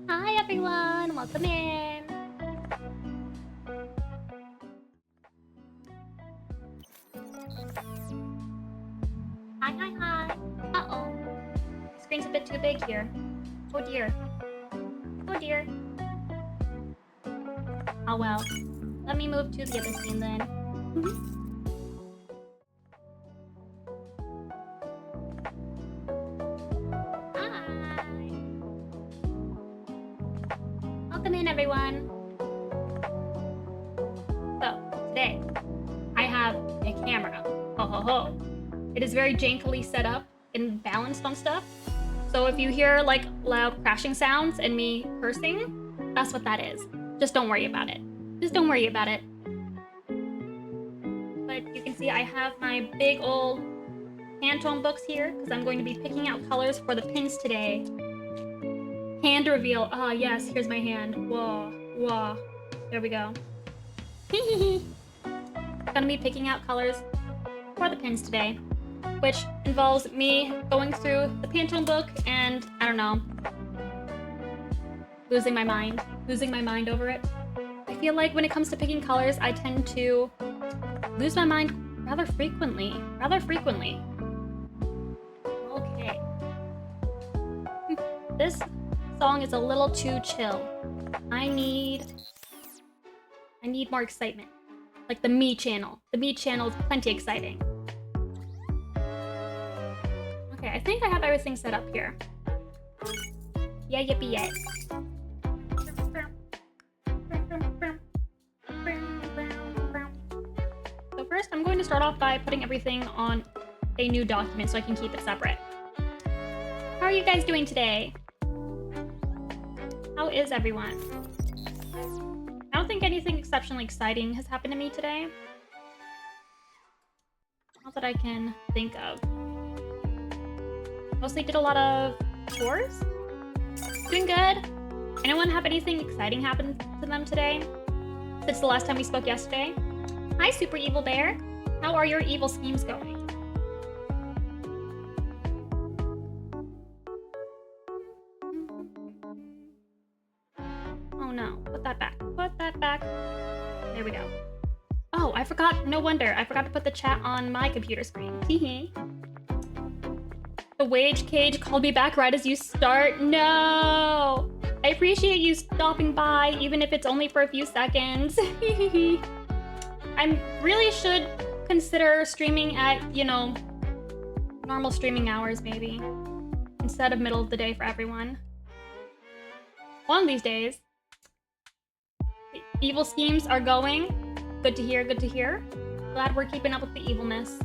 Hi everyone, welcome in. Hi. Uh-oh. Screen's a bit too big here. Oh dear. Oh dear. Oh well. Let me move to the other scene then. Hi. Welcome in everyone. So, today, I have a camera. Ho ho ho. It is very jankily set up and balanced on stuff. So if you hear like loud crashing sounds and me cursing, that's what that is. Just don't worry about it. Just don't worry about it. But you can see I have my big old Pantone books here because I'm going to be picking out colors for the pins today. Hand reveal. Ah, yes, here's my hand. Whoa. There we go. Gonna be picking out colors for the pins today, which involves me going through the Pantone book and, I don't know, losing my mind over it. I feel like when it comes to picking colors, I tend to lose my mind rather frequently. Okay. This song is a little too chill. I need more excitement. Like the Me channel. The Me channel is plenty exciting. Okay, I think I have everything set up here. Yeah, yippee yay. So first, I'm going to start off by putting everything on a new document so I can keep it separate. How are you guys doing today? How is everyone? I don't think anything exceptionally exciting has happened to me today. Not that I can think of. Mostly did a lot of chores. Doing good. Anyone have anything exciting happen to them today? Since the last time we spoke yesterday? Hi, Super Evil Bear. How are your evil schemes going? Oh no, put that back. Put that back. There we go. Oh, I forgot. No wonder. I forgot to put the chat on my computer screen. Teehee. The wage cage called me back right as you start. No! I appreciate you stopping by, even if it's only for a few seconds. I really should consider streaming at, you know, normal streaming hours, maybe. Instead of middle of the day for everyone. One of these days. evil schemes are going. Good to hear, good to hear. Glad we're keeping up with the evilness.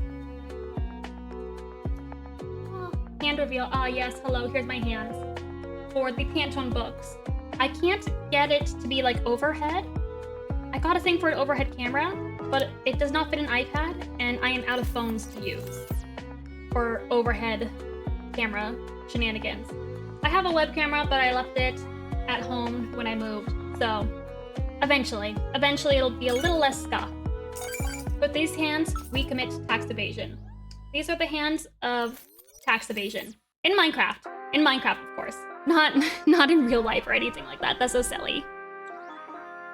Oh, hand reveal. Ah, yes, hello, here's my hands. For the Pantone books. I can't get it to be like overhead. I got a thing for an overhead camera, but it does not fit an iPad, and I am out of phones to use for overhead camera shenanigans. I have a web camera, but I left it at home when I moved, so eventually it'll be a little less stuff. With these hands, we commit tax evasion. These are the hands of tax evasion. In Minecraft. In Minecraft, of course. Not in real life or anything like that. That's so silly.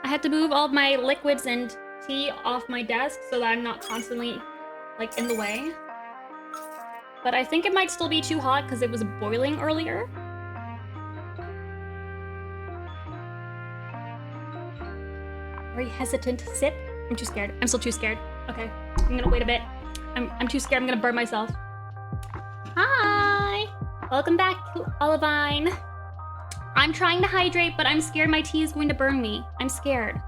I had to move all of my liquids and tea off my desk so that I'm not constantly, like, in the way. But I think it might still be too hot because it was boiling earlier. Very hesitant sip. I'm too scared. I'm still too scared. Okay, I'm gonna wait a bit. I'm too scared. I'm gonna burn myself. Hi! Welcome back, Olivine. I'm trying to hydrate, but I'm scared my tea is going to burn me. I'm scared.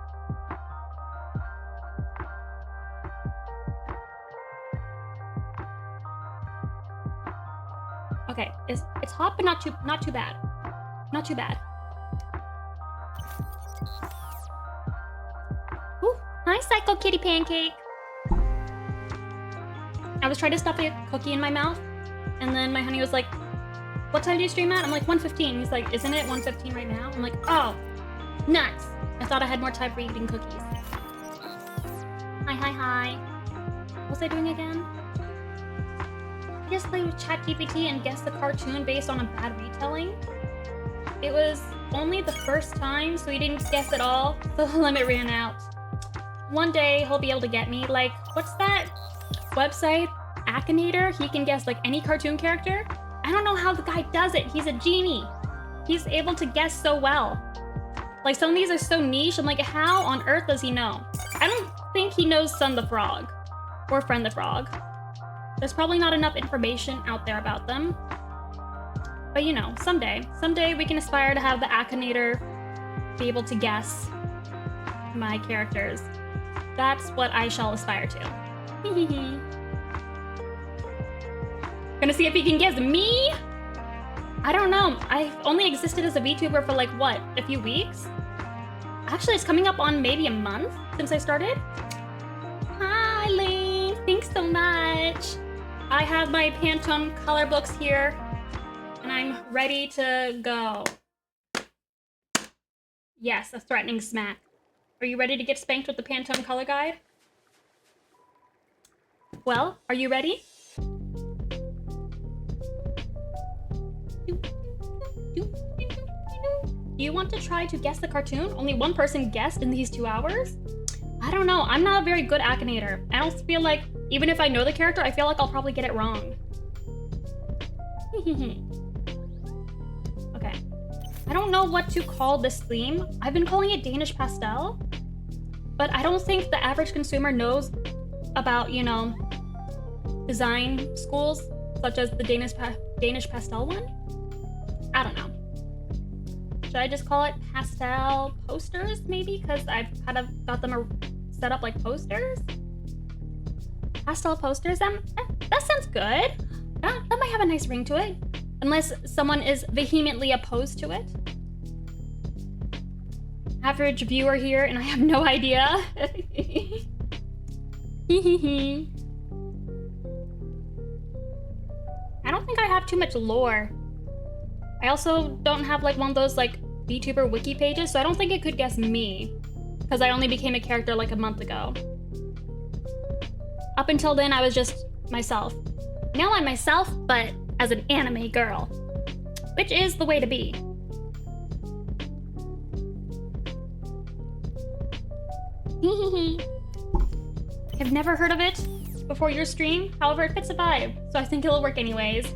Okay, it's hot, but not too bad. Not too bad. Ooh, hi, Psycho Kitty Pancake. I was trying to stuff a cookie in my mouth, and then my honey was like, "What time do you stream at?" I'm like, 1:15. He's like, "Isn't it 1:15 right now?" I'm like, "Oh, nuts." I thought I had more time for eating cookies. Hi. What was I doing again? I just played with ChatGPT and guessed the cartoon based on a bad retelling. It was only the first time, so he didn't guess at all, so the limit ran out. One day, he'll be able to get me. Like, what's that website? Akinator? He can guess, like, any cartoon character? I don't know how the guy does it. He's a genie. He's able to guess so well. Like, some of these are so niche. I'm like, how on earth does he know? I don't think he knows Son the Frog or Friend the Frog. There's probably not enough information out there about them. But you know, someday we can aspire to have the Akinator be able to guess my characters. That's what I shall aspire to. Gonna see if he can guess me? I don't know. I've only existed as a VTuber for like, what, a few weeks? Actually, it's coming up on maybe a month since I started. Hi, Lane. Thanks so much. I have my Pantone color books here, and I'm ready to go. Yes, a threatening smack. Are you ready to get spanked with the Pantone color guide? Well, are you ready? Do you want to try to guess the cartoon? Only one person guessed in these 2 hours? I don't know. I'm not a very good Akinator. I don't feel like, even if I know the character, I feel like I'll probably get it wrong. Okay. I don't know what to call this theme. I've been calling it Danish pastel, but I don't think the average consumer knows about, you know, design schools, such as the Danish pastel one. I don't know. Should I just call it pastel posters, maybe? Because I've kind of got them set up like posters. Pastel posters, that sounds good. That might have a nice ring to it. Unless someone is vehemently opposed to it. Average viewer here, and I have no idea. I don't think I have too much lore. I also don't have like one of those like VTuber wiki pages, so I don't think it could guess me. Because I only became a character like a month ago. Up until then, I was just myself. Now I'm myself, but as an anime girl. Which is the way to be. I've never heard of it before your stream. However, it fits the vibe, so I think it'll work anyways.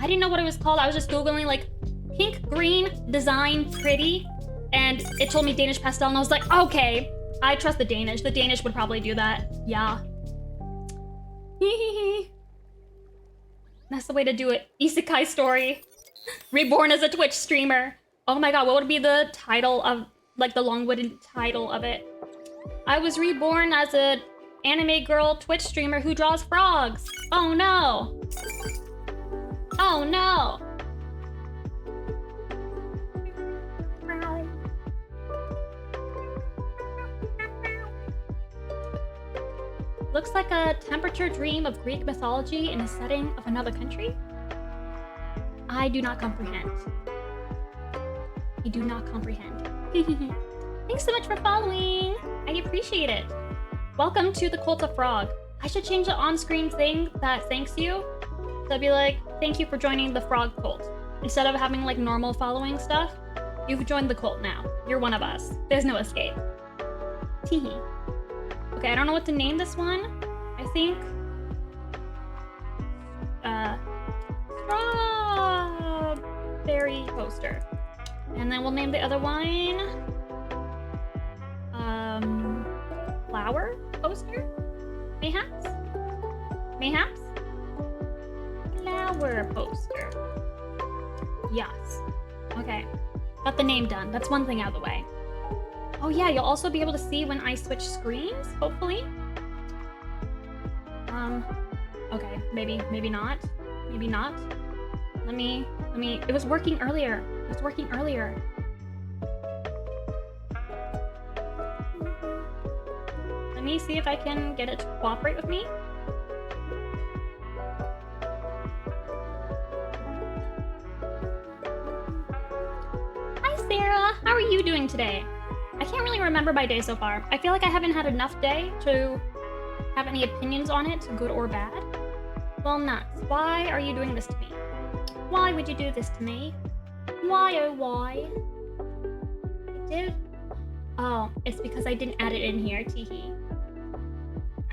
I didn't know what it was called. I was just Googling like pink, green, design, pretty, and it told me Danish pastel, and I was like, okay, I trust the Danish. The Danish would probably do that. Yeah. That's the way to do it. Isekai story. Reborn as a Twitch streamer. Oh my god, what would be the title of, like, the long-winded title of it? I was reborn as an anime girl Twitch streamer who draws frogs. Oh no. Oh no. Looks like a temperature dream of Greek mythology in a setting of another country. I do not comprehend. I do not comprehend. Thanks so much for following. I appreciate it. Welcome to the Cult of Frog. I should change the on-screen thing that thanks you. So I'd be like, thank you for joining the frog cult. Instead of having like normal following stuff, you've joined the cult now. You're one of us. There's no escape. Teehee. Okay, I don't know what to name this one. I think strawberry poster. And then we'll name the other one flower poster? Mayhaps? Mayhaps? Flower poster. Yes. Okay. Got the name done. That's one thing out of the way. Oh yeah, you'll also be able to see when I switch screens, hopefully. Okay, maybe not. Maybe not. Let me, it was working earlier. It was working earlier. Let me see if I can get it to cooperate with me. Hi Sarah, how are you doing today? I can't really remember my day so far. I feel like I haven't had enough day to have any opinions on it, good or bad. Well, nuts. Why are you doing this to me? Why would you do this to me? Why, oh why? I did? Oh, it's because I didn't add it in here, teehee.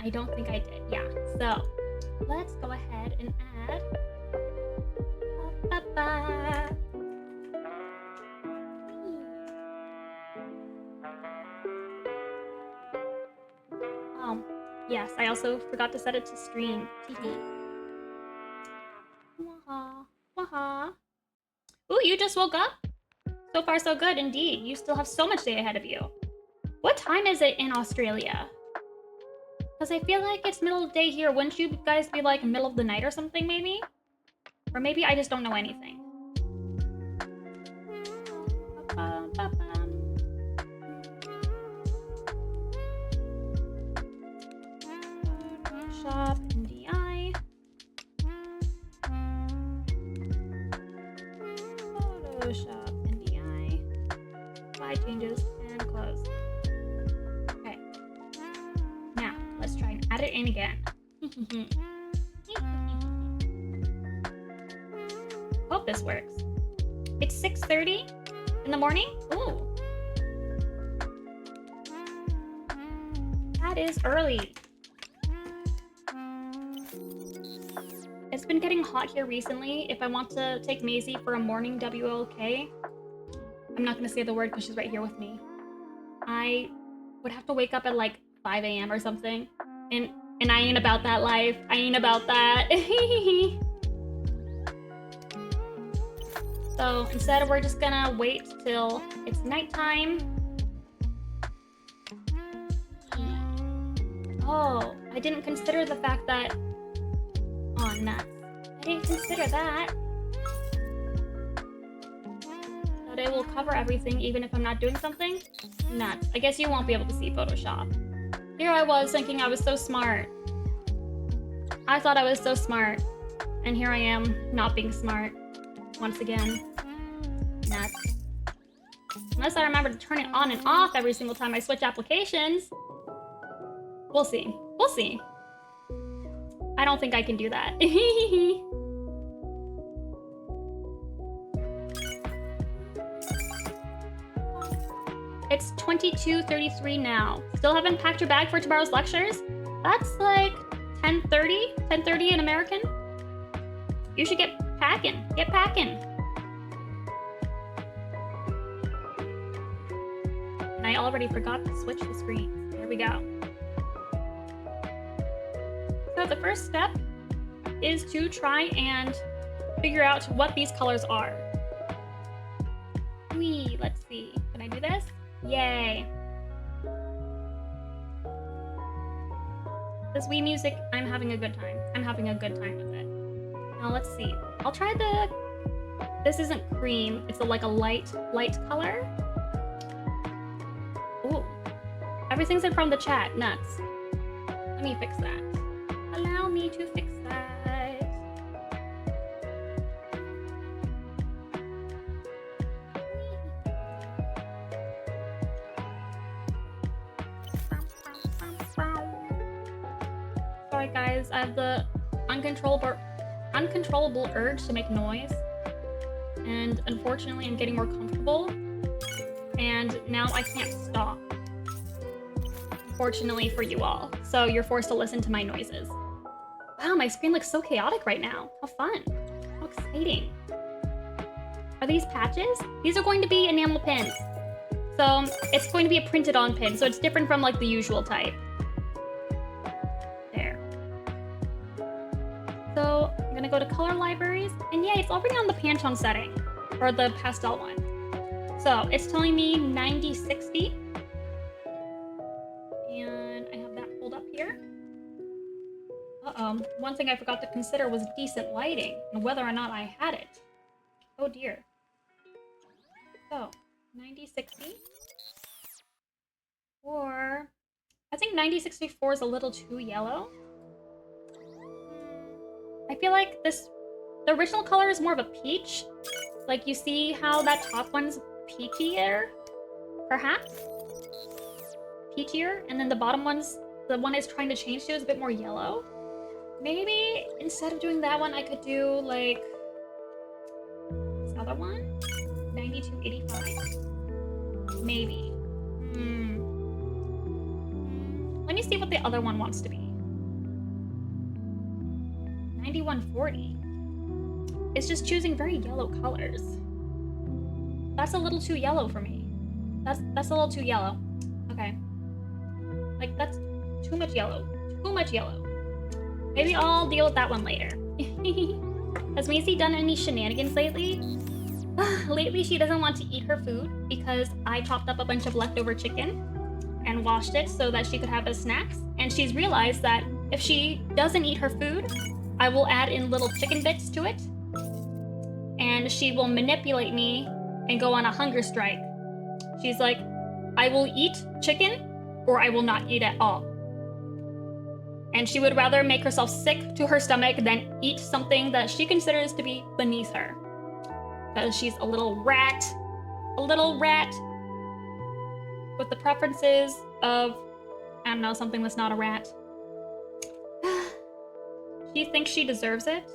I don't think I did, yeah. So, let's go ahead and add... Ba-ba-ba. Yes, I also forgot to set it to stream. Waha, waha. Ooh, you just woke up? So far, so good, indeed. You still have so much day ahead of you. What time is it in Australia? Because I feel like it's middle of the day here. Wouldn't you guys be like middle of the night or something, maybe? Or maybe I just don't know anything. Photoshop, NDI. Photoshop, NDI. Apply changes and close. Okay. Now, let's try and add it in again. Hope this works. It's 6:30 in the morning? Ooh. That is early. It's been getting hot here recently. If I want to take Maisie for a morning WLK, I'm not gonna say the word because she's right here with me. I would have to wake up at like 5 a.m. or something. And I ain't about that life. I ain't about that. So instead, we're just gonna wait till it's nighttime. Oh, I didn't consider the fact that... Oh, nuts. I didn't consider that. That it will cover everything even if I'm not doing something? Nuts. I guess you won't be able to see Photoshop. Here I was thinking I was so smart. I thought I was so smart. And here I am, not being smart. Once again. Nuts. Unless I remember to turn it on and off every single time I switch applications. We'll see. We'll see. I don't think I can do that. It's 22:33 now. Still haven't packed your bag for tomorrow's lectures? That's like 10:30? 10:30 in American? You should get packing. Get packing. And I already forgot to switch the screen. There we go. So the first step is to try and figure out what these colors are. Wee, let's see. Can I do this? Yay. This Wii music, I'm having a good time. I'm having a good time with it. Now let's see. I'll try the... This isn't cream. It's like a light color. Ooh. Everything's in from the chat. Nuts. Let me fix that. Allow me to fix that. Sorry guys, I have the uncontrollable urge to make noise. And unfortunately I'm getting more comfortable. And now I can't stop. Fortunately for you all. So you're forced to listen to my noises. Wow, my screen looks so chaotic right now. How fun. How exciting. Are these patches? These are going to be enamel pins. So it's going to be a printed on pin. So it's different from like the usual type. There. So I'm gonna go to color libraries. And yeah, it's already on the Pantone setting. Or the pastel one. So it's telling me 90-60. Uh-oh. One thing I forgot to consider was decent lighting and whether or not I had it. Oh dear. So, 90-60. Or... I think 90-64 is a little too yellow. I feel like this... The original color is more of a peach. Like, you see how that top one's peachier? Perhaps? Peachier? And then the bottom one's... The one it's trying to change to is a bit more yellow. Maybe instead of doing that one, I could do like this other one, 92-85. Maybe. Let me see what the other one wants to be. 91-40. It's just choosing very yellow colors. That's a little too yellow for me. That's a little too yellow. Okay. Like that's too much yellow. Too much yellow. Maybe I'll deal with that one later. Has Macy done any shenanigans lately? Lately, she doesn't want to eat her food because I chopped up a bunch of leftover chicken and washed it so that she could have as snacks. And she's realized that if she doesn't eat her food, I will add in little chicken bits to it. And she will manipulate me and go on a hunger strike. She's like, I will eat chicken or I will not eat at all. And she would rather make herself sick to her stomach than eat something that she considers to be beneath her. Because she's a little rat with the preferences of, I don't know, something that's not a rat. She thinks she deserves it.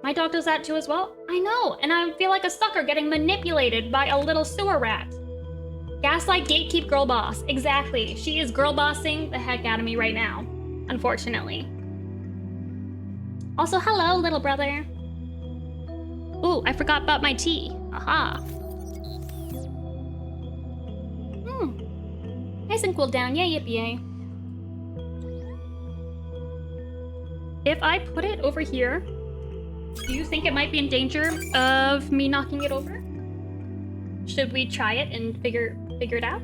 My dog does that too as well. I know, and I feel like a sucker getting manipulated by a little sewer rat. Gaslight, gatekeep, girl boss. Exactly. She is girl bossing the heck out of me right now. Unfortunately. Also, hello, little brother. Ooh, I forgot about my tea. Aha. Nice and cool down. Yay, yippee yay. If I put it over here, do you think it might be in danger of me knocking it over? Should we try it and figure it out?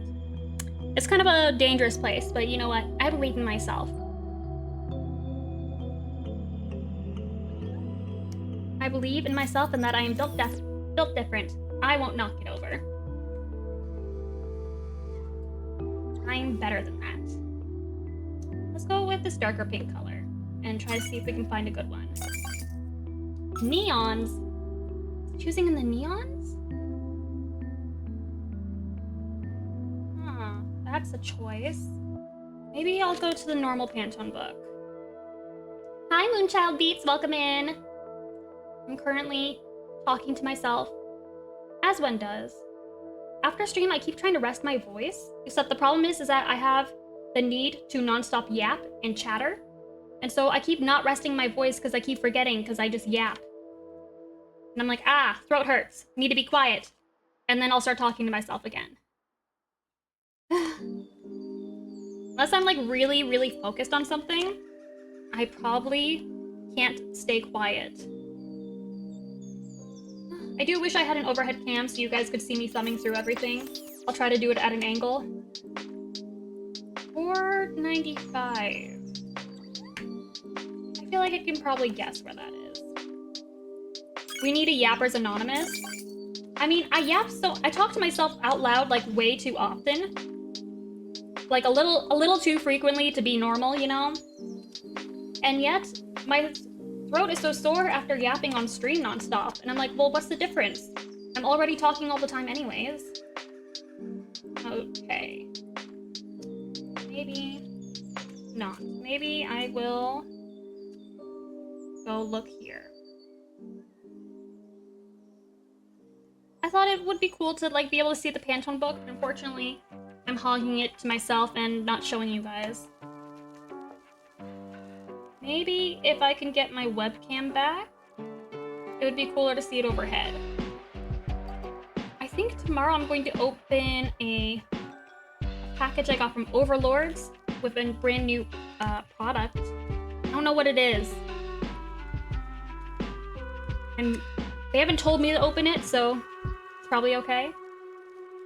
It's kind of a dangerous place, but you know what? I believe in myself. I believe in myself and that I am built different. I won't knock it over. I'm better than that. Let's go with this darker pink color and try to see if we can find a good one. Neons? Choosing in the neons? Huh, that's a choice. Maybe I'll go to the normal Pantone book. Hi, Moonchild Beats, welcome in. I'm currently talking to myself, as one does. After stream, I keep trying to rest my voice, except the problem is that I have the need to nonstop yap and chatter. And so I keep not resting my voice because I keep forgetting because I just yap. And I'm like, throat hurts, need to be quiet. And then I'll start talking to myself again. Unless I'm like really, really focused on something, I probably can't stay quiet. I do wish I had an overhead cam so you guys could see me thumbing through everything. I'll try to do it at an angle. 495. I feel like I can probably guess where that is. We need a Yappers Anonymous. I mean, I talk to myself out loud like way too often. Like a little too frequently to be normal, you know? And yet, my throat is so sore after yapping on stream nonstop. And I'm like, well, what's the difference? I'm already talking all the time anyways. Okay. Maybe not. Maybe I will go look here. I thought it would be cool to like be able to see the Pantone book, but unfortunately, I'm hogging it to myself and not showing you guys. Maybe if I can get my webcam back, it would be cooler to see it overhead. I think tomorrow I'm going to open a package I got from Overlords with a brand new product. I don't know what it is. And they haven't told me to open it, so it's probably okay.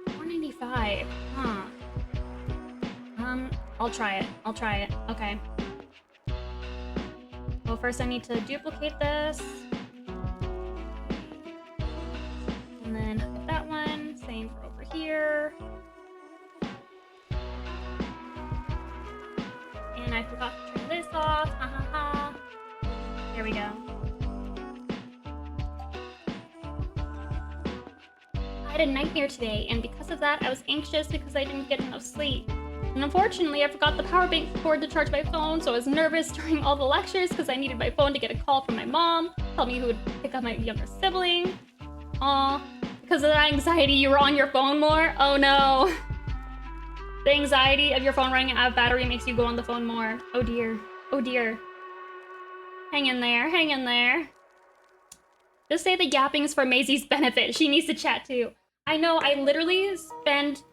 495. Huh. I'll try it. I'll try it. Okay. Well, first I need to duplicate this. And then that one. Same for over here. And I forgot to turn this off. Ha ha ha. There we go. I had a nightmare today, and because of that, I was anxious because I didn't get enough sleep. And unfortunately, I forgot the power bank cord to charge my phone, so I was nervous during all the lectures because I needed my phone to get a call from my mom, tell me who would pick up my younger sibling. Aw, because of that anxiety, you were on your phone more? Oh no. The anxiety of your phone running out of battery makes you go on the phone more. Oh dear. Oh dear. Hang in there. Hang in there. Just say the yapping is for Maisie's benefit. She needs to chat too. I know, I literally spend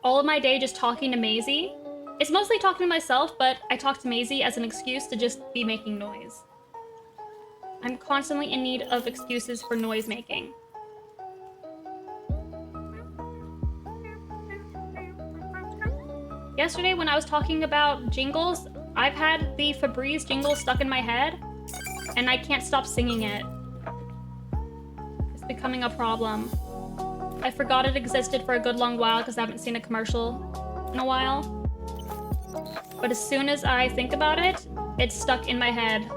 all of my day just talking to Maisie. It's mostly talking to myself, but I talk to Maisie as an excuse to just be making noise. I'm constantly in need of excuses for noise making. Yesterday when I was talking about jingles, I've had the Febreze jingle stuck in my head, and I can't stop singing it. It's becoming a problem. I forgot it existed for a good long while because I haven't seen a commercial in a while. But as soon as I think about it, it's stuck in my head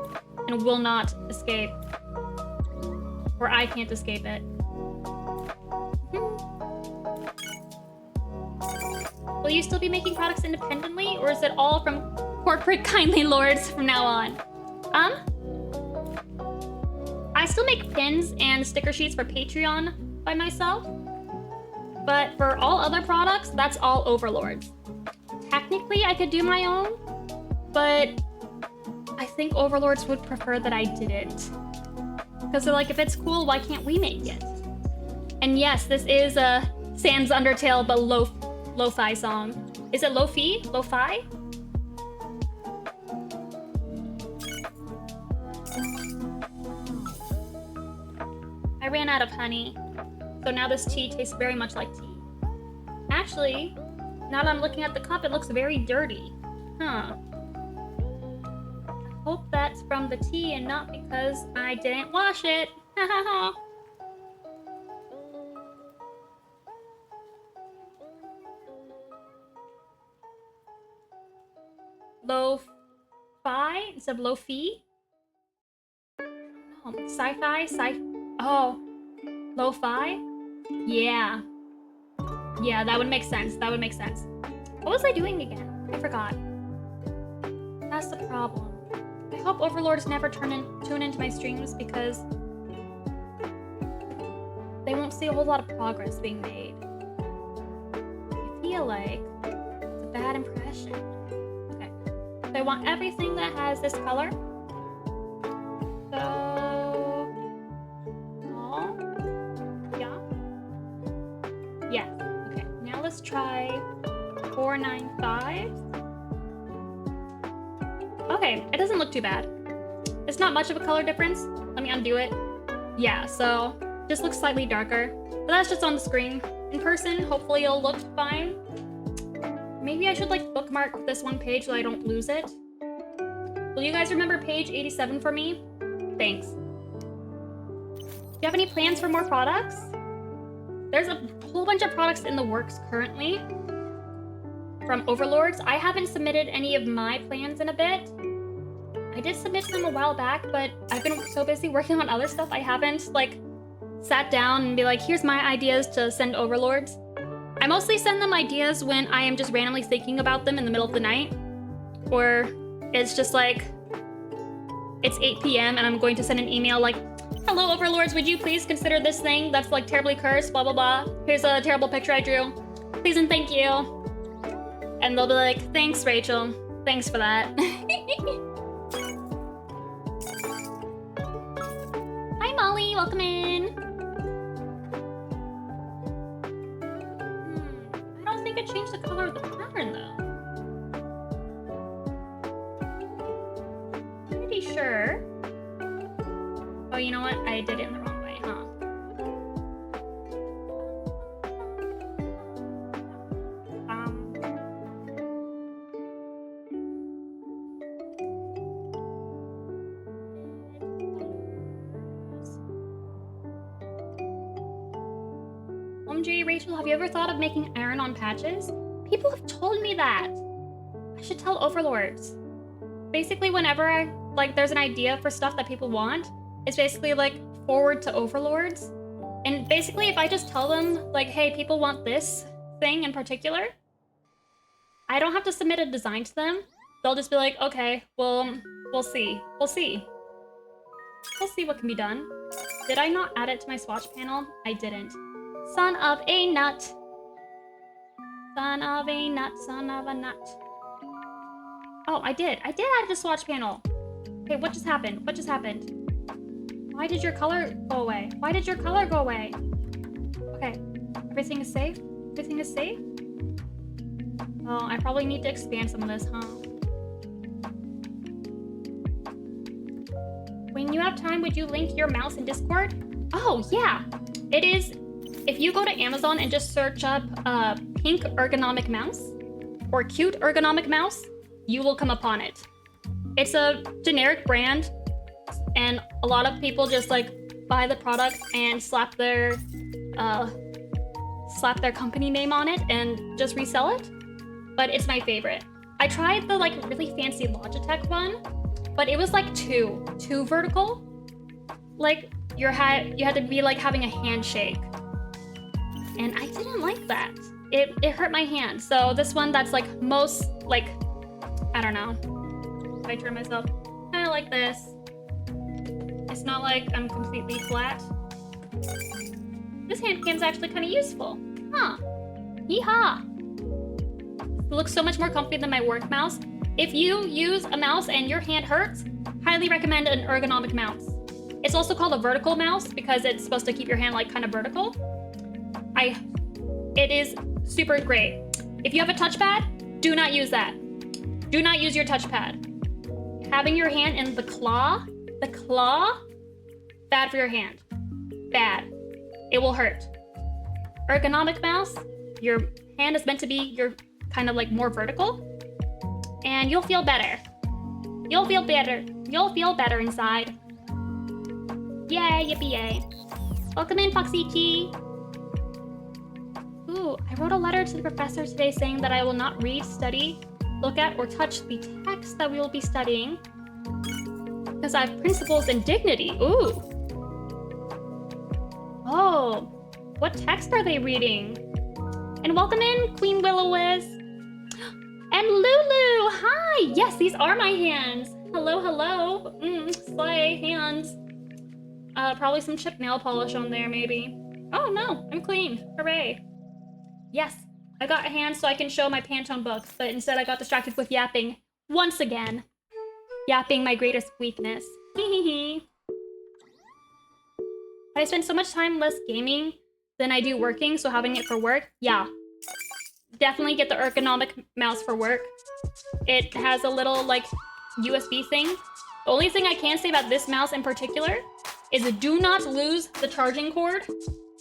and will not escape. Or I can't escape it. Will you still be making products independently, or is it all from corporate kindly lords from now on? I still make pins and sticker sheets for Patreon by myself. But for all other products, that's all Overlords. Technically, I could do my own, but I think Overlords would prefer that I didn't. Because they're like, if it's cool, why can't we make it? And yes, this is a Sans Undertale, but lo-fi song. Is it lo-fi? Lo-fi? I ran out of honey. So now this tea tastes very much like tea. Actually, now that I'm looking at the cup, it looks very dirty. Huh. I hope that's from the tea and not because I didn't wash it. Ha ha ha. Lo-fi instead of lo-fi? Oh, sci-fi? Oh. Lo-fi? Yeah. Yeah, that would make sense. That would make sense. What was I doing again? I forgot. That's the problem. I hope Overlords never tune into my streams because they won't see a whole lot of progress being made. I feel like it's a bad impression. Okay. So I want everything that has this color. So... Yes. Okay. Now let's try 495. Okay, it doesn't look too bad. It's not much of a color difference. Let me undo it. Yeah, so Just looks slightly darker. But that's just on the screen. In person, hopefully it'll look fine. Maybe I should like bookmark this one page so I don't lose it. Will you guys remember page 87 for me? Thanks. Do you have any plans for more products? There's a whole bunch of products in the works currently from Overlords. I haven't submitted any of my plans in a bit. I did submit some a while back, but I've been so busy working on other stuff I haven't like sat down and be like, here's my ideas to send Overlords. I mostly send them ideas when I am just randomly thinking about them in the middle of the night. Or it's just like, it's 8 p.m. and I'm going to send an email like, hello Overlords, would you please consider this thing that's like terribly cursed, blah blah blah. Here's a terrible picture I drew. Please and thank you. And they'll be like, thanks Rachel. Thanks for that. Hi Molly, welcome in. I don't think it changed the color of the pattern though. Pretty sure. Oh, you know what? I did it in the wrong way, huh? OMG, Rachel, have you ever thought of making iron-on patches? People have told me that. I should tell Overlords. Basically, whenever there's an idea for stuff that people want, it's basically like forward to Overlords. And basically, if I just tell them like, hey, people want this thing in particular, I don't have to submit a design to them. They'll just be like, okay, well, we'll see. We'll see. We'll see what can be done. Did I not add it to my swatch panel? I didn't. Son of a nut. Son of a nut, son of a nut. Oh, I did. I did add it to swatch panel. Okay, what just happened? What just happened? Why did your color go away? Why did your color go away? Okay, everything is safe? Everything is safe? Oh, I probably need to expand some of this, huh? When you have time, would you link your mouse in Discord? Oh, yeah. It is, if you go to Amazon and just search up pink ergonomic mouse or cute ergonomic mouse, you will come upon it. It's a generic brand, and a lot of people just like buy the product and slap their company name on it and just resell it. But it's my favorite. I tried the like really fancy Logitech one, but it was like too vertical. Like you had to be like having a handshake, and I didn't like that. It hurt my hand. So this one that's like most like, I don't know. If I turn myself kind of like this. It's not like I'm completely flat. This hand cam's actually kind of useful. Huh. Yeehaw. It looks so much more comfy than my work mouse. If you use a mouse and your hand hurts, highly recommend an ergonomic mouse. It's also called a vertical mouse because it's supposed to keep your hand like kind of vertical. It is super great. If you have a touchpad, do not use that. Do not use your touchpad. Having your hand in the claw, bad for your hand. Bad. It will hurt. Ergonomic mouse, your hand is meant to be your kind of like more vertical, and you'll feel better. You'll feel better. You'll feel better inside. Yay, yippee yay. Welcome in, Foxy Chi. Ooh, I wrote a letter to the professor today saying that I will not read, study, look at, or touch the text that we will be studying because I have principles and dignity. Ooh. Oh, what text are they reading? And welcome in, Queen Willow-Wiz. And Lulu, hi! Yes, these are my hands. Hello, hello. Slay hands. Probably some chip nail polish on there, maybe. Oh no, I'm clean. Hooray. Yes, I got a hand so I can show my Pantone books, but instead I got distracted with yapping once again. Yapping, my greatest weakness. Hehehe. I spend so much time less gaming than I do working, so having it for work, yeah. Definitely get the ergonomic mouse for work. It has a little, like, USB thing. The only thing I can say about this mouse in particular is do not lose the charging cord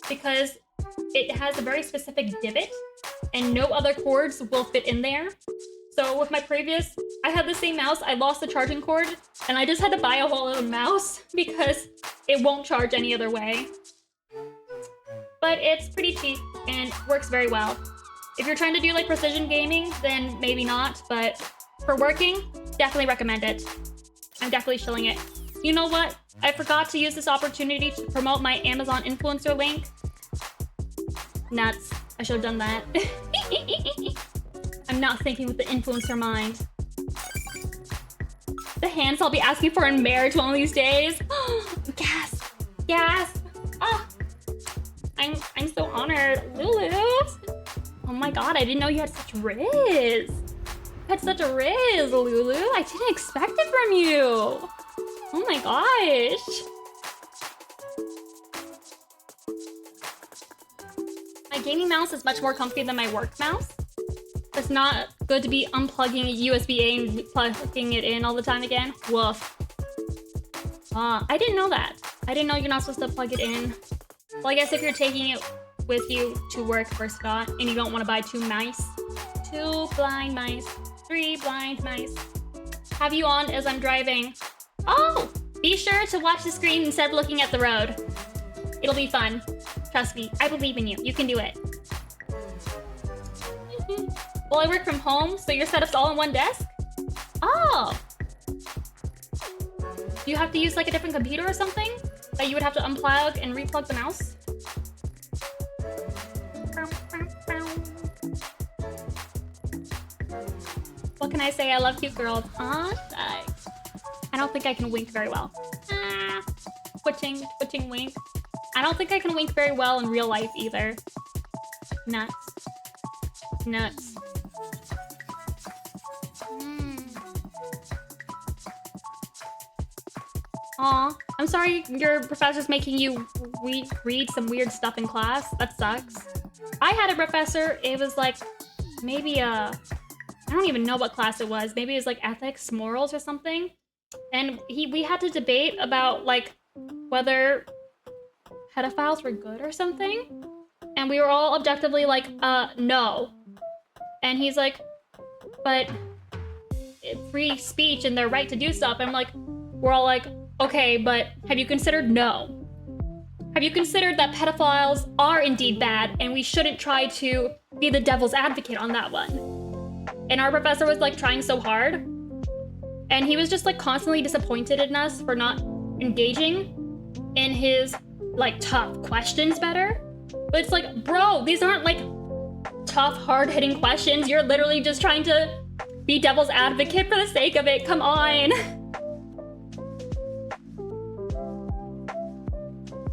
because it has a very specific divot and no other cords will fit in there. So with my previous, I had the same mouse, I lost the charging cord and I just had to buy a whole other mouse because it won't charge any other way. But it's pretty cheap and works very well. If you're trying to do like precision gaming, then maybe not, but for working, definitely recommend it. I'm definitely shilling it. You know what? I forgot to use this opportunity to promote my Amazon influencer link. Nuts. I should have done that. I'm not thinking with the influencer mind. The hands I'll be asking for in marriage one of these days. Gasp! Gasp! Oh, I'm so honored. Lulu! Oh my god, I didn't know you had such riz. You had such a riz, Lulu. I didn't expect it from you. Oh my gosh. My gaming mouse is much more comfy than my work mouse. It's not good to be unplugging a USB-A and plugging it in all the time again. Woof. I didn't know that. I didn't know you're not supposed to plug it in. Well, I guess if you're taking it with you to work for Scott and you don't want to buy 2 mice. 2 blind mice. 3 blind mice. Have you on as I'm driving. Oh! Be sure to watch the screen instead of looking at the road. It'll be fun. Trust me, I believe in you. You can do it. Well, I work from home, so your setup's all on one desk? Oh! Do you have to use like a different computer or something? That you would have to unplug and replug the mouse? What can I say? I love cute girls. I don't think I can wink very well. Twitching wink. I don't think I can wink very well in real life either. Nuts. Nuts. Aw, I'm sorry your professor's making you read some weird stuff in class. That sucks. I had a professor, it was like, maybe I don't even know what class it was. Maybe it was like ethics, morals or something. And we had to debate about like whether pedophiles were good or something. And we were all objectively like, no. And he's like, but free speech and their right to do stuff. And I'm like, we're all like, okay, but have you considered no? Have you considered that pedophiles are indeed bad and we shouldn't try to be the devil's advocate on that one? And our professor was like trying so hard. And he was just like constantly disappointed in us for not engaging in his like tough questions better. But it's like, bro, these aren't like tough, hard-hitting questions. You're literally just trying to be devil's advocate for the sake of it. Come on.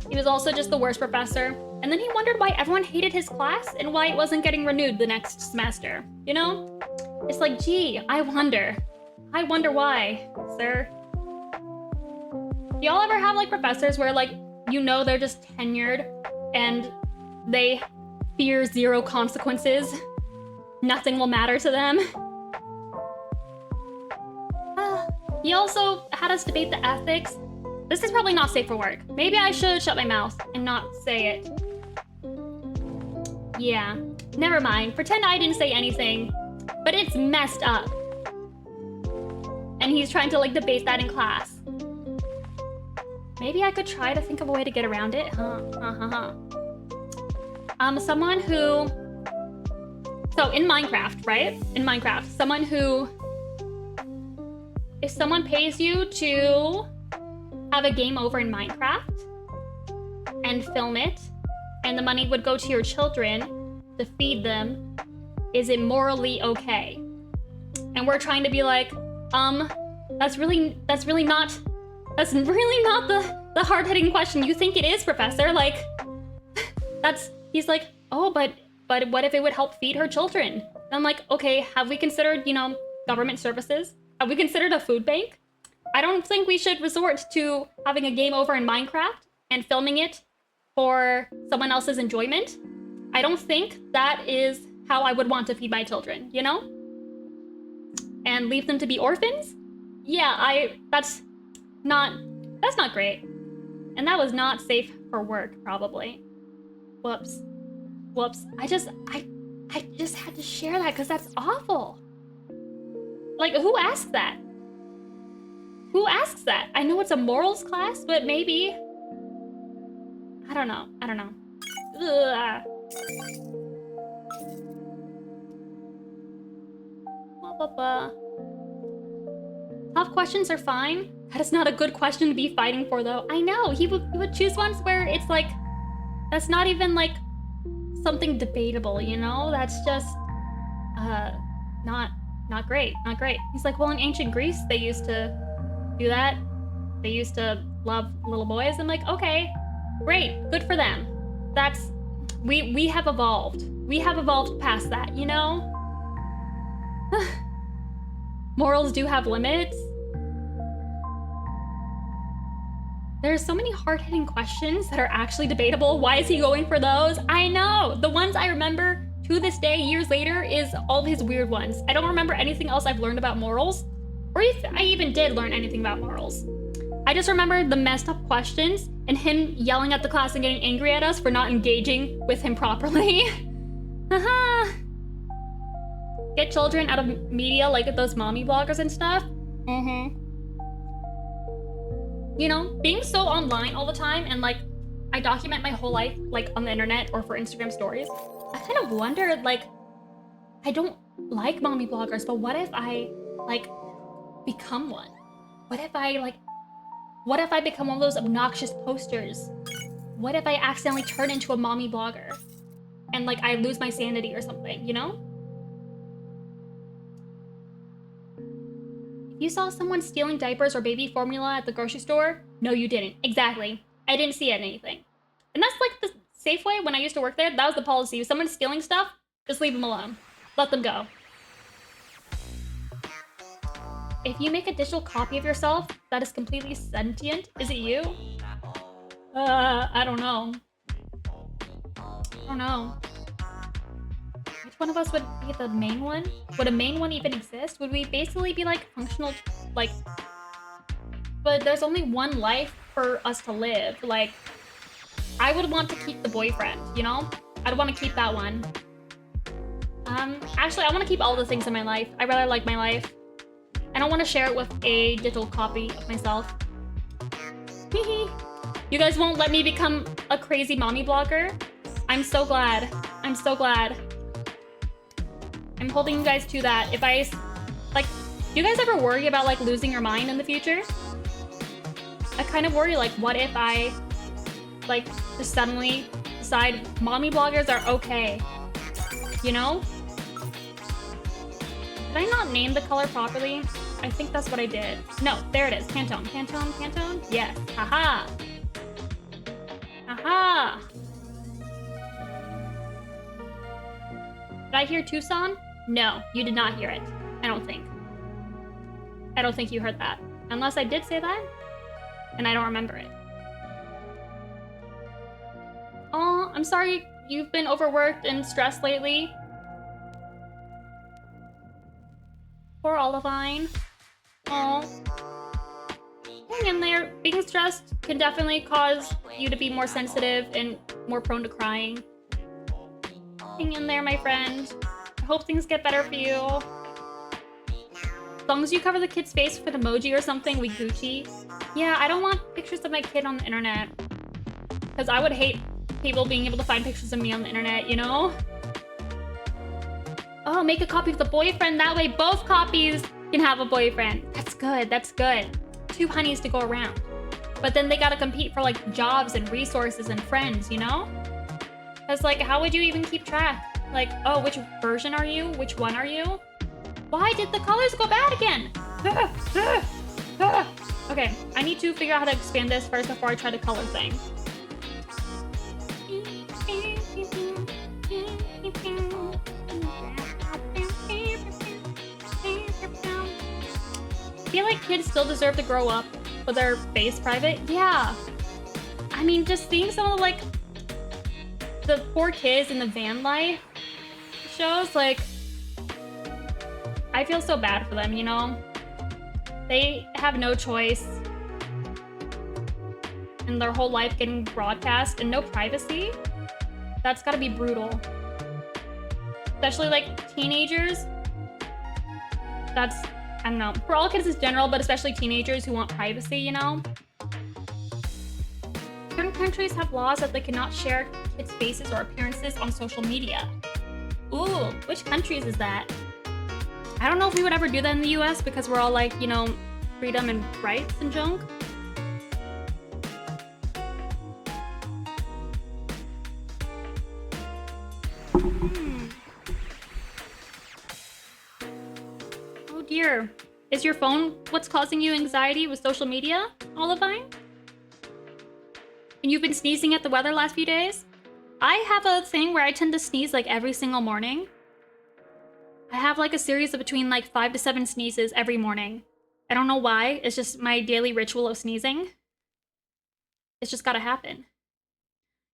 He was also just the worst professor. And then he wondered why everyone hated his class and why it wasn't getting renewed the next semester. You know? It's like, gee, I wonder. I wonder why, sir. Do y'all ever have like professors where like, you know they're just tenured and they fear zero consequences? Nothing will matter to them. He also had us debate the ethics. This is probably not safe for work. Maybe I should shut my mouth and not say it. Yeah, never mind. Pretend I didn't say anything. But it's messed up. And he's trying to like debate that in class. Maybe I could try to think of a way to get around it. Someone who... So in Minecraft, right? In Minecraft, someone who... If someone pays you to have a game over in Minecraft and film it, and the money would go to your children to feed them, is it morally okay? And we're trying to be like, that's really not the hard-hitting question you think it is, Professor. Like, he's like, oh, but what if it would help feed her children? And I'm like, okay, have we considered, you know, government services? Have we considered a food bank? I don't think we should resort to having a game over in Minecraft and filming it for someone else's enjoyment. I don't think that is how I would want to feed my children, you know? And leave them to be orphans? Yeah, that's not great. And that was not safe for work, probably. Whoops. Whoops. I just had to share that because that's awful. Like, who asks that? Who asks that? I know it's a morals class, but maybe. I don't know. I don't know. Ugh. Tough questions are fine. That is not a good question to be fighting for, though. I know. He would choose ones where it's like, that's not even like something debatable, you know? That's just, not great. Not great. He's like, well, in ancient Greece, they used to do that. They used to love little boys. I'm like, okay, great. Good for them. That's, we have evolved. We have evolved past that, you know? Morals do have limits. There's so many hard-hitting questions that are actually debatable. Why is he going for those? I know! The ones I remember to this day, years later, is all of his weird ones. I don't remember anything else I've learned about morals, or if I even did learn anything about morals. I just remember the messed up questions and him yelling at the class and getting angry at us for not engaging with him properly. Haha. Get children out of media like those mommy bloggers and stuff. Mm-hmm. You know, being so online all the time and like, I document my whole life like on the internet or for Instagram stories. I kind of wondered, like, I don't like mommy bloggers, but what if I like become one? What if I become one of those obnoxious posters? What if I accidentally turn into a mommy blogger and like I lose my sanity or something, you know? You saw someone stealing diapers or baby formula at the grocery store? No, you didn't. Exactly. I didn't see anything. And that's like the Safeway when I used to work there. That was the policy. If someone's stealing stuff, just leave them alone. Let them go. If you make a digital copy of yourself that is completely sentient, is it you? I don't know. I don't know. Which one of us would be the main one? Would a main one even exist? Would we basically be like functional, like, but there's only one life for us to live. Like, I would want to keep the boyfriend, you know? I'd want to keep that one. Actually, I want to keep all the things in my life. I rather like my life. I don't want to share it with a digital copy of myself. You guys won't let me become a crazy mommy blogger? I'm so glad. I'm so glad. I'm holding you guys to that. If I, like, do you guys ever worry about, like, losing your mind in the future? I kind of worry, like, what if I, like, just suddenly decide mommy bloggers are okay? You know? Did I not name the color properly? I think that's what I did. No, there it is. Pantone. Pantone? Pantone? Yes. Haha. Haha. Did I hear Tucson? No, you did not hear it. I don't think. I don't think you heard that. Unless I did say that, and I don't remember it. Oh, I'm sorry you've been overworked and stressed lately. Poor Olivine. Oh. Hang in there. Being stressed can definitely cause you to be more sensitive and more prone to crying. Hang in there, my friend. I hope things get better for you. As long as you cover the kid's face with an emoji or something, we Gucci. Yeah, I don't want pictures of my kid on the internet. Because I would hate people being able to find pictures of me on the internet, you know? Oh, make a copy of the boyfriend. That way both copies can have a boyfriend. That's good. That's good. 2 honeys to go around. But then they gotta compete for, like, jobs and resources and friends, you know? Because, like, how would you even keep track? Like, oh, which version are you? Which one are you? Why did the colors go bad again? Okay, I need to figure out how to expand this first before I try the color thing. I feel like kids still deserve to grow up with their face private. Yeah. I mean, just seeing some of the, like, the poor kids in the van life shows, like, I feel so bad for them, you know? They have no choice. And and their whole life getting broadcast and no privacy. That's gotta be brutal. Especially like teenagers. That's, I don't know, for all kids in general, but especially teenagers who want privacy, you know? Certain countries have laws that they cannot share kids' faces or appearances on social media. Ooh, which countries is that? I don't know if we would ever do that in the US because we're all like, you know, freedom and rights and junk. Oh dear. Is your phone what's causing you anxiety with social media, Olivine? And you've been sneezing at the weather last few days? I have a thing where I tend to sneeze like every single morning. I have like a series of between like 5 to 7 sneezes every morning. I don't know why, it's just my daily ritual of sneezing. It's just gotta happen.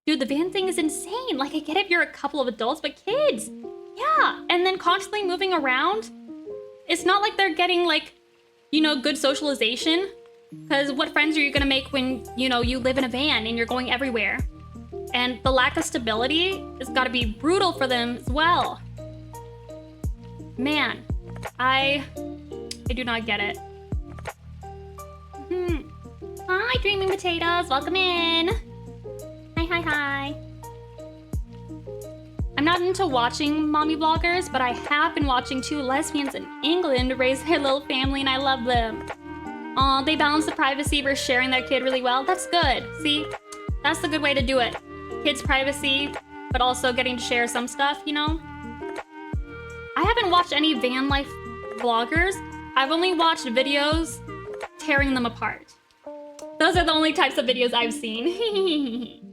Dude, the van thing is insane. Like, I get if you're a couple of adults, but kids, yeah. And then constantly moving around. It's not like they're getting like, you know, good socialization. Because what friends are you gonna make when, you know, you live in a van and you're going everywhere? And the lack of stability has gotta be brutal for them as well. Man, I do not get it. Hi, Dreaming Potatoes, welcome in. Hi. I'm not into watching mommy vloggers, but I have been watching 2 lesbians in England raise their little family and I love them. Aw, they balance the privacy versus sharing their kid really well. That's good. See, that's the good way to do it. Kids' privacy, but also getting to share some stuff, you know? I haven't watched any van life vloggers. I've only watched videos tearing them apart. Those are the only types of videos I've seen.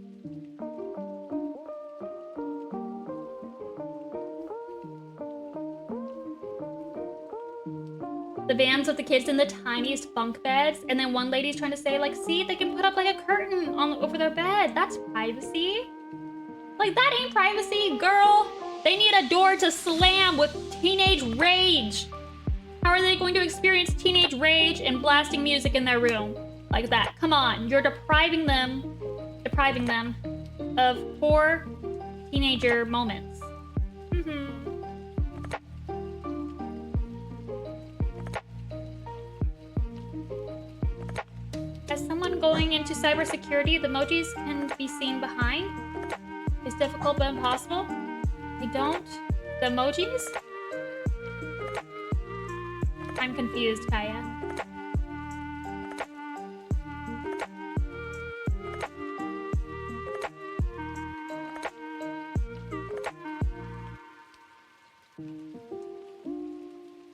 The vans with the kids in the tiniest bunk beds, and then one lady's trying to say, like, see, they can put up like a curtain over their bed. That's privacy. Like, that ain't privacy, girl. They need a door to slam with teenage rage. How are they going to experience teenage rage and blasting music in their room? Like that. Come on, you're depriving them of poor teenager moments. As someone going into cybersecurity, the emojis can be seen behind. It's difficult but impossible. I don't. The emojis? I'm confused, Kaya.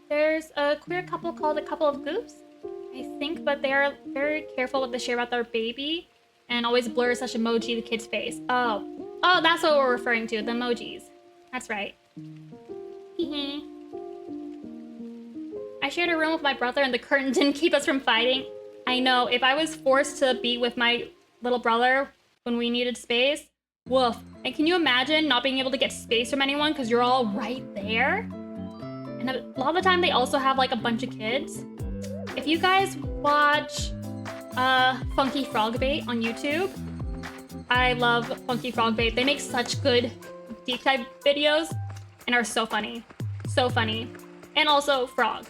There's a queer couple called A Couple of Goofs, I think, but they're very careful what they share about their baby and always blur such emoji the kid's face. Oh, that's what we're referring to, the emojis. That's right. I shared a room with my brother and the curtain didn't keep us from fighting. I know, if I was forced to be with my little brother when we needed space, woof. And can you imagine not being able to get space from anyone because you're all right there? And a lot of the time they also have like a bunch of kids. If you guys watch Funky Frog Bait on YouTube, I love Funky Frog Bait. They make such good deep dive videos and are so funny. So funny. And also Frog.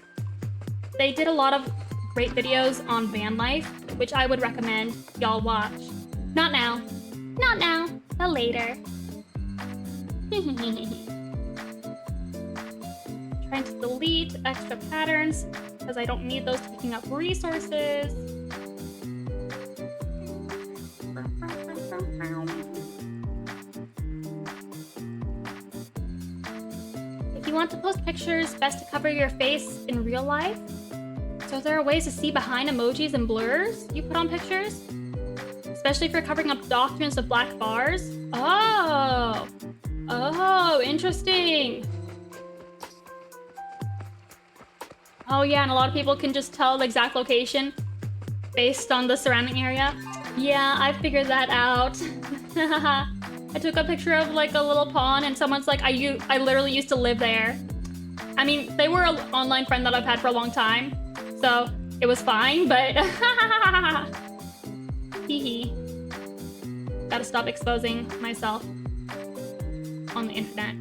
They did a lot of great videos on van life, which I would recommend y'all watch. Not now. Not now, but later. Trying to delete extra patterns because I don't need those taking up resources. If you want to post pictures, best to cover your face in real life. So there are ways to see behind emojis and blurs you put on pictures, especially if you're covering up documents with black bars. Oh, interesting. Oh yeah, and a lot of people can just tell the exact location based on the surrounding area. Yeah, I figured that out. I took a picture of like a little pond and someone's like, I literally used to live there. I mean, they were an online friend that I've had for a long time, so it was fine, but hee hee. Gotta stop exposing myself on the internet.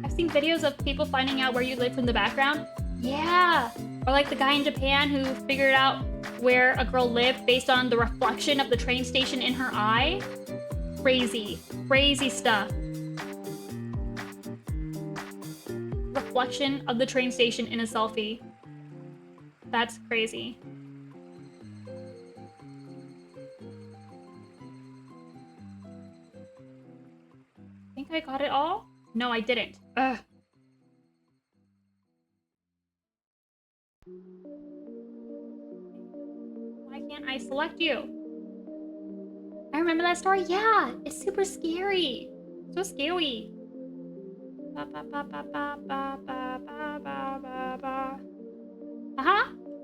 I've seen videos of people finding out where you live from the background. Yeah! Or like the guy in Japan who figured out where a girl lived based on the reflection of the train station in her eye. Crazy. Crazy stuff. Reflection of the train station in a selfie. That's crazy. I think I got it all? No, I didn't. Ugh. Why can't I select you? I remember that story. Yeah, it's super scary. So scary. Aha!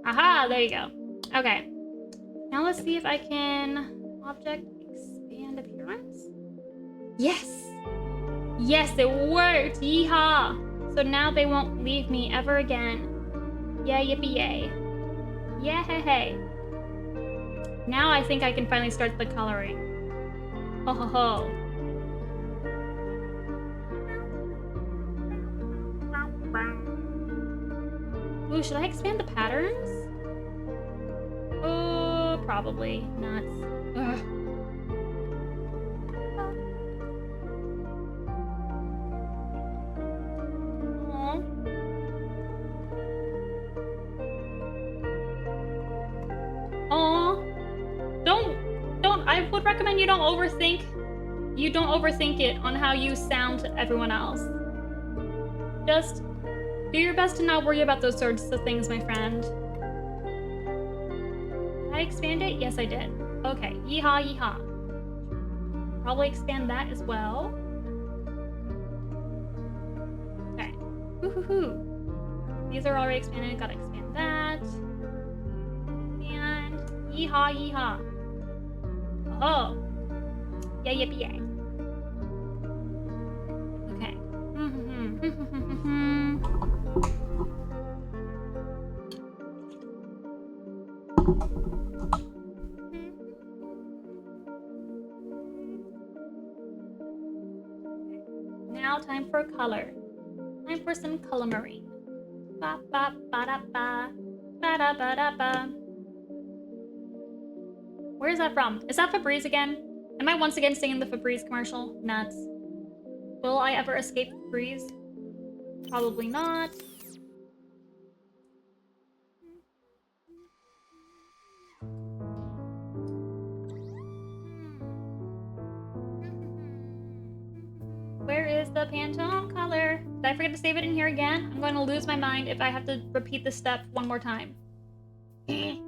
Aha! There you go. Okay. Now let's see if I can object expand appearance. Yes! Yes, it worked! Yeehaw! So now they won't leave me ever again. Yay, yippee yay. Yeah, hey, hey. Now I think I can finally start the coloring. Ho ho ho. Ooh, should I expand the patterns? Oh, probably. Nuts. Ugh. I would recommend you don't overthink it on how you sound to everyone else. Just do your best to not worry about those sorts of things, my friend. Did I expand it? Yes, I did. Okay, yeehaw, yeehaw. Probably expand that as well. Okay. Woo-hoo-hoo. These are already expanded. Gotta expand that. And yeehaw, yeehaw. Oh. Yeah, yippee yay. Okay. Now time for color. Time for some coloring. Ba ba ba da ba. Ba da ba da ba. Where is that from? Is that Febreze again? Am I once again singing the Febreze commercial? Nuts. Will I ever escape Febreze? Probably not. Where is the Pantone color? Did I forget to save it in here again? I'm going to lose my mind if I have to repeat this step one more time. Okay,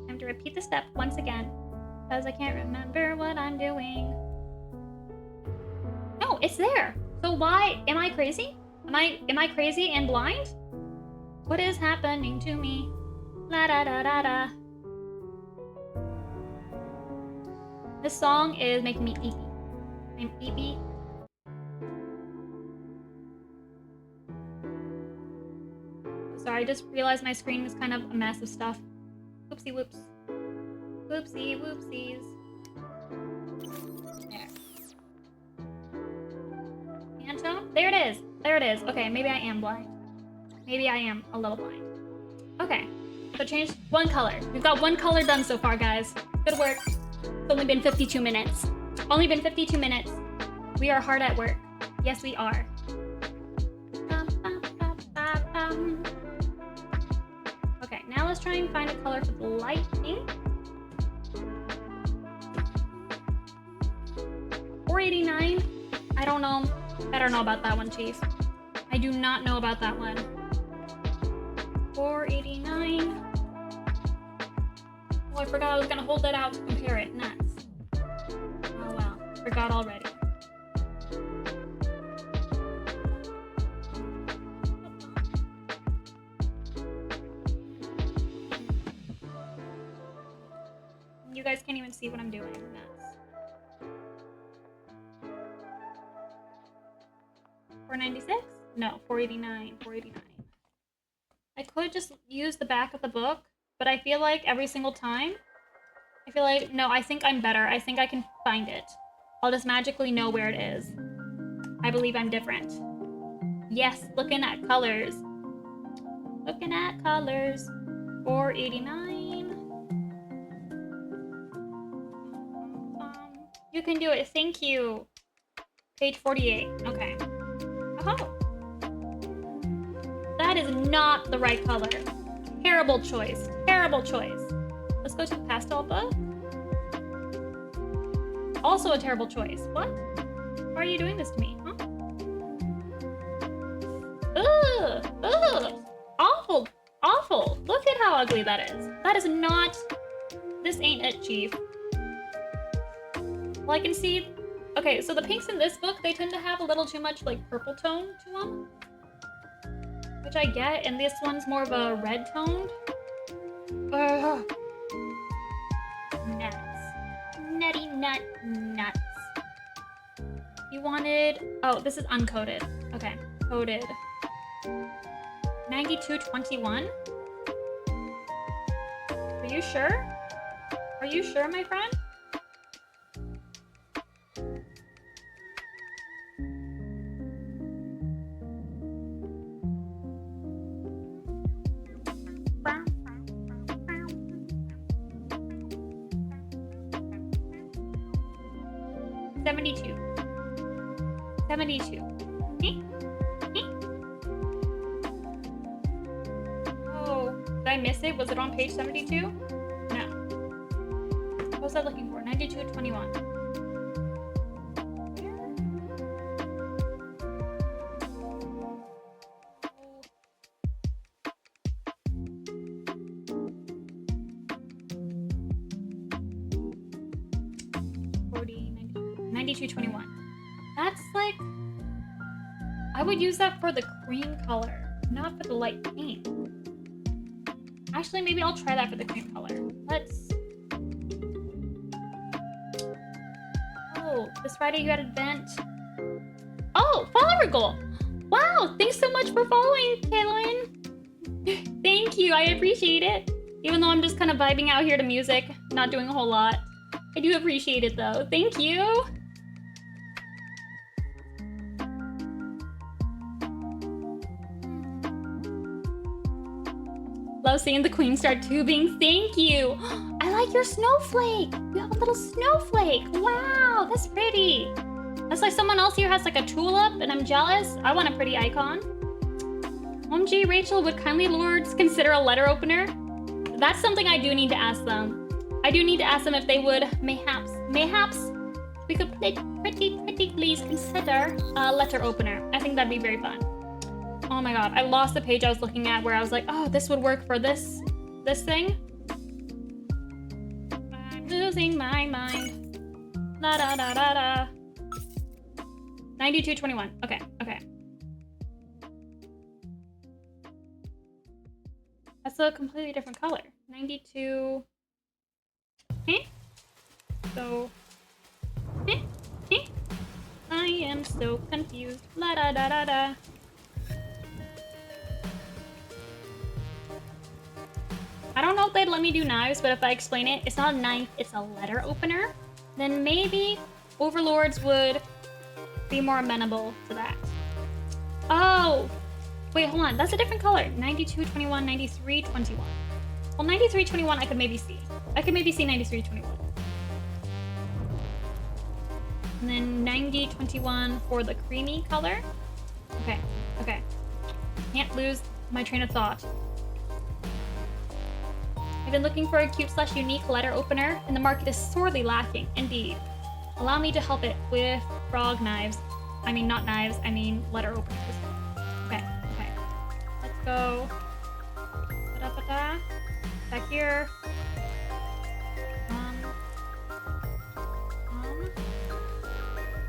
time to repeat the step once again, because I can't remember what I'm doing. No, it's there. So why am I crazy? Am I crazy and blind? What is happening to me? La da da da da. This song is making me eepy. I'm eepy. Sorry, I just realized my screen is kind of a mess of stuff. Whoopsie whoops. Whoopsie whoopsies. There. Pantone? There it is. There it is. Okay, maybe I am blind. Maybe I am a little blind. Okay, so change one color. We've got one color done so far, guys. Good work. It's only been 52 minutes. Only been 52 minutes. We are hard at work. Yes, we are. Okay, now let's try and find a color for the light pink. 489. I don't know. I don't know about that one, Chief. I do not know about that one. 489. Oh, I forgot I was gonna hold that out to compare it. Nuts. Oh well. Forgot already. You guys can't even see what I'm doing. Nuts. 496? No, 489. 489. I could just use the back of the book, but I feel like every single time I feel like, no, I think I'm better. I think I can find it. I'll just magically know where it is. I believe I'm different. Yes, looking at colors. Looking at colors. 489. You can do it. Thank you. Page 48. Okay. Oh. That is not the right color. Terrible choice. Terrible choice. Let's go to the pastel book. Also a terrible choice. What? Why are you doing this to me? Huh? Ugh. Ugh. Awful. Awful. Look at how ugly that is. That is not... This ain't it, Chief. Well, I can see... Okay, so the pinks in this book, they tend to have a little too much, like, purple tone to them. Which I get, and this one's more of a red toned. Ugh. Nuts. Nutty nut nuts. You wanted... Oh, this is uncoded. Okay, coded. 9221? Are you sure? Are you sure, my friend? Oh, did I miss it? Was it on page 72? No. What was I looking for? 9221. That's like... I would use that for the cream color, not for the light pink. Actually, maybe I'll try that for the cream color. Let's... Oh, this Friday you had an event. Oh, follower goal! Wow, thanks so much for following, Kaylin. Thank you, I appreciate it. Even though I'm just kind of vibing out here to music, not doing a whole lot. I do appreciate it though. Thank you. Love seeing the queen start tubing. Thank you. I like your snowflake. You have a little snowflake. Wow, that's pretty. That's like someone else here has like a tulip and I'm jealous. I want a pretty icon. OMG, Rachel, would kindly lords consider a letter opener? That's something I do need to ask them. I do need to ask them if they would mayhaps we could pretty please consider a letter opener. I think that'd be very fun. Oh my god, I lost the page I was looking at where I was like, oh, this would work for this thing. I'm losing my mind. La da da da da. 9221. Okay, okay. That's a completely different color. 92. So. I am so confused. La da da da da. I don't know if they'd let me do knives, but if I explain it, it's not a knife, it's a letter opener, then maybe overlords would be more amenable to that. Oh! Wait, hold on. That's a different color. 9221, 9321. Well, 9321 I could maybe see. I could maybe see 9321. And then 9021 for the creamy color. Okay, okay. Can't lose my train of thought. I've been looking for a cute/unique letter opener, and the market is sorely lacking, indeed. Allow me to help it with frog knives. I mean, not knives, I mean letter openers. Okay, okay. Let's go. Ba-da-ba-da. Back here.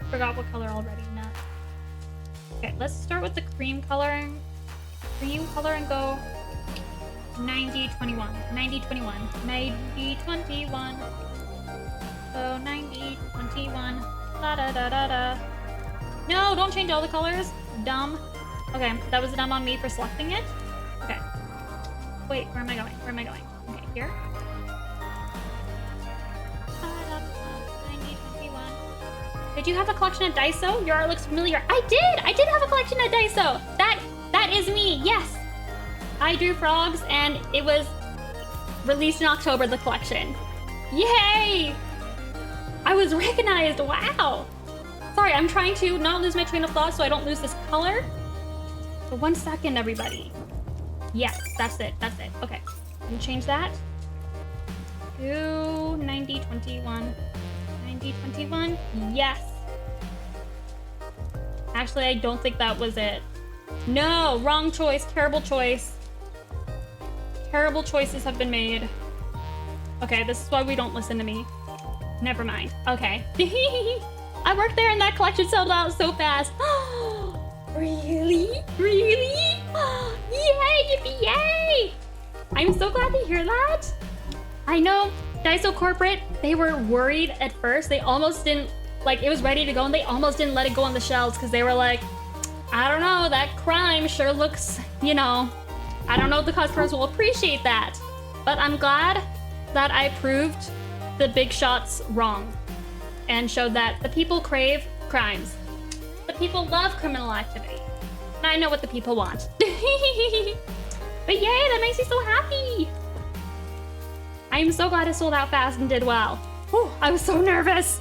Forgot what color already. Nuts. Okay, let's start with the cream color and go 9021. 9021. 9021. So 9021. Da da da da da. No, don't change all the colors. Dumb. Okay, that was dumb on me for selecting it. Okay. Wait, where am I going? Where am I going? Okay, here. Did you have a collection at Daiso? Your art looks familiar. I did have a collection at Daiso. That is me, yes. I drew frogs and it was released in October, the collection. Yay! I was recognized, wow. Sorry, I'm trying to not lose my train of thought so I don't lose this color. So 1 second, everybody. Yes, that's it. Okay, let me change that to 9021. 9021, yes. Actually, I don't think that was it. No, wrong choice, terrible choice. Terrible choices have been made. Okay, this is why we don't listen to me. Never mind. Okay. I worked there and that collection sold out so fast. Really? Really? Yay, yippee, yay! I'm so glad to hear that. I know Daiso Corporate, they were worried at first. They almost didn't, like, it was ready to go and they almost didn't let it go on the shelves because they were like, I don't know, that crime sure looks, you know, I don't know if the customers will appreciate that. But I'm glad that I proved the big shots wrong and showed that the people crave crimes. The people love criminal activity. And I know what the people want. But yay, that makes me so happy. I'm so glad it sold out fast and did well. Whew, I was so nervous.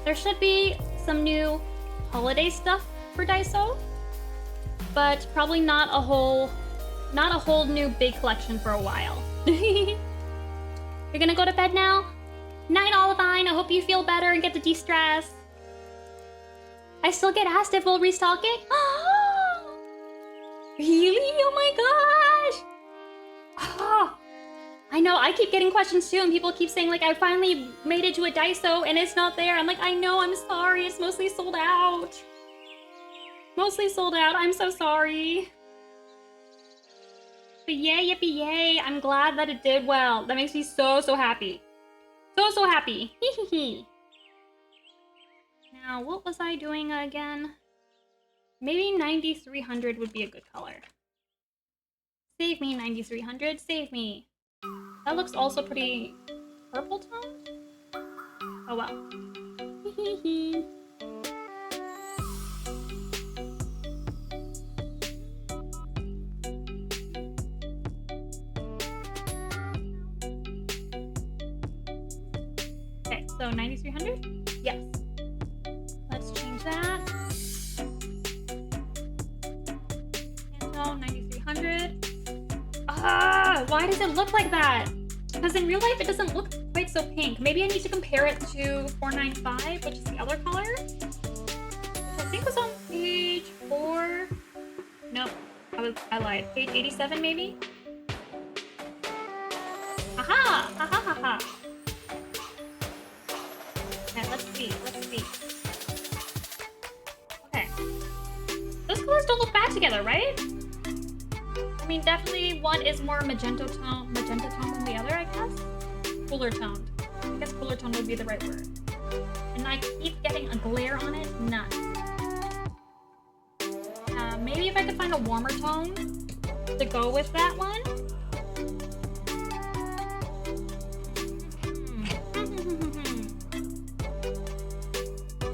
There should be some new holiday stuff for Daiso, but probably not a whole new big collection for a while. You're gonna go to bed now? Night, Olivine. I hope you feel better and get to de-stress. I still get asked if we'll restock it. Really? Oh my gosh! Oh, I know, I keep getting questions too, and people keep saying, like, I finally made it to a Daiso and it's not there. I'm like, I know, I'm sorry. It's mostly sold out. Mostly sold out. I'm so sorry. But yay, yippee, yay. I'm glad that it did well. That makes me so, so happy. So, so happy. Hee. Now, what was I doing again? Maybe 9300 would be a good color. Save me, 9300. Save me. That looks also pretty purple toned. Oh well. Okay, so 9300? Yes. Let's change that. Pantone 9300. Ah, why does it look like that? Because in real life, it doesn't look quite so pink. Maybe I need to compare it to 495, which is the other color. Which I think was on page 4. Nope, I lied. Page 87, maybe? Aha! Ha ha ha ha! Okay, let's see. Okay. Those colors don't look bad together, right? I mean, definitely one is more magenta tone than the other, I guess. Cooler toned. I guess cooler tone would be the right word. And I keep getting a glare on it. Nuts. Maybe if I could find a warmer tone to go with that one.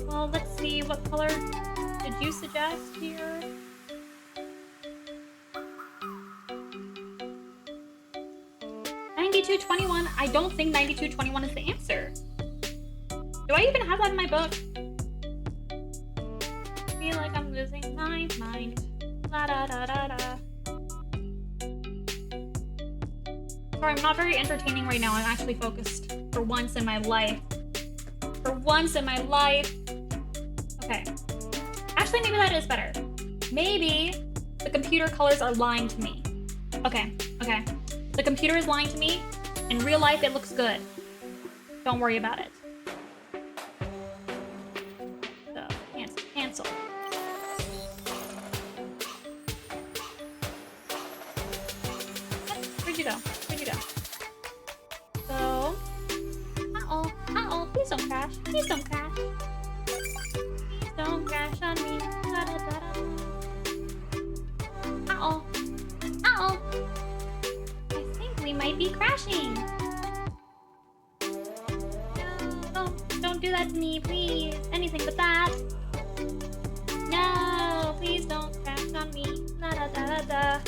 Well, let's see. What color did you suggest here? $92.21. I don't think $92.21 is the answer. Do I even have that in my book? I feel like I'm losing my mind. La da da da da. Sorry, I'm not very entertaining right now. I'm actually focused for once in my life. For once in my life. Okay. Actually, maybe that is better. Maybe the computer colors are lying to me. Okay. The computer is lying to me. In real life, it looks good. Don't worry about it. So, cancel. Where'd you go? So, please don't crash. Please don't crash on me. Uh-oh. I think we might be crashing. No, don't do that to me, please. Anything but that. No, please don't crash on me. La da da da da.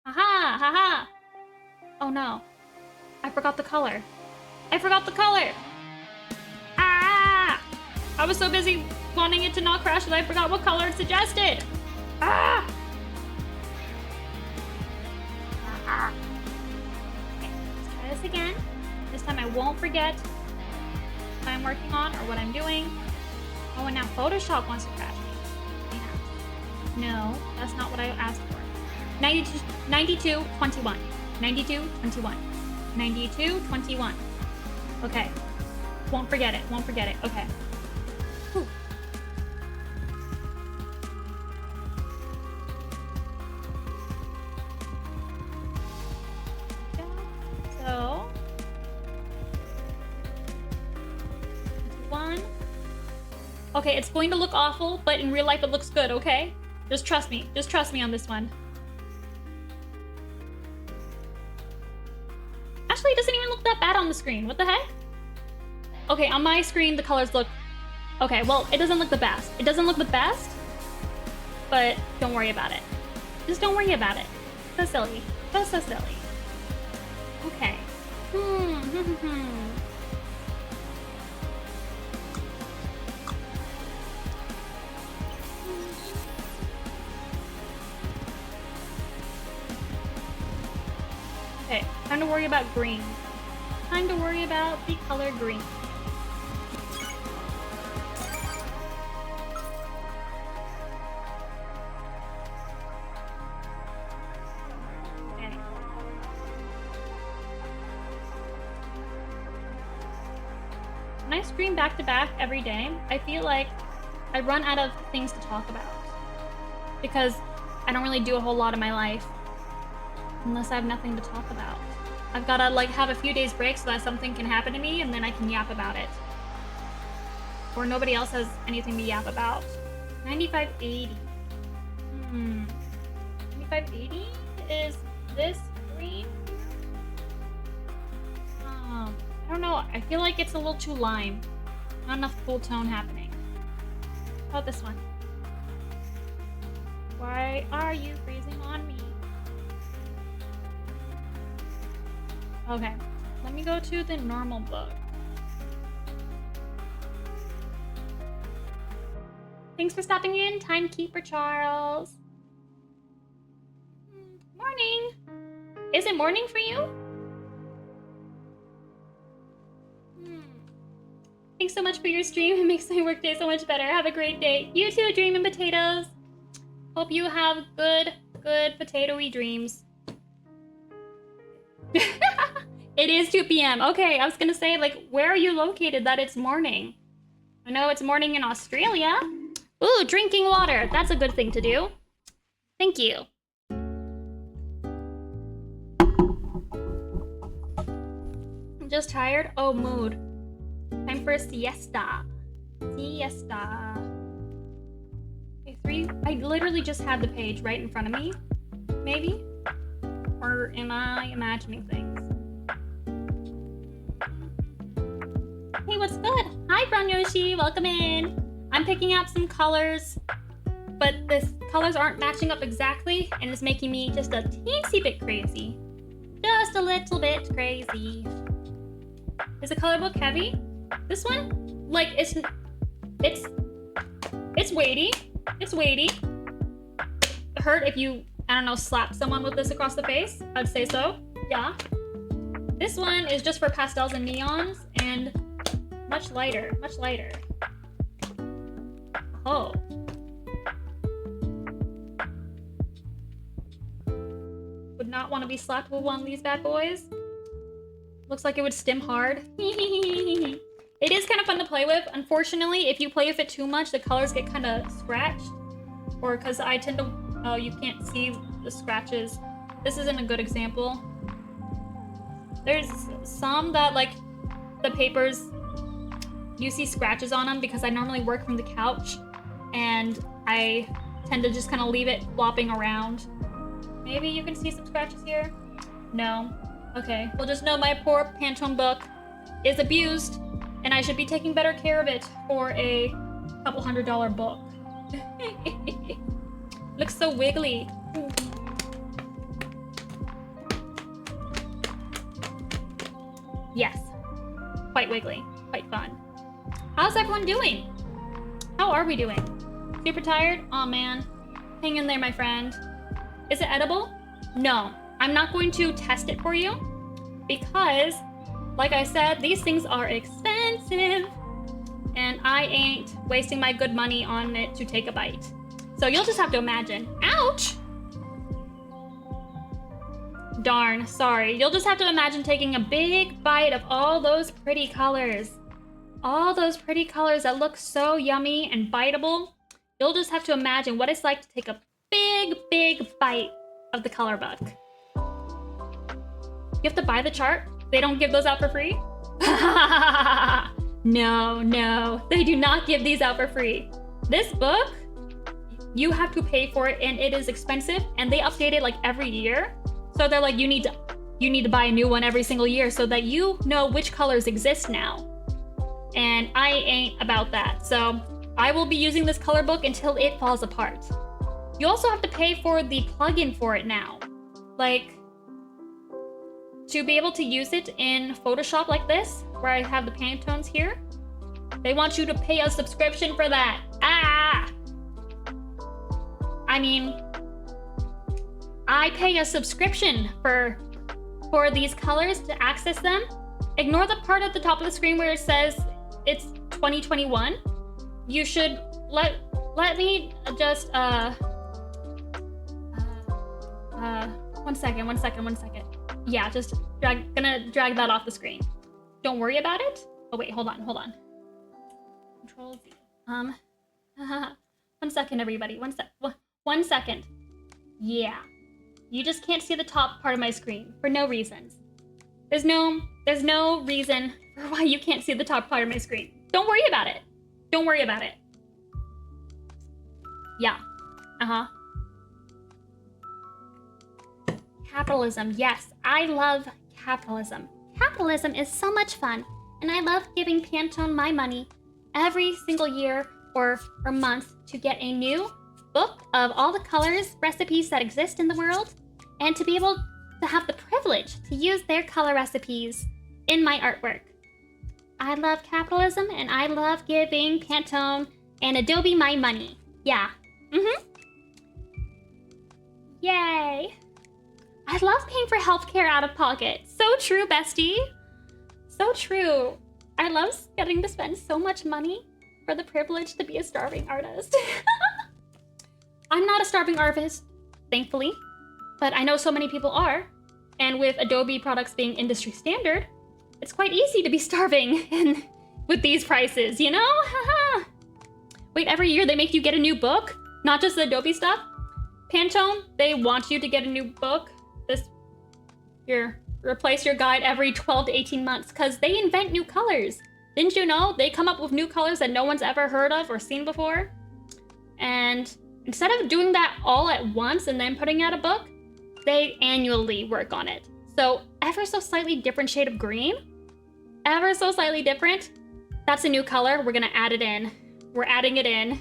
Haha, haha. Oh no. I forgot the color. I forgot the color. Ah! I was so busy wanting it to not crash that I forgot what color it suggested. Ah! Okay, let's try this again. This time I won't forget what I'm working on or what I'm doing. Oh, and now Photoshop wants to crash me. No, that's not what I asked for. 92, 21. 92, 21. 92, 21. Okay. Won't forget it. Won't forget it. Okay. Whew. So. 1. Okay, it's going to look awful, but in real life it looks good, okay? Just trust me. Just trust me on this one. Actually, it doesn't even look that bad on the screen. What the heck? Okay, on my screen, the colors look... Okay, well, it doesn't look the best. It doesn't look the best, but don't worry about it. Just don't worry about it. So silly. So silly. Okay. Okay, time to worry about green. Time to worry about the color green. Okay. When I stream back to back every day, I feel like I run out of things to talk about. Because I don't really do a whole lot in my life. Unless I have nothing to talk about. I've gotta like have a few days break so that something can happen to me and then I can yap about it. Or nobody else has anything to yap about. 9580. 9580 is this green? I don't know. I feel like it's a little too lime. Not enough cool tone happening. How about this one? Why are you freezing on me? Okay, let me go to the normal book. Thanks for stopping in, Timekeeper Charles. Morning. Is it morning for you? Thanks so much for your stream. It makes my workday so much better. Have a great day. You too, Dreaming Potatoes. Hope you have good potato-y dreams. It is 2 p.m. Okay, I was gonna say, like, where are you located that it's morning? I know it's morning in Australia. Ooh, drinking water. That's a good thing to do. Thank you. I'm just tired. Oh, mood. Time for a siesta. Siesta. Okay, 3. I literally just had the page right in front of me. Maybe? Or am I imagining things? Hey, what's good? Hi, Brown Yoshi. Welcome in. I'm picking out some colors, but the colors aren't matching up exactly, and it's making me just a teensy bit crazy. Just a little bit crazy. Is the color book heavy? This one? Like, it's weighty. It's weighty. It hurt if you, I don't know, slap someone with this across the face. I'd say so. Yeah. This one is just for pastels and neons, and much lighter. Much lighter. Oh. Would not want to be slapped with one of these bad boys. Looks like it would stim hard. It is kind of fun to play with. Unfortunately, if you play with it too much, the colors get kind of scratched. Or because I tend to... Oh, you can't see the scratches. This isn't a good example. There's some that like the papers, you see scratches on them because I normally work from the couch and I tend to just kind of leave it flopping around. Maybe you can see some scratches here? No. Okay, well just know my poor Pantone book is abused and I should be taking better care of it for a couple $100 book. Looks so wiggly. Yes, quite wiggly, quite fun. How's everyone doing? How are we doing? Super tired? Aw, man. Hang in there, my friend. Is it edible? No, I'm not going to test it for you because, like I said, these things are expensive and I ain't wasting my good money on it to take a bite. So you'll just have to imagine. Ouch! Darn, sorry. You'll just have to imagine taking a big bite of all those pretty colors. All those pretty colors that look so yummy and biteable. You'll just have to imagine what it's like to take a big, big bite of the color book. You have to buy the chart? They don't give those out for free? No, they do not give these out for free. This book, you have to pay for it and it is expensive and they update it like every year. So they're like, you need to buy a new one every single year so that you know which colors exist now. And I ain't about that. So I will be using this color book until it falls apart. You also have to pay for the plugin for it now. Like, to be able to use it in Photoshop like this, where I have the Pantones here, they want you to pay a subscription for that. Ah! I mean, I pay a subscription for these colors to access them. Ignore the part at the top of the screen where it says it's 2021. You should let me just one second. Yeah, just gonna drag that off the screen. Don't worry about it. Oh wait, hold on. Control Z. 1 second, everybody. 1 second. Yeah. You just can't see the top part of my screen for no reasons. There's no reason for why you can't see the top part of my screen. Don't worry about it. Don't worry about it. Yeah. Capitalism. Yes, I love capitalism. Capitalism is so much fun, and I love giving Pantone my money every single year or month to get a new book of all the colors, recipes that exist in the world, and to be able to have the privilege to use their color recipes in my artwork. I love capitalism, and I love giving Pantone and Adobe my money. Yeah. Yay. I love paying for healthcare out of pocket. So true, bestie. So true. I love getting to spend so much money for the privilege to be a starving artist. I'm not a starving artist, thankfully, but I know so many people are. And with Adobe products being industry standard, it's quite easy to be starving and with these prices, you know? Wait, every year they make you get a new book? Not just the Adobe stuff? Pantone, they want you to get a new book. Replace your guide every 12 to 18 months because they invent new colors. Didn't you know? They come up with new colors that no one's ever heard of or seen before. And instead of doing that all at once and then putting out a book, they annually work on it. So ever so slightly different shade of green, ever so slightly different. That's a new color. We're gonna add it in. We're adding it in.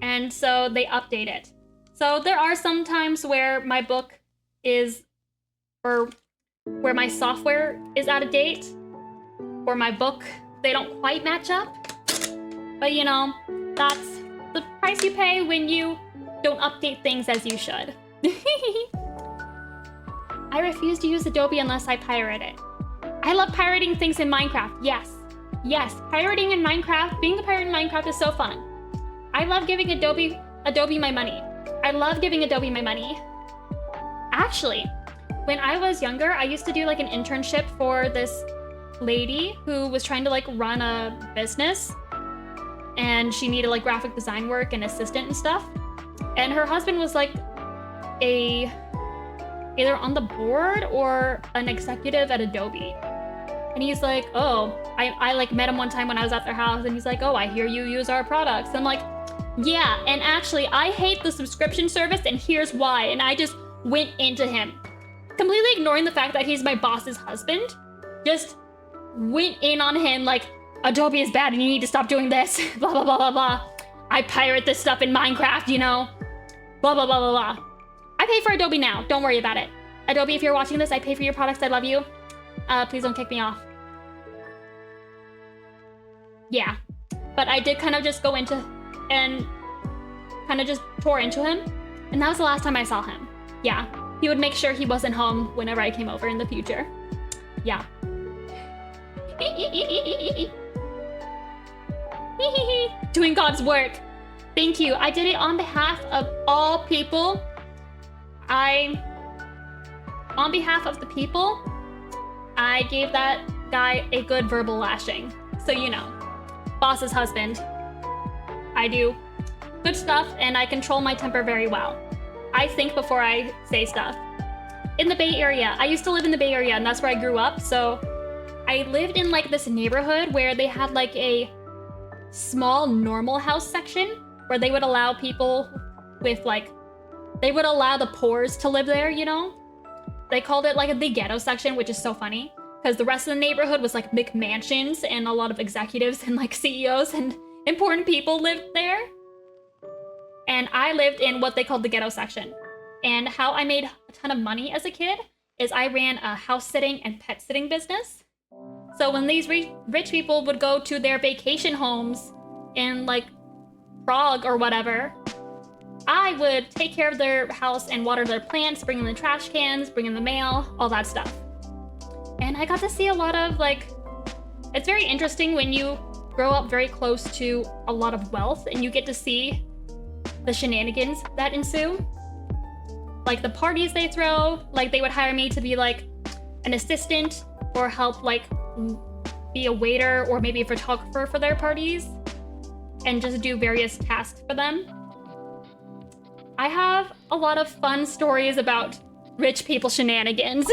And so they update it. So there are some times where my book is, or where my software is out of date, or my book, they don't quite match up. But you know, that's the price you pay when you don't update things as you should. I refuse to use Adobe unless I pirate it. I love pirating things in Minecraft. Yes, pirating in Minecraft, being a pirate in Minecraft is so fun. I love giving Adobe my money. I love giving Adobe my money. Actually, when I was younger, I used to do like an internship for this lady who was trying to like run a business, and she needed like graphic design work and assistant and stuff. And her husband was like a either on the board or an executive at Adobe. And he's like, oh, I like met him one time when I was at their house, and he's like, oh, I hear you use our products. I'm like, yeah, and actually I hate the subscription service, and here's why. And I just went into him, completely ignoring the fact that he's my boss's husband. Just went in on him like, Adobe is bad and you need to stop doing this, blah, blah, blah, blah, blah. I pirate this stuff in Minecraft, you know, blah, blah, blah, blah, blah. I pay for Adobe now, don't worry about it. Adobe, if you're watching this, I pay for your products, I love you. Please don't kick me off. Yeah, but I did kind of just go into and kind of just tore into him. And that was the last time I saw him. Yeah, he would make sure he wasn't home whenever I came over in the future. Yeah. Doing God's work. Thank you. I did it on behalf of all people. On behalf of the people, I gave that guy a good verbal lashing. So, you know, boss's husband. I do good stuff and I control my temper very well. I think before I say stuff. In the Bay Area, I used to live in the Bay Area and that's where I grew up. So I lived in like this neighborhood where they had like a small normal house section where they would allow people with like, they would allow the poors to live there, you know? They called it like the ghetto section, which is so funny because the rest of the neighborhood was like McMansions and a lot of executives and like CEOs and important people lived there. And I lived in what they called the ghetto section. And how I made a ton of money as a kid is I ran a house sitting and pet sitting business. So when these rich people would go to their vacation homes in like Prague or whatever, I would take care of their house and water their plants, bring in the trash cans, bring in the mail, all that stuff. And I got to see a lot of like, it's very interesting when you grow up very close to a lot of wealth and you get to see the shenanigans that ensue. Like the parties they throw, like they would hire me to be like an assistant or help like be a waiter or maybe a photographer for their parties and just do various tasks for them. I have a lot of fun stories about rich people shenanigans.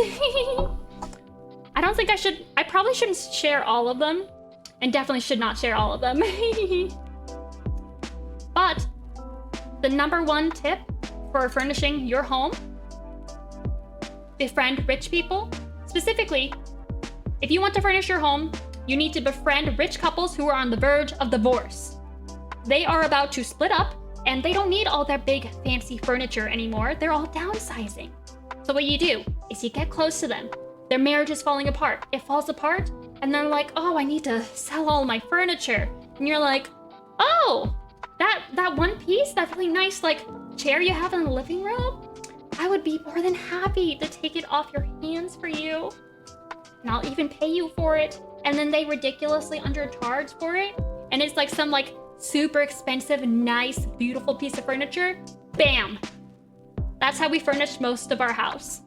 I don't think I probably shouldn't share all of them and definitely should not share all of them. But the #1 tip for furnishing your home, befriend rich people. Specifically, if you want to furnish your home, you need to befriend rich couples who are on the verge of divorce. They are about to split up and they don't need all their big fancy furniture anymore. They're all downsizing. So what you do is you get close to them. Their marriage is falling apart. It falls apart and they're like, oh, I need to sell all my furniture. And you're like, oh, that one piece, that really nice like chair you have in the living room, I would be more than happy to take it off your hands for you. And I'll even pay you for it. And then they ridiculously undercharge for it. And it's like some like super expensive, nice, beautiful piece of furniture. Bam. That's how we furnished most of our house.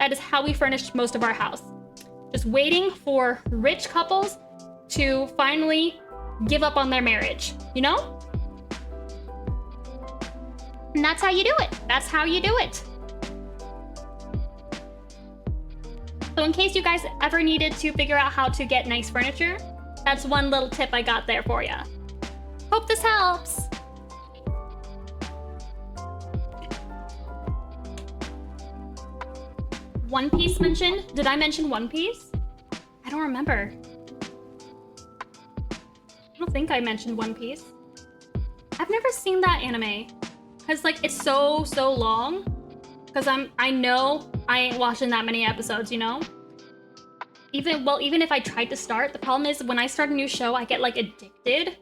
That is how we furnished most of our house. Just waiting for rich couples to finally give up on their marriage, you know? And that's how you do it. That's how you do it. So in case you guys ever needed to figure out how to get nice furniture, that's one little tip I got there for you. Hope this helps. One Piece mentioned. Did I mention One Piece? I don't remember. I don't think I mentioned One Piece. I've never seen that anime. Cause like it's so long. Cause I know I ain't watching that many episodes, you know? Even if I tried to start, the problem is when I start a new show, I get like addicted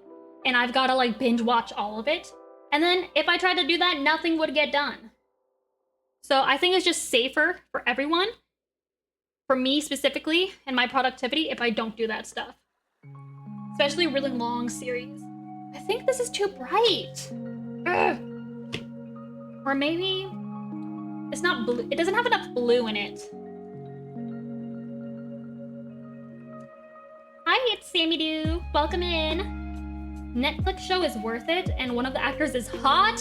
and I've gotta like binge watch all of it. And then if I tried to do that, nothing would get done. So I think it's just safer for everyone, for me specifically, and my productivity if I don't do that stuff. Especially really long series. I think this is too bright. Ugh. Or maybe it's not blue. It doesn't have enough blue in it. Hi, it's Sammy Doo. Welcome in. Netflix show is worth it, and one of the actors is hot.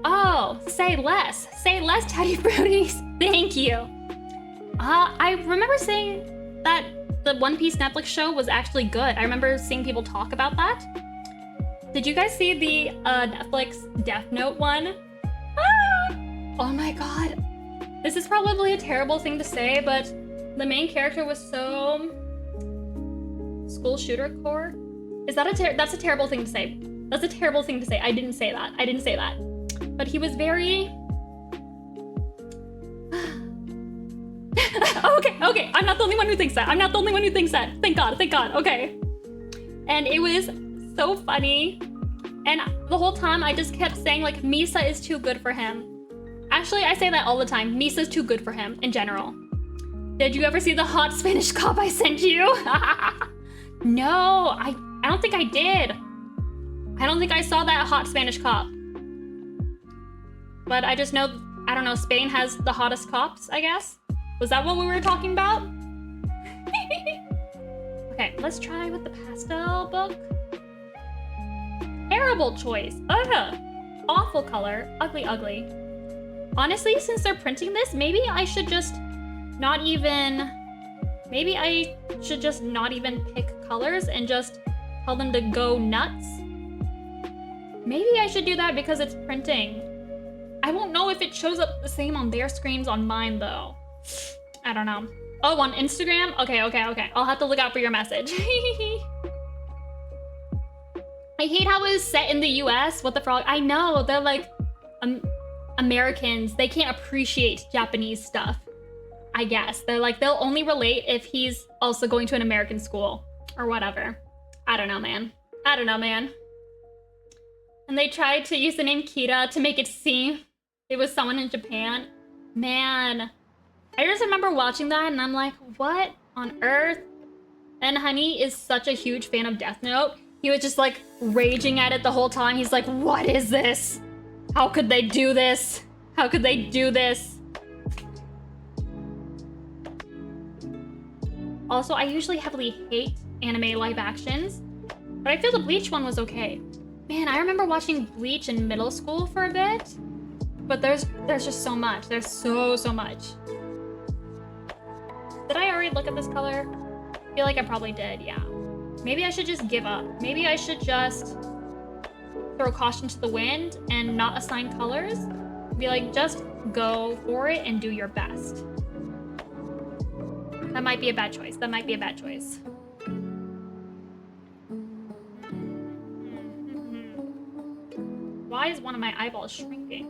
Oh, say less. Say less, Teddy Fruities. Thank you. I remember saying that the One Piece Netflix show was actually good. I remember seeing people talk about that. Did you guys see the Netflix Death Note one? Ah! Oh my god. This is probably a terrible thing to say, but the main character was so school shooter core. Is that that's a terrible thing to say. That's a terrible thing to say. I didn't say that. I didn't say that. But he was very okay. I'm not the only one who thinks that. I'm not the only one who thinks that. Thank God, okay. And it was so funny. And the whole time I just kept saying like, Misa is too good for him. Actually, I say that all the time. Misa's too good for him in general. Did you ever see the hot Spanish cop I sent you? No, I don't think I did. I don't think I saw that hot Spanish cop. But I just know, I don't know, Spain has the hottest cops, I guess? Was that what we were talking about? Okay, let's try with the pastel book. Terrible choice. Ugh. Awful color. Ugly. Honestly, since they're printing this, maybe I should just not even pick colors and just tell them to go nuts. Maybe I should do that because it's printing. I won't know if it shows up the same on their screens on mine though. I don't know. Oh, on Instagram? Okay. I'll have to look out for your message. I hate how it was set in the US. What the frog? I know, they're like Americans. They can't appreciate Japanese stuff. I guess. They're like, they'll only relate if he's also going to an American school or whatever. I don't know, man. And they tried to use the name Kira to make it seem it was someone in Japan. Man, I just remember watching that and I'm like, what on earth? And Honey is such a huge fan of Death Note. He was just like raging at it the whole time. He's like, what is this? How could they do this? How could they do this? Also, I usually heavily hate anime live actions, but I feel the Bleach one was okay. Man, I remember watching Bleach in middle school for a bit, but there's just so much. There's so much. Did I already look at this color? I feel like I probably did, yeah. Maybe I should just give up. Maybe I should just throw caution to the wind and not assign colors. Be like, just go for it and do your best. That might be a bad choice. Why is one of my eyeballs shrinking?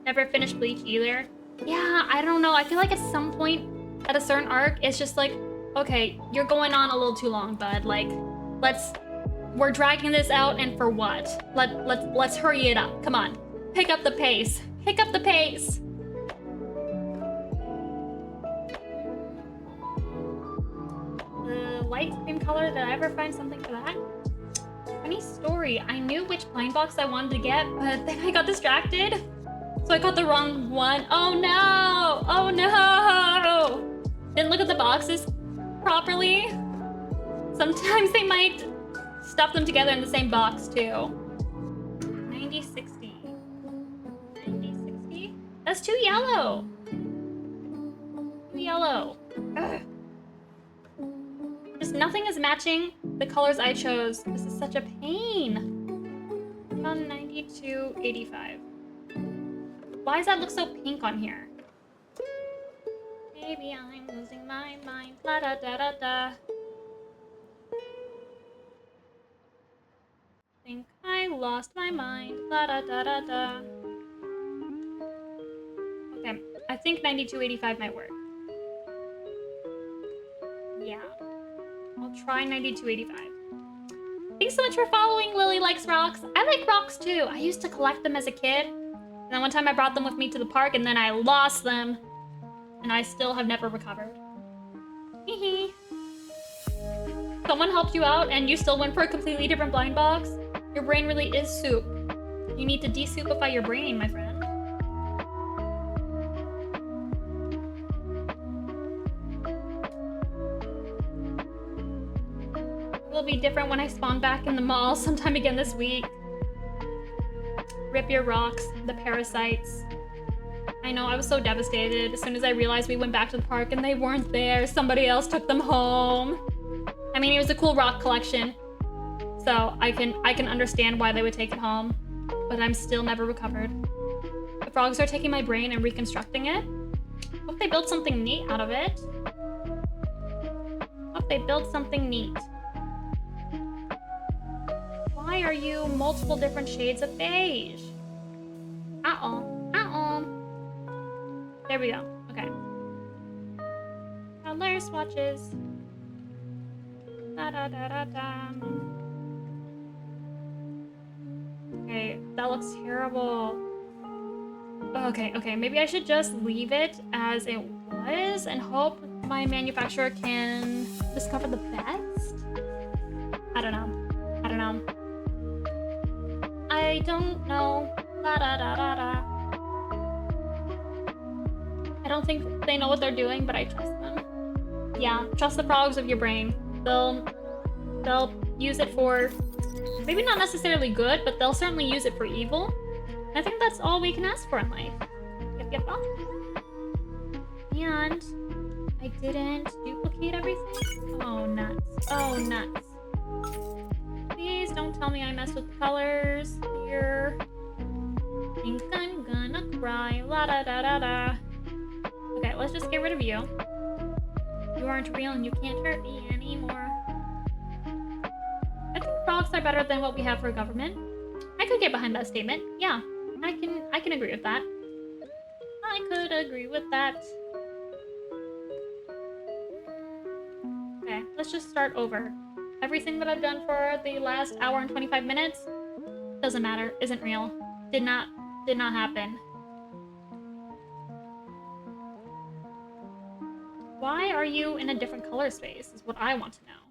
Never finished Bleach either. Yeah, I don't know. I feel like at some point, at a certain arc, it's just like, okay, you're going on a little too long, bud. Like, we're dragging this out, and for what? Let's hurry it up. Come on, pick up the pace. The light cream color. Did I ever find something for that? Funny story. I knew which blind box I wanted to get, but then I got distracted. So I got the wrong one. Oh no! Didn't look at the boxes properly. Sometimes they might stuff them together in the same box too. 9060. That's too yellow. Ugh. Just nothing is matching the colors I chose. This is such a pain. I'm on 9285. Why does that look so pink on here? Maybe I'm losing my mind. La da da da da. Think I lost my mind. La da da da da. Okay, I think 9285 might work. Yeah. I'll try 9285. Thanks so much for following Lily Likes Rocks. I like rocks too. I used to collect them as a kid. And then one time I brought them with me to the park and then I lost them. And I still have never recovered. Hee. Someone helped you out and you still went for a completely different blind box? Your brain really is soup. You need to de-soupify your brain, my friend. It will be different when I spawn back in the mall sometime again this week. Rip your rocks, the parasites. I know, I was so devastated as soon as I realized we went back to the park and they weren't there. Somebody else took them home. I mean, it was a cool rock collection, so I can understand why they would take it home, but I'm still never recovered. The frogs are taking my brain and reconstructing it. Hope they build something neat out of it. Hope they build something neat. Why are you multiple different shades of beige? Uh-oh. Uh-oh. There we go. Okay. Color swatches. Da-da-da-da-da. Okay, that looks terrible. Okay, maybe I should just leave it as it was and hope my manufacturer can discover the best? I don't know. I don't know. La-da-da-da-da. I don't think they know what they're doing, but I trust them. Yeah, trust the frogs of your brain. They'll use it for maybe not necessarily good, but they'll certainly use it for evil. And I think that's all we can ask for in life. Yep. And I didn't duplicate everything. Oh nuts. Please don't tell me I messed with the colors here. Think I'm gonna cry. La da da da da. Okay, let's just get rid of you. You aren't real and you can't hurt me anymore. I think frogs are better than what we have for government. I could get behind that statement. Yeah, I can agree with that. I could agree with that. Okay, let's just start over. Everything that I've done for the last hour and 25 minutes doesn't matter, isn't real. Did not happen. Why are you in a different color space is what I want to know.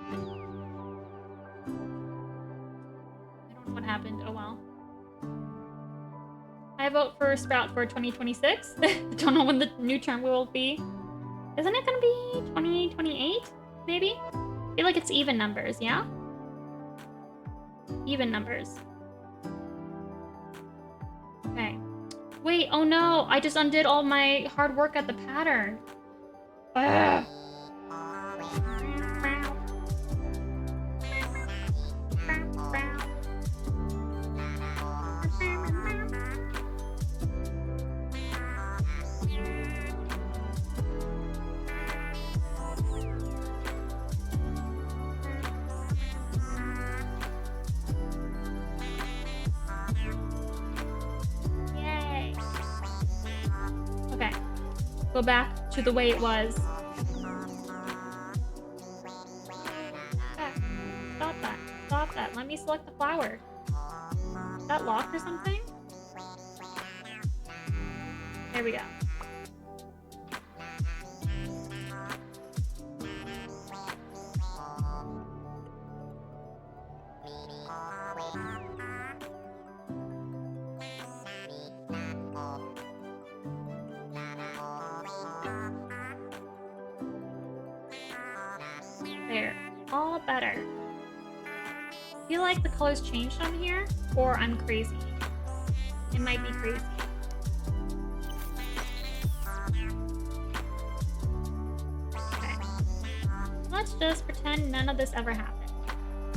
I don't know what happened. Oh well. I vote for Sprout for 2026. Don't know when the new term will be. Isn't it gonna be 2028? Maybe? I feel like it's even numbers, yeah? Even numbers. Okay. Wait, oh no! I just undid all my hard work at the pattern. Ugh. Yay. Okay. Go back to the way it was. Stop that. Let me select the flower. Is that locked or something? There we go. There. All better. I feel like the colors changed on here, or I'm crazy. It might be crazy. Okay. Let's just pretend none of this ever happened.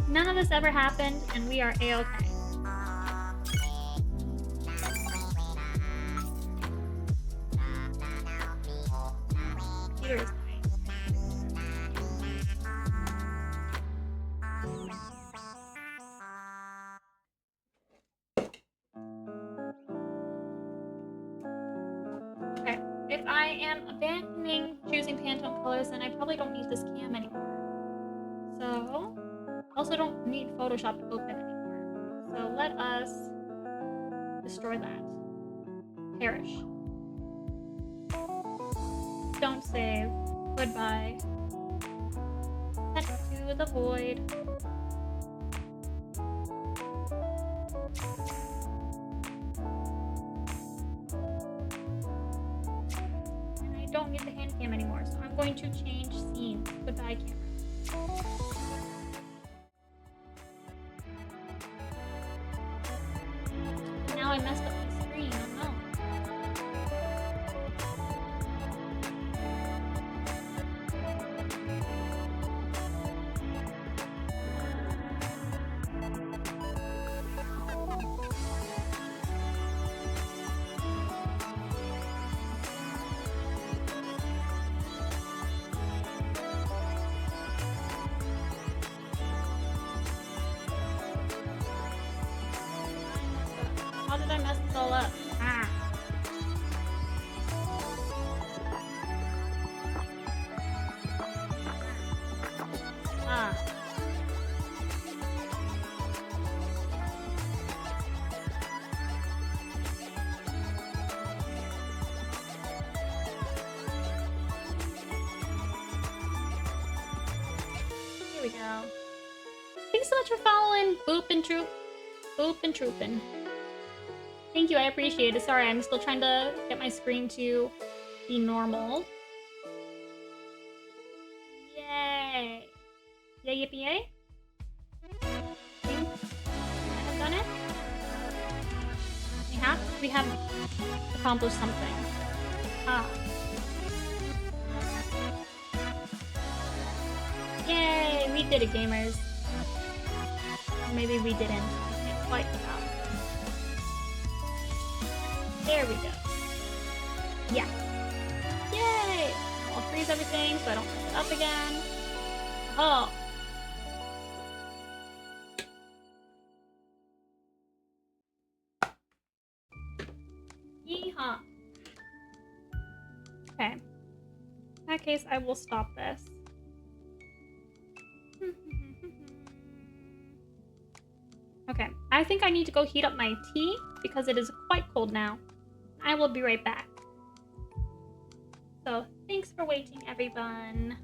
None of this ever happened, and we are A-okay. Peter is nice. Okay, if I am abandoning choosing Pantone colors, then I probably don't need this cam anymore. So, also don't need Photoshop to open anymore. So let us destroy that. Perish. Don't save. Goodbye. Head to the void. And I don't need the hand cam anymore, so I'm going to change scenes. Goodbye, camera. How did I mess this all up? Ah. Ah. Here we go. Thanks so much for following. Boop and troop. Boop and troopin'. Thank you, I appreciate it. Sorry, I'm still trying to get my screen to be normal. Yay! Yay, yippee, yay! Think I have done it? We have accomplished something. Ah. Yay! We did it, gamers. Or maybe we didn't. I can't quite tell. There we go. Yeah. Yay! I'll freeze everything so I don't mess it up again. Oh. Yeehaw. Okay. In that case, I will stop this. Okay. I think I need to go heat up my tea because it is quite cold now. I will be right back. So, thanks for waiting, everyone.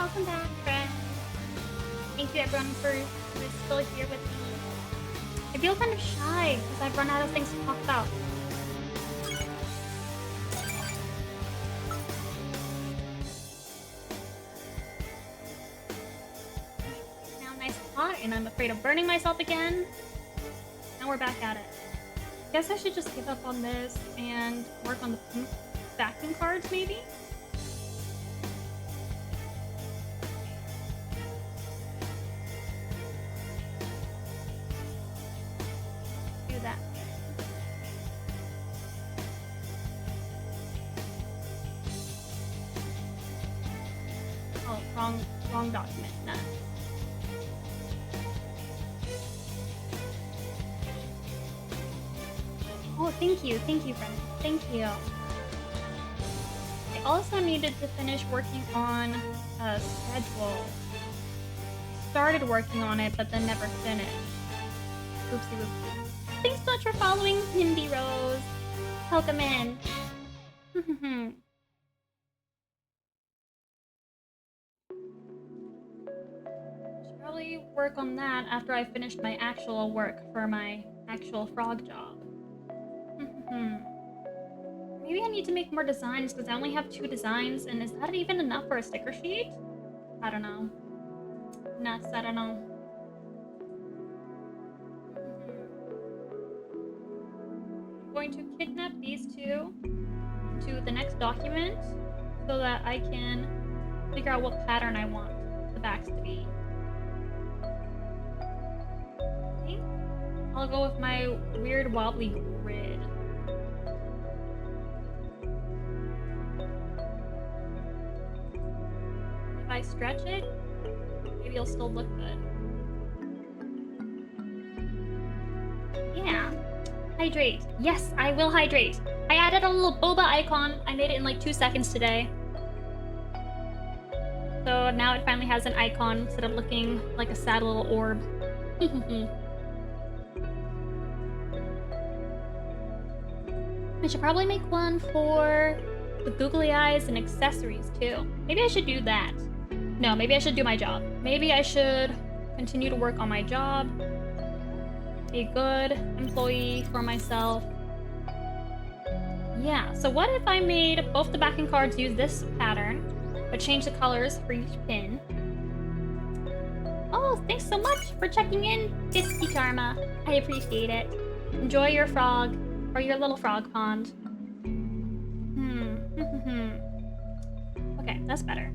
Welcome back, friends. Thank you everyone who's still here with me. I feel kind of shy because I've run out of things to talk about. Now nice and hot, and I'm afraid of burning myself again. Now we're back at it. Guess I should just give up on this and work on the pink backing cards, maybe? Do that. Oh, wrong document. Nah. Oh, thank you, friend. Thank you. I also needed to finish working on a schedule. Started working on it, but then never finished. Oopsie whoopsie. Thanks so much for following, Mindy Rose. Welcome in. Should probably work on that after I finished my actual work for my actual frog job. Maybe I need to make more designs because I only have 2 designs, and is that even enough for a sticker sheet? I don't know. Nuts, I don't know. I'm going to kidnap these 2 to the next document so that I can figure out what pattern I want the backs to be. I think I'll go with my weird wobbly grid. If I stretch it, maybe it'll still look good. Yeah. Hydrate. Yes, I will hydrate. I added a little boba icon. I made it in like 2 seconds today. So now it finally has an icon instead of looking like a sad little orb. I should probably make one for the googly eyes and accessories too. Maybe I should do that. No, maybe I should do my job. Maybe I should continue to work on my job. A good employee for myself. Yeah, so what if I made both the backing cards use this pattern, but change the colors for each pin? Oh, thanks so much for checking in, Bisky Karma. I appreciate it. Enjoy your frog, or your little frog pond. Okay, that's better.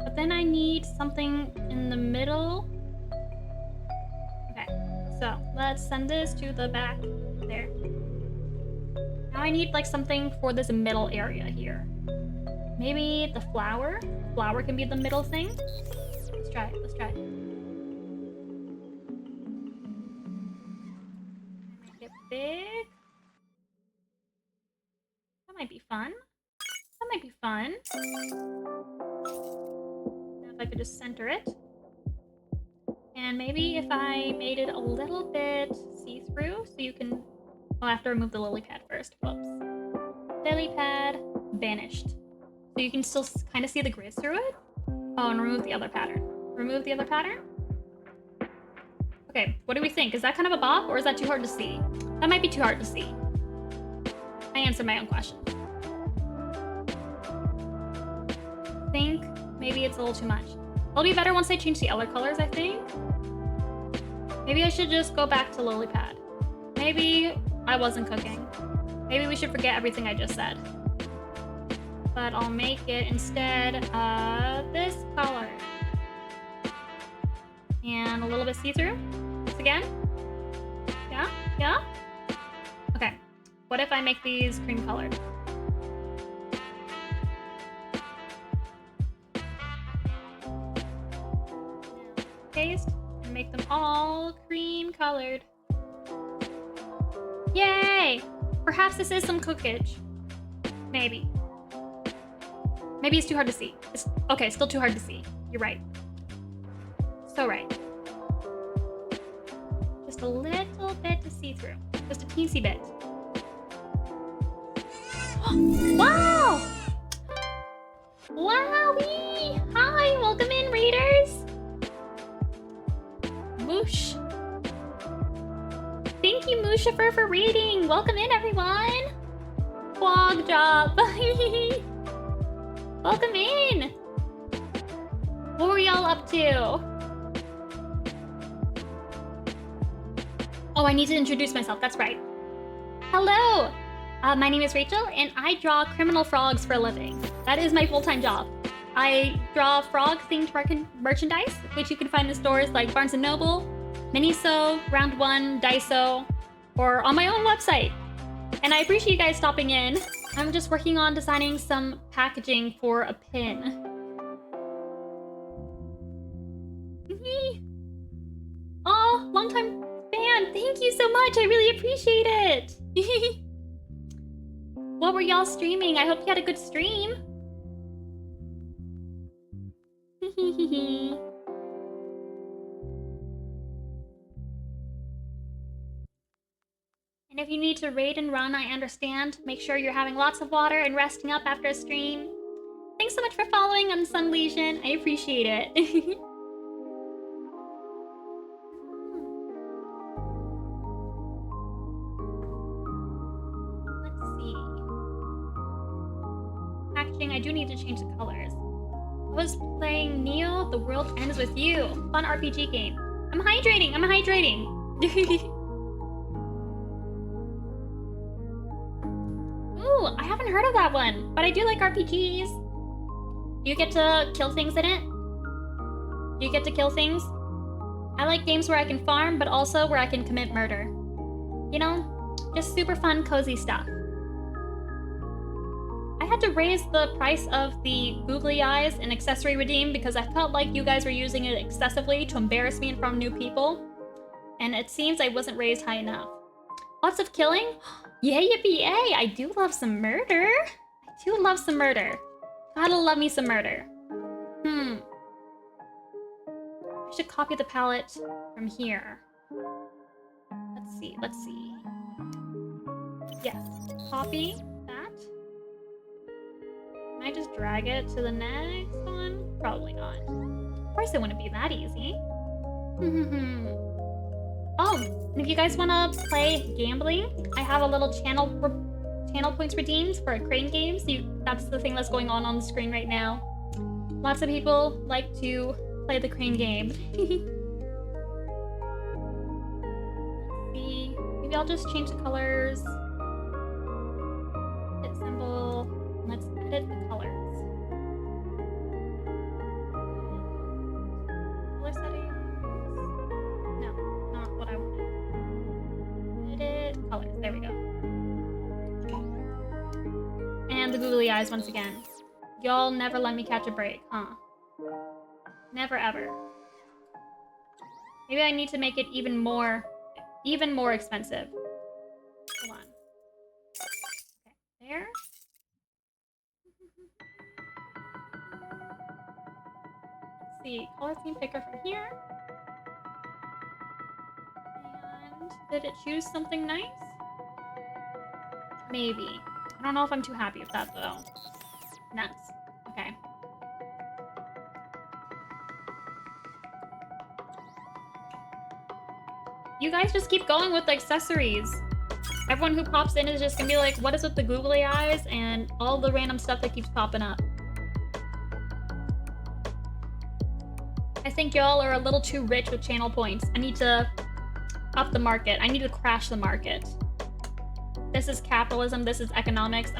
But then I need something in the middle. Okay, so let's send this to the back there. Now I need like something for this middle area here. Maybe the flower? The flower can be the middle thing. Let's try it, let's try it. Make it big. That might be fun. That might be fun. Now if I could just center it. And maybe if I made it a little bit see-through so you can... Oh, I have to remove the lily pad first. Whoops. Lily pad banished. So you can still kind of see the grid through it. Oh, and remove the other pattern. Remove the other pattern? Okay, what do we think? Is that kind of a bop or is that too hard to see? That might be too hard to see. I answered my own question. I think maybe it's a little too much. It'll be better once I change the other colors, I think. Maybe I should just go back to lily pad. Maybe I wasn't cooking. Maybe we should forget everything I just said. But I'll make it instead this color. And a little bit see-through. This again. Yeah? Yeah? Okay. What if I make these cream colored? Paste and make them all cream colored. Yay! Perhaps this is some cookage. Maybe. Maybe it's too hard to see. Okay, still too hard to see. You're right. So right. Just a little bit to see through. Just a teensy bit. Wow! Wowie! Hi, welcome in, moderators. Moosh. Thank you, Mushifer, for reading. Welcome in, everyone. Quag drop. Welcome in. What were y'all up to? Oh, I need to introduce myself. That's right. Hello. My name is Rachel, and I draw criminal frogs for a living. That is my full-time job. I draw frog-themed merchandise, which you can find in stores like Barnes & Noble, Miniso, Round One, Daiso, or on my own website. And I appreciate you guys stopping in. I'm just working on designing some packaging for a pin. Oh, long time fan. Thank you so much. I really appreciate it. What were y'all streaming? I hope you had a good stream. And if you need to raid and run, I understand. Make sure you're having lots of water and resting up after a stream. Thanks so much for following on Sun Legion. I appreciate it. Let's see. Packaging, I do need to change the colors. I was playing Neo, The World Ends With You. Fun RPG game. I'm hydrating, I'm hydrating. Ooh, I haven't heard of that one, but I do like RPGs. Do you get to kill things in it? Do you get to kill things? I like games where I can farm, but also where I can commit murder. You know, just super fun, cozy stuff. I had to raise the price of the googly eyes and accessory redeem because I felt like you guys were using it excessively to embarrass me in front of new people. And it seems I wasn't raised high enough. Lots of killing? Yay, yippee, yay! I do love some murder. I do love some murder. Gotta love me some murder. I should copy the palette from here. Let's see, let's see. Yes, copy that. Can I just drag it to the next one? Probably not. Of course it wouldn't be that easy. Oh, and if you guys want to play gambling, I have a little channel points redeemed for Crane Games. That's the thing that's going on the screen right now. Lots of people like to play the Crane game. Let's see. Maybe I'll just change the colors. Hit symbol. Let's edit the colors. Color settings. No, not what I wanted. Edit colors. There we go. And the googly eyes once again. Y'all never let me catch a break, huh? Never ever. Maybe I need to make it even more expensive. Hold on. Okay, there. Let's see, color theme picker from here. And did it choose something nice? Maybe. I don't know if I'm too happy with that though. Nuts. Okay. You guys just keep going with the accessories. Everyone who pops in is just gonna be like, what is with the googly eyes and all the random stuff that keeps popping up. I think y'all are a little too rich with channel points. I need to up the market. I need to crash the market. This is capitalism, this is economics.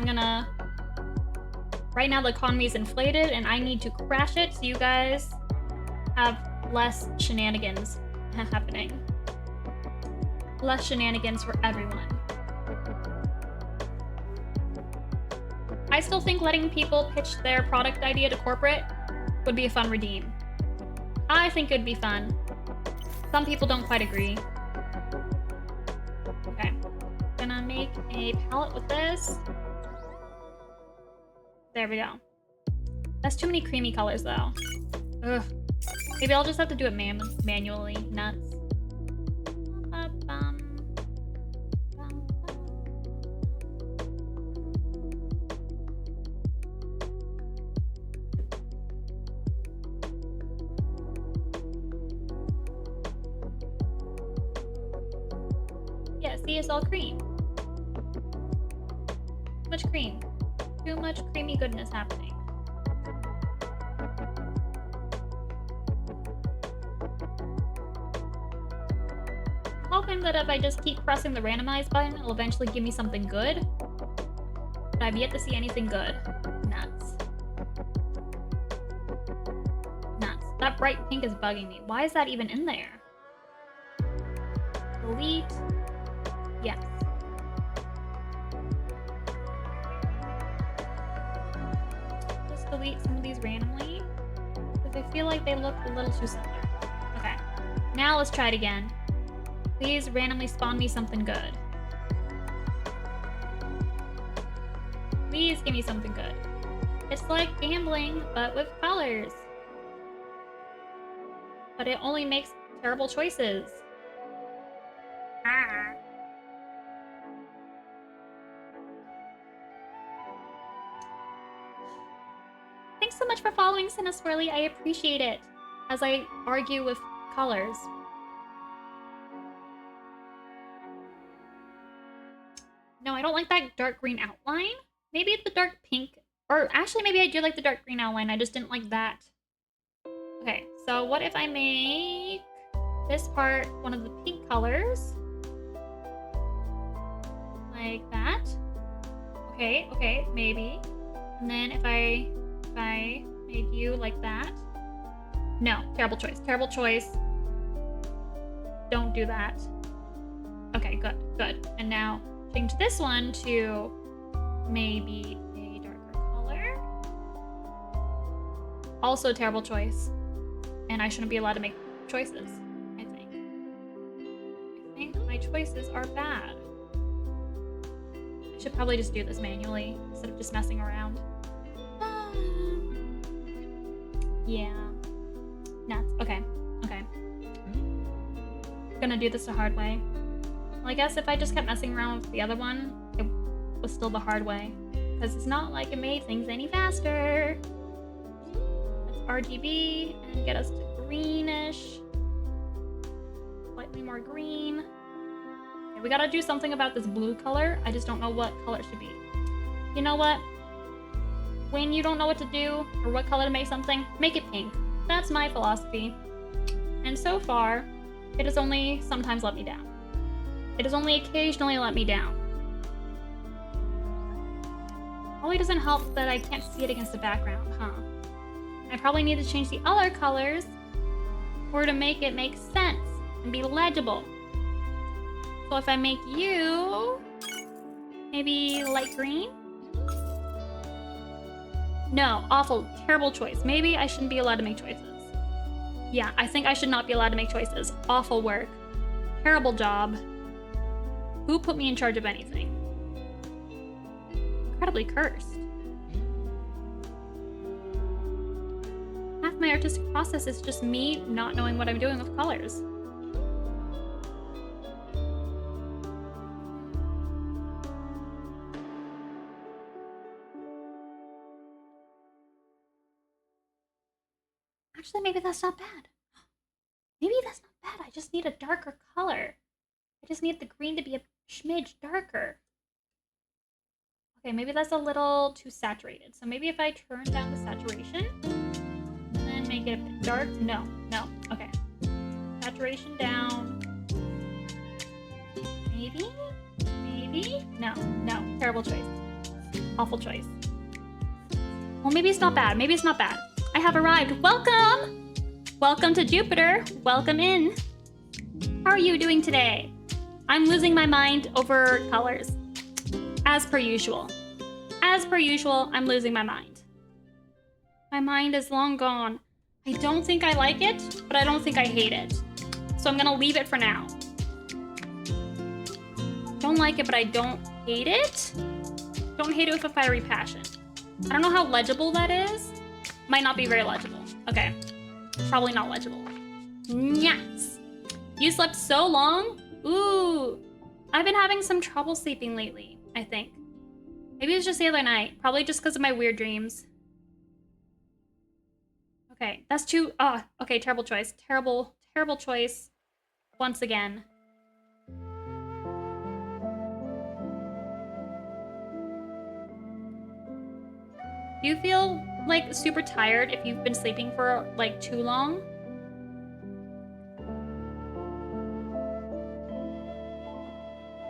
Right now the economy is inflated and I need to crash it so you guys have less shenanigans happening. Less shenanigans for everyone. I still think letting people pitch their product idea to corporate would be a fun redeem. I think it would be fun. Some people don't quite agree. Okay. Gonna make a palette with this. There we go. That's too many creamy colors though. Ugh. Maybe I'll just have to do it manually. Nuts. see is all cream. Too much cream. Too much creamy goodness happening. I'm hoping that if I just keep pressing the randomize button, it'll eventually give me something good. But I've yet to see anything good. Nuts. Nuts. That bright pink is bugging me. Why is that even in there? Delete. Yes. Just delete some of these randomly. Because I feel like they look a little too similar. Okay. Now let's try it again. Please randomly spawn me something good. Please give me something good. It's like gambling, but with colors. But it only makes terrible choices. Ah. Thanks so much for following Swirly. I appreciate it. As I argue with colors. No, I don't like that dark green outline. Maybe the dark pink. Or actually, maybe I do like the dark green outline. I just didn't like that. Okay, so what if I make this part one of the pink colors? Like that. Okay, maybe. And then if I made you like that. No, terrible choice. Terrible choice. Don't do that. Okay, good. And now change this one to maybe a darker color. Also terrible choice. And I shouldn't be allowed to make choices, I think. I think my choices are bad. I should probably just do this manually instead of just messing around. Yeah. Nuts. Okay. Gonna do this the hard way. Well, I guess if I just kept messing around with the other one, it was still the hard way. Because it's not like it made things any faster. Let's RGB and get us to greenish. Slightly more green. Okay, we gotta do something about this blue color. I just don't know what color it should be. You know what? When you don't know what to do or what color to make something, make it pink. That's my philosophy. And so far, it has only sometimes let me down. It has only occasionally let me down. Probably doesn't help that I can't see it against the background, huh? I probably need to change the other colors or to make it make sense and be legible. So if I make you maybe light green? No, awful, terrible choice. Maybe I shouldn't be allowed to make choices. Yeah, I think I should not be allowed to make choices. Awful work. Terrible job. Who put me in charge of anything? Incredibly cursed. Half my artistic process is just me not knowing what I'm doing with colors. Actually, maybe that's not bad. Maybe that's not bad. I just need a darker color. I just need the green to be a smidge darker. Okay, maybe that's a little too saturated. So maybe if I turn down the saturation and then make it a bit dark. No. Okay. Saturation down. Maybe? No. Terrible choice. Awful choice. Well, maybe it's not bad. I have arrived. Welcome! Welcome to Jupiter. Welcome in. How are you doing today? I'm losing my mind over colors. As per usual. I'm losing my mind. My mind is long gone. I don't think I like it, but I don't think I hate it. So I'm gonna leave it for now. Don't like it, but I don't hate it. Don't hate it with a fiery passion. I don't know how legible that is. Might not be very legible. Okay. Probably not legible. Yes. You slept so long? Ooh. I've been having some trouble sleeping lately, I think. Maybe it was just the other night. Probably just because of my weird dreams. Okay, that's too... okay, terrible choice. Terrible choice. Once again. Do you feel like super tired if you've been sleeping for like too long?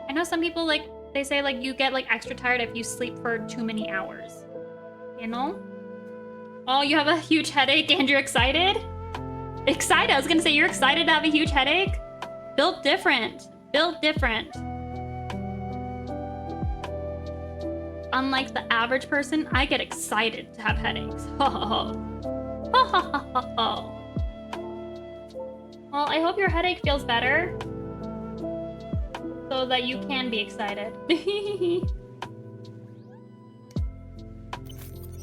I know some people like, they say like you get like extra tired if you sleep for too many hours. You know? Oh, you have a huge headache and you're excited? Excited? I was gonna say you're excited to have a huge headache? Built different. Built different. Unlike the average person, I get excited to have headaches. Ho ho ho. Ho ho ho ho ho. Well, I hope your headache feels better. So that you can be excited.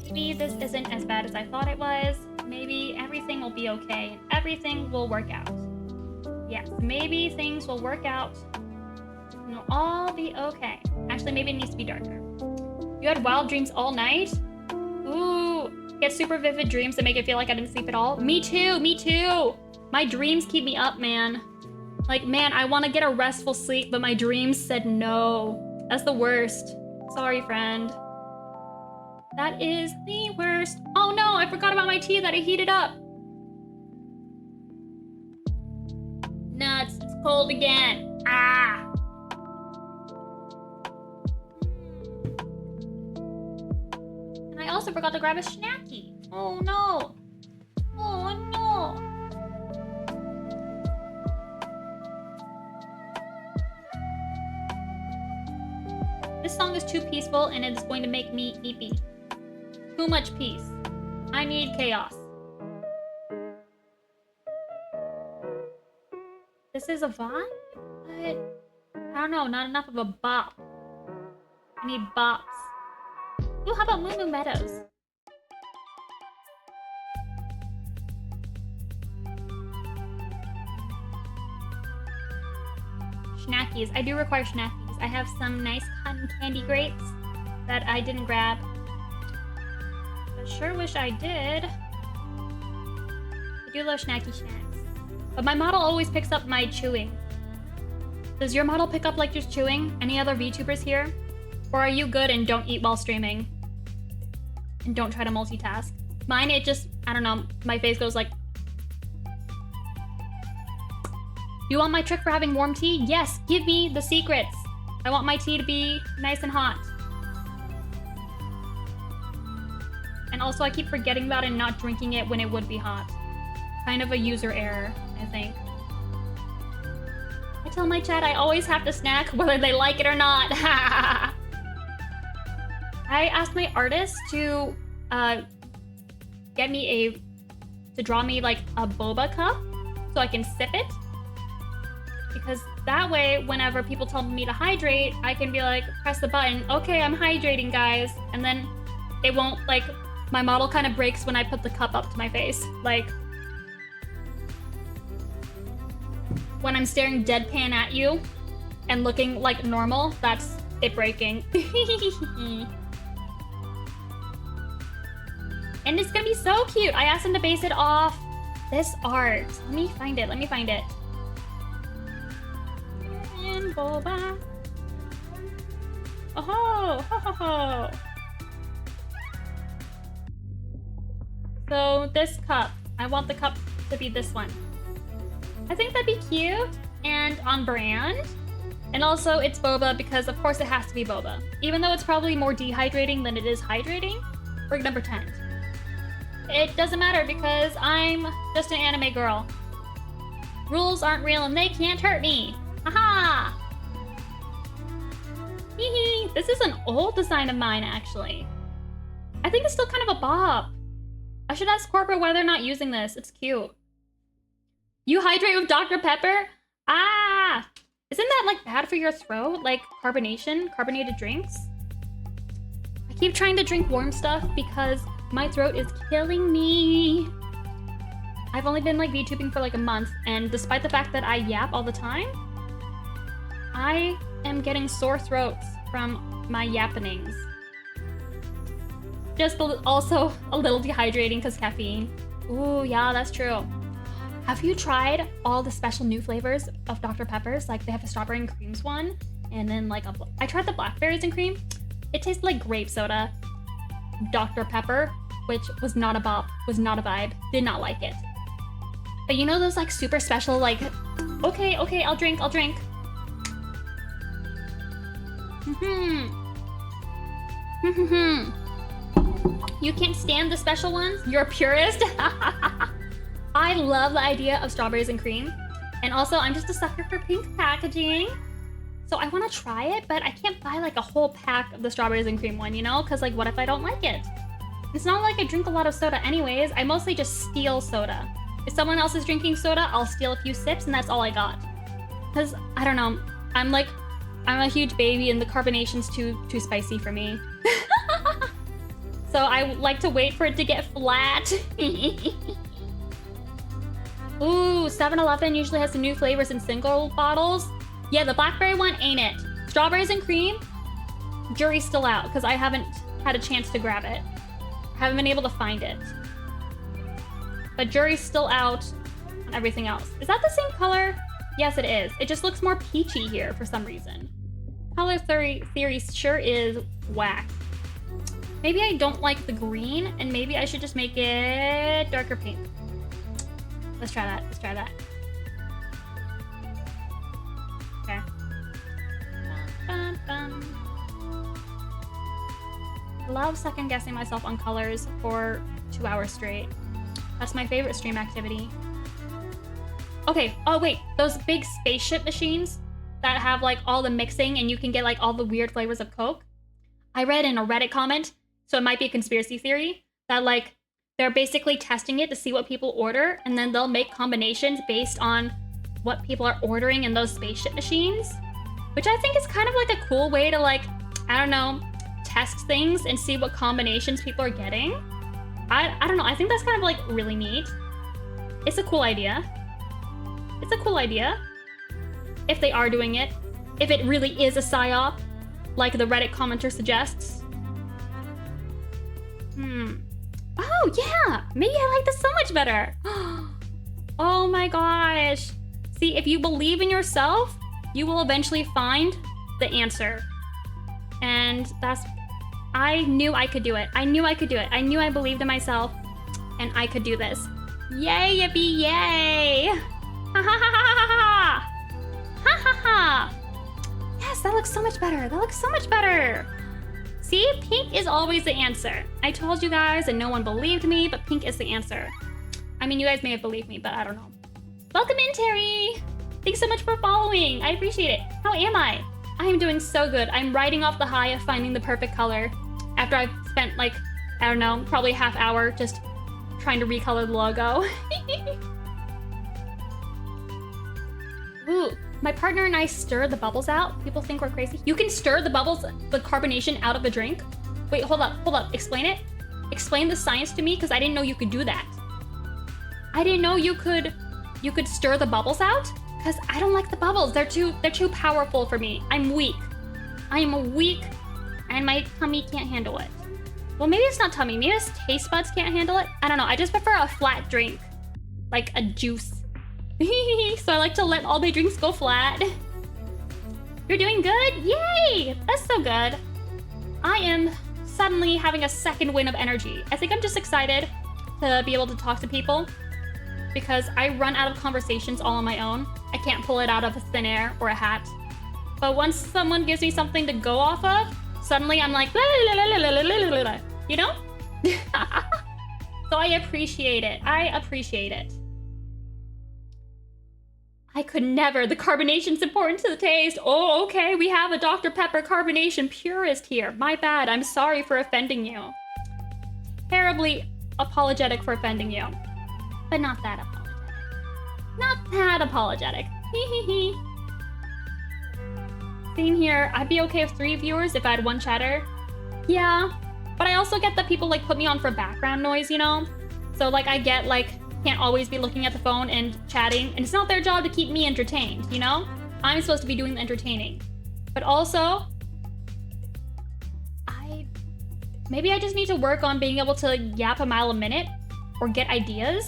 Maybe this isn't as bad as I thought it was. Maybe everything will be okay. Everything will work out. Yes, maybe things will work out. It'll all be okay. Actually, maybe it needs to be darker. You had wild dreams all night? Ooh, get super vivid dreams that make it feel like I didn't sleep at all. Me too, me too. My dreams keep me up, man. Like, man, I want to get a restful sleep, but my dreams said no. That's the worst. Sorry, friend. That is the worst. Oh no, I forgot about my tea that I heated up. Nuts, it's cold again. Ah. And I also forgot to grab a snacky. Oh no. Oh no. This song is too peaceful and it is going to make me eepy. Too much peace. I need chaos. This is a vibe, but I don't know, not enough of a bop. I need bops. Ooh, how about Moo Moo Meadows? Schnackies. I do require schnackies. I have some nice cotton candy grapes that I didn't grab. But sure wish I did. I do love snacky snacks. But my model always picks up my chewing. Does your model pick up like you're chewing? Any other VTubers here? Or are you good and don't eat while streaming? And don't try to multitask? Mine, it just, I don't know, my face goes like... You want my trick for having warm tea? Yes, give me the secrets. I want my tea to be nice and hot. And also I keep forgetting about it and not drinking it when it would be hot. Kind of a user error, I think. I tell my chat I always have to snack whether they like it or not. I asked my artist to draw me like a boba cup so I can sip it. Because that way, whenever people tell me to hydrate, I can be like, press the button, okay, I'm hydrating, guys. And then it won't, like, my model kind of breaks when I put the cup up to my face. Like, when I'm staring deadpan at you and looking like normal, that's it breaking. And it's gonna be so cute. I asked him to base it off this art. Let me find it, let me find it. And boba. Oh ho, ho ho ho. So this cup, I want the cup to be this one. I think that'd be cute and on brand. And also it's boba because of course it has to be boba. Even though it's probably more dehydrating than it is hydrating, we're gonna pretend. It doesn't matter because I'm just an anime girl. Rules aren't real and they can't hurt me. Haha! Hee. This is an old design of mine, actually. I think it's still kind of a bop. I should ask corporate why they're not using this. It's cute. You hydrate with Dr. Pepper? Ah! Isn't that, like, bad for your throat? Like, carbonation? Carbonated drinks? I keep trying to drink warm stuff because my throat is killing me. I've only been, like, VTubing for, like, a month, and despite the fact that I yap all the time, I am getting sore throats from my yappenings. Just also a little dehydrating because caffeine. Ooh, yeah, that's true. Have you tried all the special new flavors of Dr. Peppers? Like, they have the strawberry and creams one, and then like I tried the blackberries and cream. It tastes like grape soda. Dr. Pepper, which was not a bop, was not a vibe. Did not like it. But you know those like super special, like, okay, I'll drink. You can't stand the special ones? You're a purist? I love the idea of strawberries and cream. And also, I'm just a sucker for pink packaging. So I want to try it, but I can't buy like a whole pack of the strawberries and cream one, you know? Because like, what if I don't like it? It's not like I drink a lot of soda anyways. I mostly just steal soda. If someone else is drinking soda, I'll steal a few sips and that's all I got. Because, I don't know, I'm a huge baby and the carbonation's too spicy for me. So I like to wait for it to get flat. Ooh, 7-Eleven usually has the new flavors in single bottles. Yeah, the blackberry one ain't it. Strawberries and cream, jury's still out because I haven't had a chance to grab it. Haven't been able to find it. But jury's still out on everything else. Is that the same color? Yes, it is. It just looks more peachy here for some reason. Color theory sure is whack. Maybe I don't like the green, and maybe I should just make it darker pink. Let's try that. Okay. I love second guessing myself on colors for 2 hours straight. That's my favorite stream activity. Okay, oh wait, those big spaceship machines that have like all the mixing and you can get like all the weird flavors of Coke. I read in a Reddit comment, so it might be a conspiracy theory, that like they're basically testing it to see what people order and then they'll make combinations based on what people are ordering in those spaceship machines. Which I think is kind of like a cool way to like, I don't know, test things and see what combinations people are getting. I don't know, I think that's kind of like really neat. It's a cool idea. It's a cool idea. If they are doing it. If it really is a psyop, like the Reddit commenter suggests. Oh yeah, maybe I like this so much better. Oh my gosh. See, if you believe in yourself, you will eventually find the answer. And that's, I knew I could do it. I knew I believed in myself and I could do this. Yay, yippee, yay. Ha ha ha ha ha ha. Ha ha ha. Yes, that looks so much better. See, pink is always the answer. I told you guys and no one believed me, but pink is the answer. I mean, you guys may have believed me, but I don't know. Welcome in, Terry. Thanks so much for following. I appreciate it. How am I? I am doing so good. I'm riding off the high of finding the perfect color after I've spent like, I don't know, probably a half hour just trying to recolor the logo. Ooh. My partner and I stir the bubbles out. People think we're crazy. You can stir the bubbles, the carbonation out of a drink? Wait, hold up. Explain it. Explain the science to me, because I didn't know you could do that. I didn't know you could stir the bubbles out? Because I don't like the bubbles. They're too powerful for me. I'm weak. I am weak, and my tummy can't handle it. Well, maybe it's not tummy. Maybe it's taste buds can't handle it. I don't know. I just prefer a flat drink. Like a juice. So I like to let all my drinks go flat. You're doing good? Yay! That's so good. I am suddenly having a second wind of energy. I think I'm just excited to be able to talk to people because I run out of conversations all on my own. I can't pull it out of thin air or a hat. But once someone gives me something to go off of, suddenly I'm like, you know? So I appreciate it. I could never. The carbonation's important to the taste. Oh, okay. We have a Dr. Pepper carbonation purist here. My bad. I'm sorry for offending you. Terribly apologetic for offending you. But not that apologetic. Hee. Same here. I'd be okay with 3 viewers if I had 1 chatter. Yeah. But I also get that people like put me on for background noise, you know? So like I get like can't always be looking at the phone and chatting, and it's not their job to keep me entertained, you know? I'm supposed to be doing the entertaining. But also, maybe I just need to work on being able to yap a mile a minute or get ideas.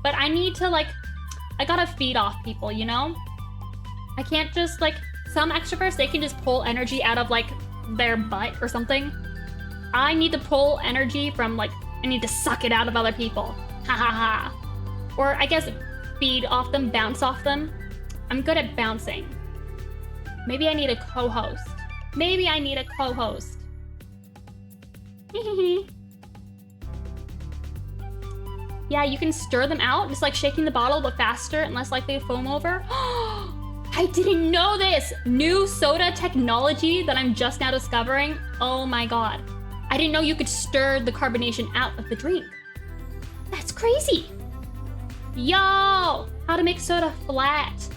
But I need to like, I gotta feed off people, you know? I can't just like, some extroverts, they can just pull energy out of like their butt or something. I need to pull energy from like, I need to suck it out of other people. Ha ha ha. Or I guess feed off them, bounce off them. I'm good at bouncing. Maybe I need a co-host. Maybe I need a co-host. Yeah, you can stir them out, just like shaking the bottle, but faster and less likely to foam over. I didn't know this! New soda technology that I'm just now discovering. Oh my god. I didn't know you could stir the carbonation out of the drink. That's crazy. Yo! How to make soda flat.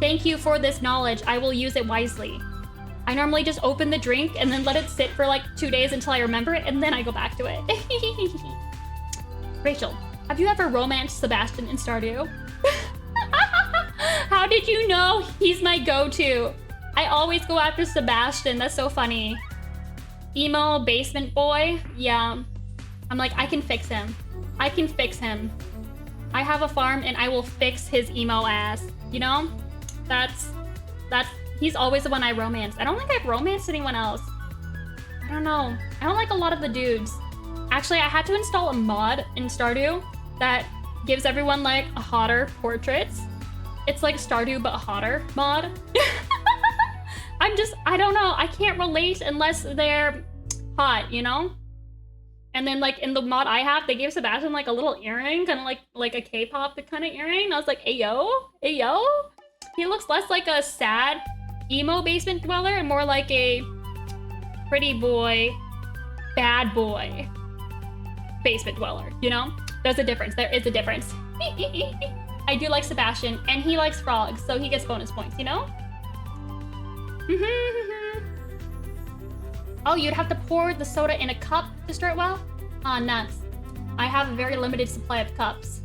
Thank you for this knowledge. I will use it wisely. I normally just open the drink and then let it sit for like 2 days until I remember it, and then I go back to it. Rachel, have you ever romanced Sebastian in Stardew? How did you know he's my go-to? I always go after Sebastian. That's so funny. Emo basement boy? Yeah. I'm like, I can fix him. I can fix him. I have a farm and I will fix his emo ass. You know? He's always the one I romance. I don't think I've romanced anyone else. I don't know. I don't like a lot of the dudes. Actually, I had to install a mod in Stardew that gives everyone like a hotter portraits. It's like Stardew but hotter mod. I don't know. I can't relate unless they're hot, you know? And then like in the mod I have, they gave Sebastian like a little earring, kind of like a K-pop kind of earring. And I was like, ayo, ayo. He looks less like a sad emo basement dweller and more like a pretty boy, bad boy basement dweller, you know? There's a difference. There is a difference. I do like Sebastian, and he likes frogs, so he gets bonus points, you know? Oh, you'd have to pour the soda in a cup to stir it well? Ah, nuts. I have a very limited supply of cups.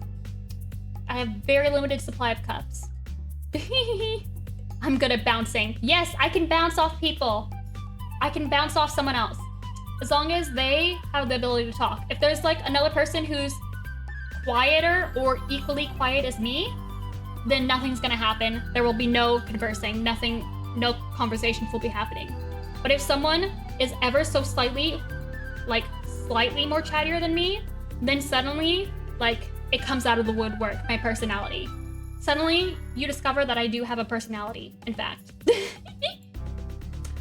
I'm good at bouncing. Yes, I can bounce off people. I can bounce off someone else. As long as they have the ability to talk. If there's like another person who's quieter or equally quiet as me, then nothing's gonna happen. There will be no conversing, no conversations will be happening. But if someone is ever so slightly more chattier than me, then suddenly, like, it comes out of the woodwork, my personality. Suddenly, you discover that I do have a personality, in fact.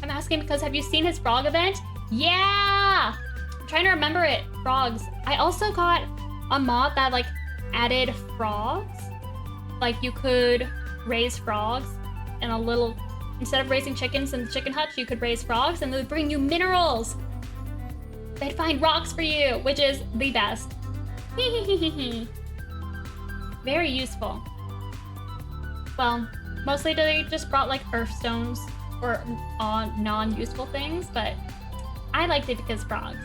I'm asking because have you seen his frog event? Yeah! I'm trying to remember it. Frogs. I also got a mod that like added frogs. Like you could raise frogs in a little, instead of raising chickens in the chicken hutch, you could raise frogs and they would bring you minerals. They'd find rocks for you, which is the best. Very useful. Well, mostly they just brought like earth stones or non-useful things, but I liked it because frogs.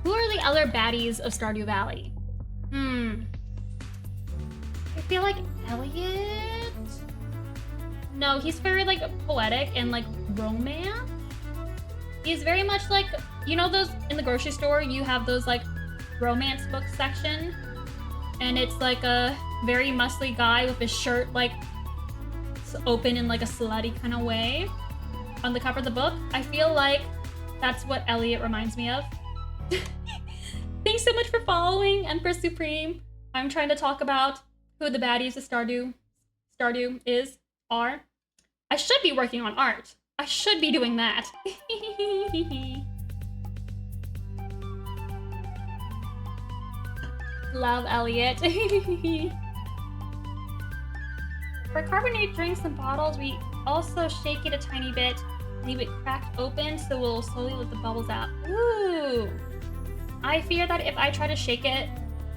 Who are the other baddies of Stardew Valley? I feel like Elliot? No, he's very like poetic and like romance. He's very much like, you know those in the grocery store, you have those like romance book section, and it's like a very muscly guy with his shirt like open in like a slutty kind of way on the cover of the book. I feel like that's what Elliot reminds me of. Thanks so much for following, Empress Supreme. I'm trying to talk about who the baddies of Stardew are. I should be working on art. I should be doing that. Love Elliot. For carbonated drinks and bottles, we also shake it a tiny bit, leave it cracked open so we'll slowly let the bubbles out. Ooh. I fear that if I try to shake it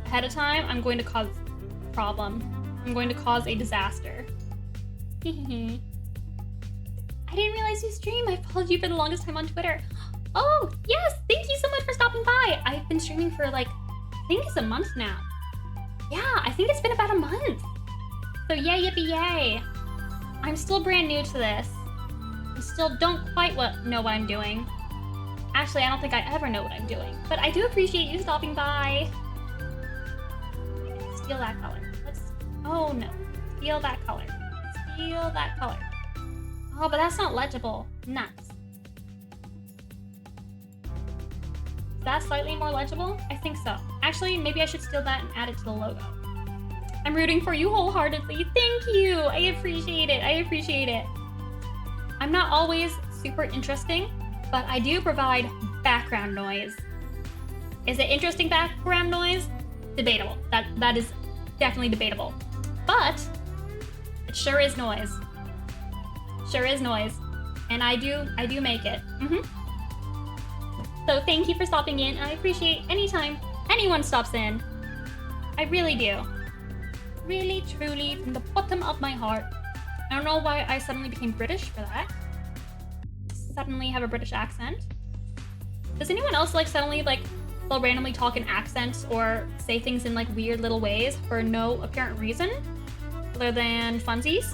ahead of time, I'm going to cause a problem. I'm going to cause a disaster. I didn't realize you stream. I followed you for the longest time on Twitter. Oh, yes! Thank you so much for stopping by. I've been streaming for like, I think it's a month now. Yeah, I think it's been about a month. So yay, yippee yay. I'm still brand new to this. I still don't quite know what I'm doing. Actually, I don't think I ever know what I'm doing. But I do appreciate you stopping by. Steal that color. Oh no. Steal that color. Steal that color. Oh, but that's not legible. Nuts. Is that slightly more legible? I think so. Actually, maybe I should steal that and add it to the logo. I'm rooting for you wholeheartedly. Thank you. I appreciate it. I appreciate it. I'm not always super interesting, but I do provide background noise. Is it interesting background noise? Debatable. That is definitely debatable. But it sure is noise. Sure is noise. And I do make it. So thank you for stopping in. I appreciate anytime anyone stops in. I really do. Really, truly, from the bottom of my heart. I don't know why I suddenly became British for that. Suddenly have a British accent. Does anyone else like suddenly like they'll randomly talk in accents or say things in like weird little ways for no apparent reason other than funsies?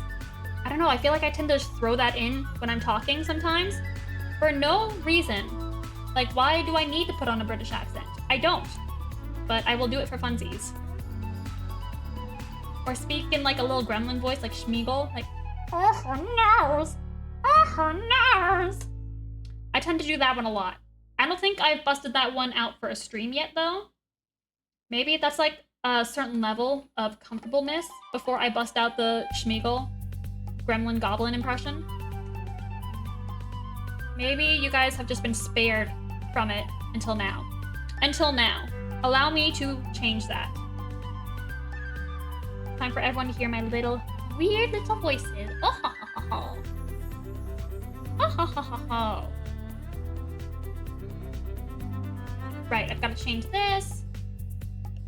I don't know, I feel like I tend to just throw that in when I'm talking sometimes for no reason. Like, why do I need to put on a British accent? I don't, but I will do it for funsies. Or speak in like a little gremlin voice like Schmeagol, like, oh noes, oh noes. I tend to do that one a lot. I don't think I've busted that one out for a stream yet though. Maybe that's like a certain level of comfortableness before I bust out the Schmeagol gremlin goblin impression. Maybe you guys have just been spared from it until now. Until now. Allow me to change that. Time for everyone to hear my little weird little voices. Oh ha ha ha ha. Oh ha ha ha ha. Right, I've got to change this.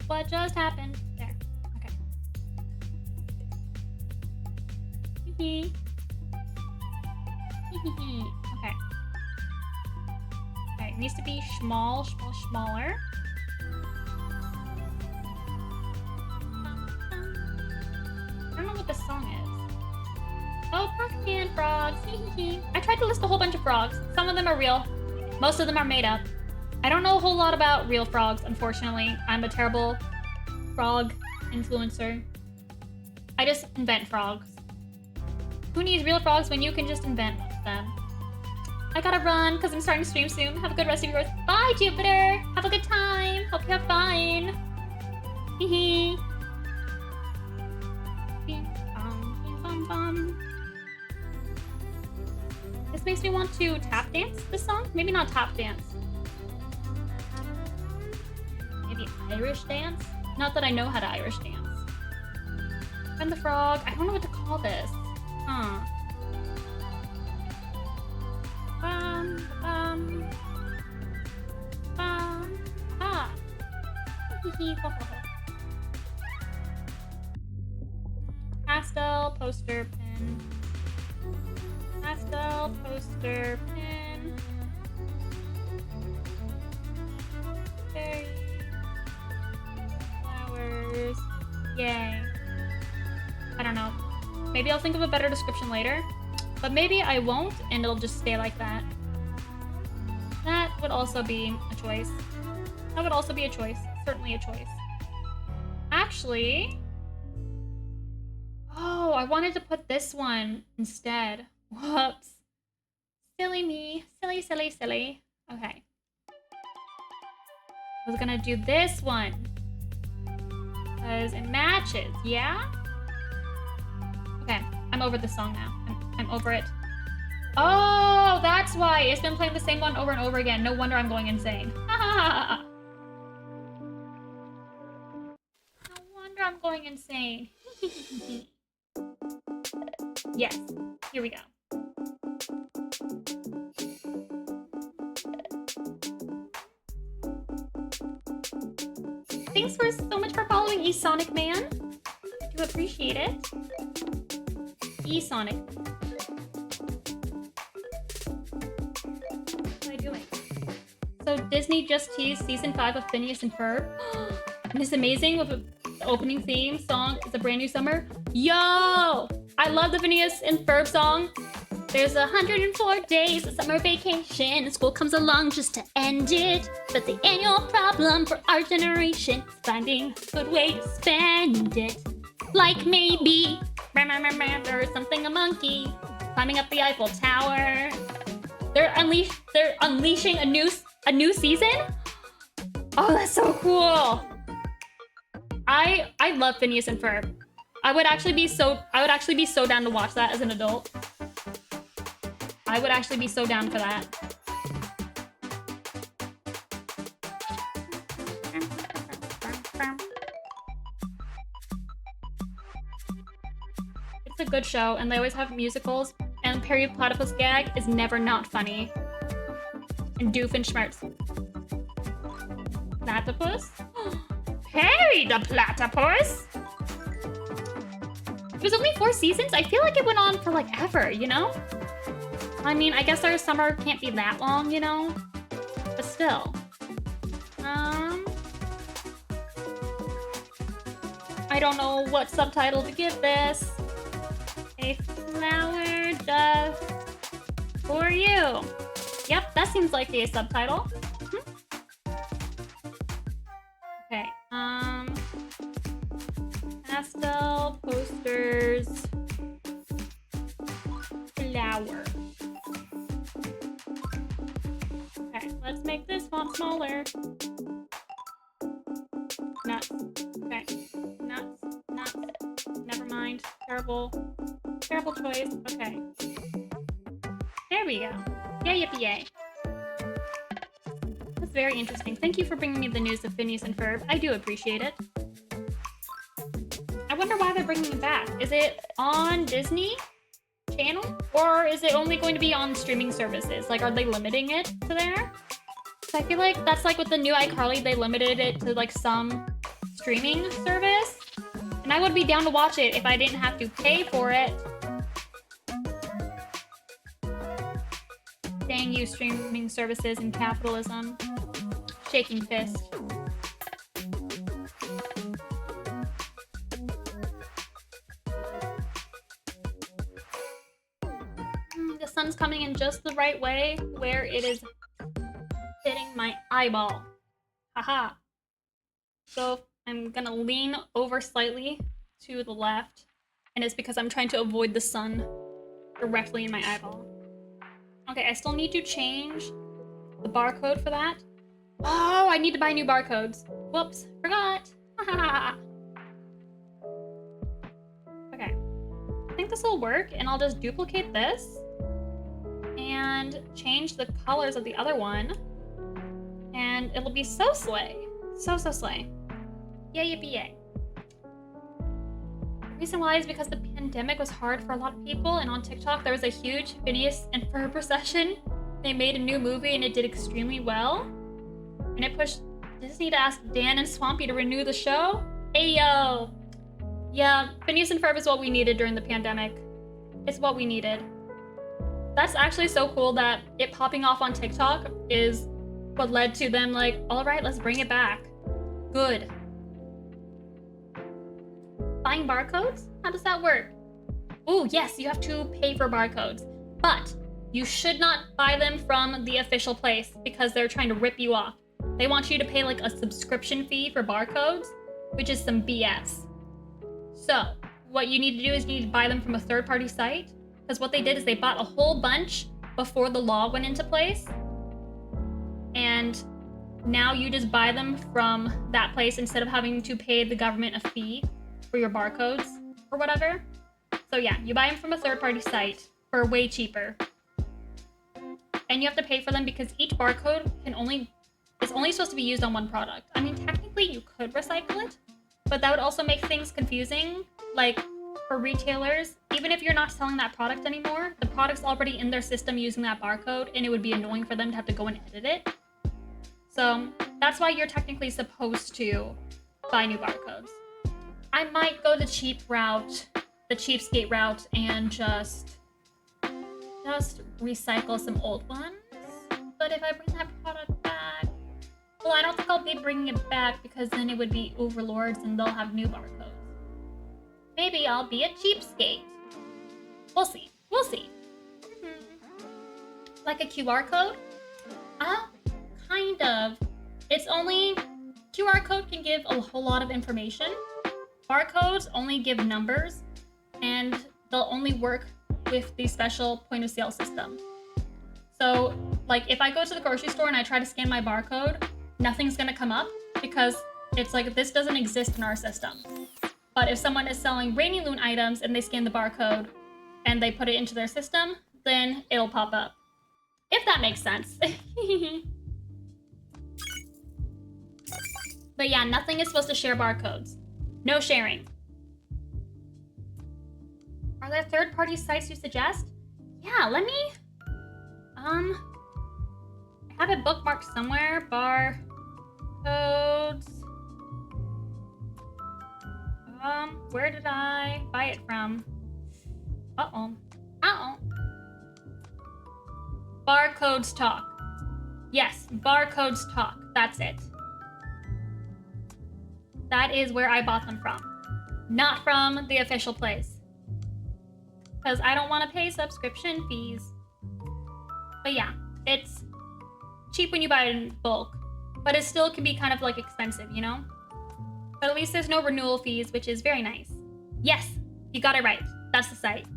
What just happened? There. Okay. Okay. Okay, it needs to be smaller. I don't know what this song is. Oh, pumpkin frogs. I tried to list a whole bunch of frogs. Some of them are real. Most of them are made up. I don't know a whole lot about real frogs, unfortunately. I'm a terrible frog influencer. I just invent frogs. Who needs real frogs when you can just invent them? I gotta run because I'm starting to stream soon. Have a good rest of yours. Bye, Jupiter. Have a good time. Hope you have fun. Hee This makes me want to tap dance this song. Maybe not tap dance. Maybe Irish dance? Not that I know how to Irish dance. And the frog. I don't know what to call this. Huh. Pastel poster pin. Pastel poster pin. Berries. Flowers. Yay. I don't know. Maybe I'll think of a better description later. But maybe I won't and it'll just stay like that. That would also be a choice. That would also be a choice. Certainly a choice. Actually... Oh, I wanted to put this one instead. Whoops. Silly me. Silly, silly, silly. Okay. I was gonna do this one. Because it matches, yeah? Okay, I'm over this song now. I'm over it. Oh, that's why. It's been playing the same one over and over again. No wonder I'm going insane. No wonder I'm going insane. Yes, here we go. Thanks so much for following eSonic Man. I do appreciate it. eSonic. What am I doing? So Disney just teased season 5 of Phineas and Ferb. And it's amazing with the opening theme song. It's a brand new summer. Yo! I love the Phineas and Ferb song. There's 104 days of summer vacation. School comes along just to end it. But the annual problem for our generation is finding a good way to spend it. Like maybe or something a monkey. climbing up the Eiffel Tower. They're unleashing a new season? Oh, that's so cool. I love Phineas and Ferb. I would actually be so down to watch that as an adult. I would actually be so down for that. It's a good show, and they always have musicals, and Perry the Platypus gag is never not funny. And Doofenshmirtz. Platypus? Perry the Platypus? It was only 4 seasons? I feel like it went on for like ever, you know? I mean, I guess our summer can't be that long, you know? But still. I don't know what subtitle to give this. A flower just for you. Yep, that seems like a subtitle. Okay, pastel posters, flower. Okay, let's make this font smaller. Nuts. Okay, nuts. Never mind. Terrible choice. Okay. There we go. Yay, yippee yay. That's very interesting. Thank you for bringing me the news of Phineas and Ferb. I do appreciate it. I wonder why they're bringing it back. Is it on Disney Channel? Or is it only going to be on streaming services? Like, are they limiting it to there? So I feel like that's like with the new iCarly, they limited it to like some streaming service. And I would be down to watch it if I didn't have to pay for it. Dang you, streaming services and capitalism. Shaking fist. The sun's coming in just the right way, where it is hitting my eyeball. Haha. So I'm gonna lean over slightly to the left, and it's because I'm trying to avoid the sun directly in my eyeball. Okay, I still need to change the barcode for that. Oh, I need to buy new barcodes. Whoops, forgot. Okay, I think this will work, and I'll just duplicate this and change the colors of the other one, and it'll be so slay. So slay. Yay, yippee yay. The reason why is because the pandemic was hard for a lot of people, and on TikTok there was a huge Phineas and Ferb recession. They made a new movie and it did extremely well. And it pushed Disney to ask Dan and Swampy to renew the show. Ayo! Yeah, Phineas and Ferb is what we needed during the pandemic. It's what we needed. That's actually so cool that it popping off on TikTok is what led to them like, alright, let's bring it back. Good. Buying barcodes? How does that work? Oh, yes, you have to pay for barcodes. But you should not buy them from the official place because they're trying to rip you off. They want you to pay like a subscription fee for barcodes, which is some BS. So what you need to do is you need to buy them from a third-party site, because what they did is they bought a whole bunch before the law went into place. And now you just buy them from that place instead of having to pay the government a fee for your barcodes or whatever. So yeah, you buy them from a third-party site for way cheaper. And you have to pay for them because each barcode is only supposed to be used on one product. I mean, technically you could recycle it, but that would also make things confusing. Like for retailers, even if you're not selling that product anymore, the product's already in their system using that barcode, and it would be annoying for them to have to go and edit it. So that's why you're technically supposed to buy new barcodes. I might go the cheap route, the cheapskate route, and just recycle some old ones. But if I bring that product back, well, I don't think I'll be bringing it back because then it would be overlords and they'll have new barcodes. Maybe I'll be a cheapskate. We'll see. We'll see. Like a QR code? Kind of. It's only... QR code can give a whole lot of information. Barcodes only give numbers, and they'll only work with the special point of sale system. So, like, if I go to the grocery store and I try to scan my barcode, nothing's gonna come up because it's like, this doesn't exist in our system. But if someone is selling rainylune items and they scan the barcode and they put it into their system, then it'll pop up. If that makes sense. But yeah, nothing is supposed to share barcodes. No sharing. Are there third-party sites you suggest? Yeah, let me... I have it bookmarked somewhere. Barcodes. Where did I buy it from? Uh-oh. Uh-oh. Barcodes Talk. Yes, Barcodes Talk. That's it. That is where I bought them from. Not from the official place. Because I don't want to pay subscription fees. But yeah, it's cheap when you buy it in bulk. But it still can be kind of like expensive, you know? But at least there's no renewal fees, which is very nice. Yes, you got it right. That's the site.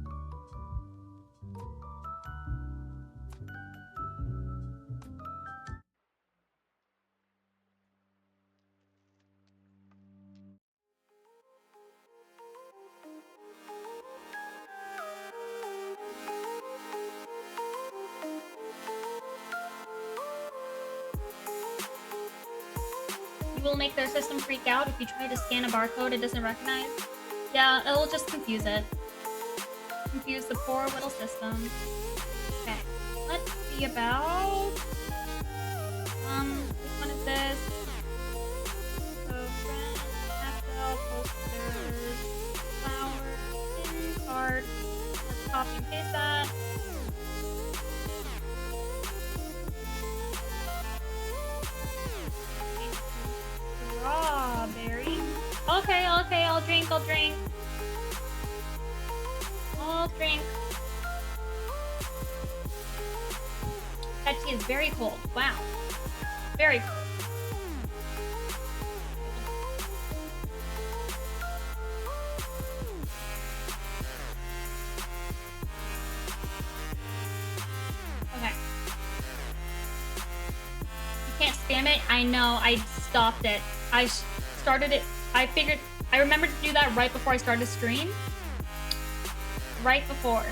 Will make their system freak out if you try to scan a barcode it doesn't recognize. Yeah, it'll just confuse it. Confuse the poor little system. Okay, let's see about... which one is this? So, friends, pastel, posters, flowers, pin card. Let's copy and paste that. Strawberry. Okay, I'll drink. I'll drink. That tea is very cold. Wow. Very cold. Okay. You can't spam it? I know, I stopped it. I started it, I remembered to do that right before I started stream. Right before.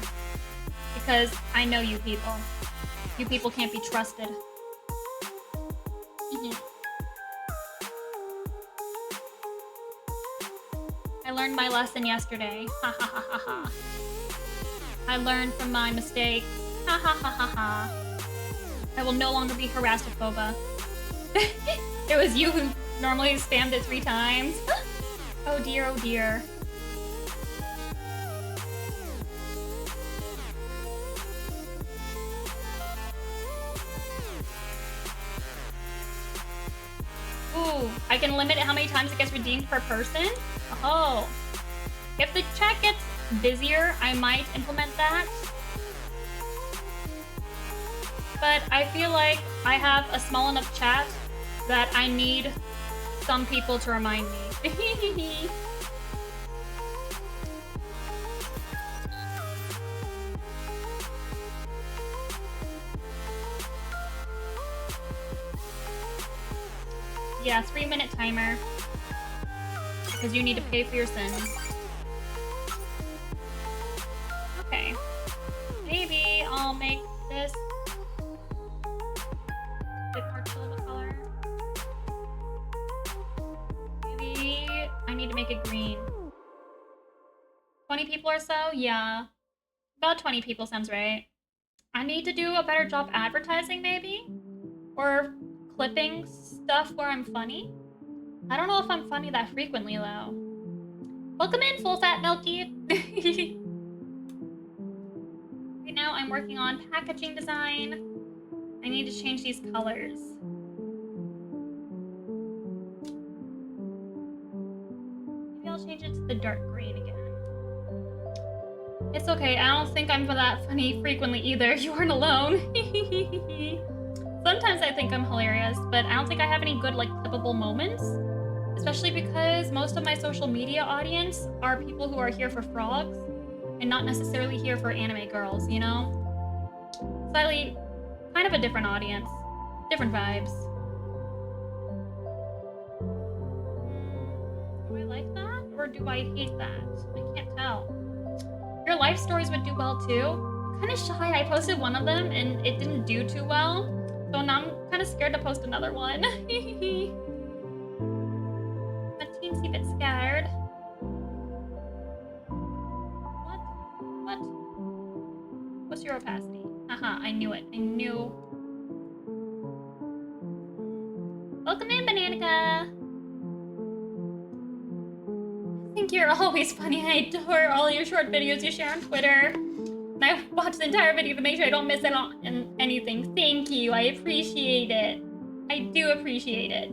Because I know you people. You people can't be trusted. I learned my lesson yesterday. Ha ha ha ha ha. I learned from my mistakes. Ha ha ha ha ha. I will no longer be harassed with boba. It was you who normally spammed it 3 times. Oh dear, oh dear. Ooh, I can limit how many times it gets redeemed per person? Oh. If the chat gets busier, I might implement that. But I feel like I have a small enough chat that I need some people to remind me. Yeah, 3-minute timer. Because you need to pay for your sins. Okay. Maybe I'll make this a bit more chill of a color. Maybe I need to make it green. 20 people or so? Yeah. About 20 people sounds right. I need to do a better job advertising, maybe? Or clipping stuff where I'm funny? I don't know if I'm funny that frequently, though. Welcome in, Full Fat Milky! Right now, I'm working on packaging design. I need to change these colors. Maybe I'll change it to the dark green again. It's okay, I don't think I'm that funny frequently either. You aren't alone. Sometimes I think I'm hilarious, but I don't think I have any good, like, clippable moments. Especially because most of my social media audience are people who are here for frogs. and not necessarily here for anime girls, you know? Slightly, kind of a different audience, different vibes. Do I like that, or do I hate that? I can't tell. Your life stories would do well too. I'm kind of shy. I posted one of them and it didn't do too well, so now I'm kind of scared to post another one. I'm a teensy bit scared. What? What's your opacity? Haha, I knew it. I knew. Welcome in, Bananica! I think you're always funny. I adore all your short videos you share on Twitter. And I watch the entire video to make sure I don't miss out on anything. Thank you. I appreciate it. I do appreciate it.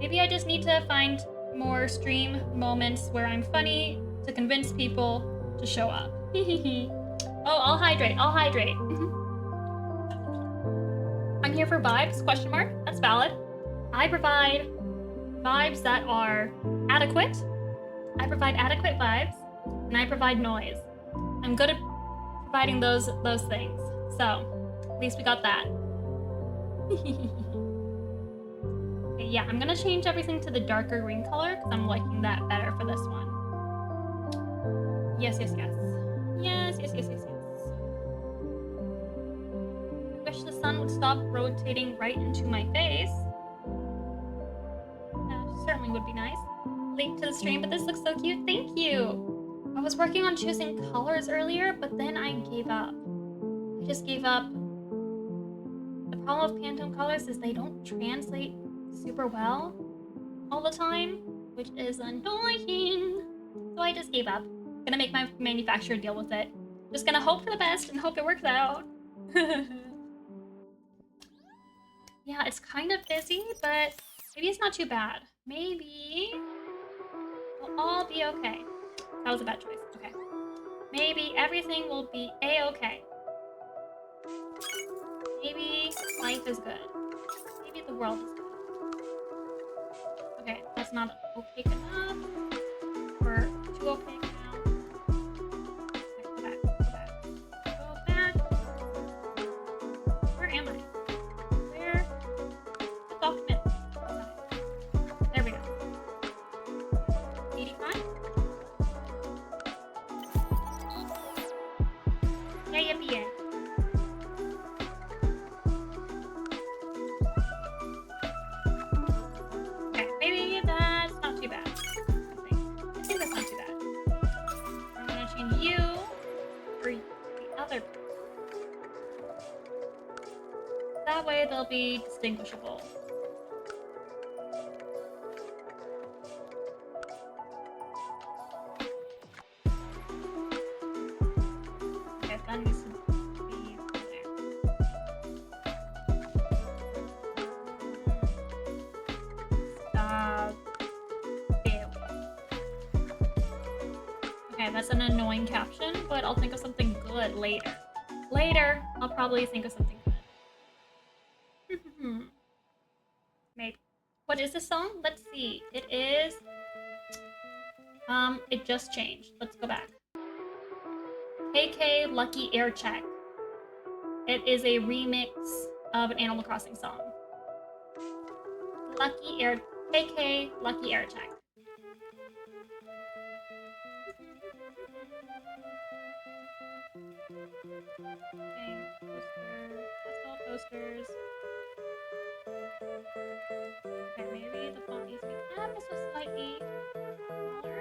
Maybe I just need to find more stream moments where I'm funny to convince people to show up. Oh, I'll hydrate. I'll hydrate. I'm here for vibes, question mark. That's valid. I provide vibes that are adequate. I provide adequate vibes, and I provide noise. I'm good at providing those things. So, at least we got that. Okay, yeah, I'm gonna change everything to the darker green color because I'm liking that better for this one. Yes. Yes. I wish the sun would stop rotating right into my face. Certainly would be nice. Late to the stream, but this looks so cute. Thank you. I was working on choosing colors earlier, but then I gave up. I just gave up. The problem with Pantone colors is they don't translate super well all the time, which is annoying. So I just gave up. Gonna make my manufacturer deal with it. Just gonna hope for the best and hope it works out. Yeah, it's kind of busy, but maybe it's not too bad. Maybe we'll all be okay. That was a bad choice. Okay. Maybe everything will be a-okay. Maybe life is good. Maybe the world is good. Okay, that's not opaque enough. We're too opaque now. Okay, go back. Go back. Where am I? Where? The document. There we go. 85? Yeah, bien. Okay, maybe that's not too bad. I think that's not too bad. I'm gonna change you for the other. That way they'll be distinguishable. Okay, that needs to be there. Stop. Ew. Okay, that's an annoying caption, but I'll think of something good later. Later, I'll probably think of something good. Maybe. What is this song? Let's see. It is... it just changed. Let's go back. KK Lucky Air Check. It is a remix of an Animal Crossing song. KK Lucky Air Check. Okay, pastel posters. Okay, maybe the font needs to be ever so slightly smaller.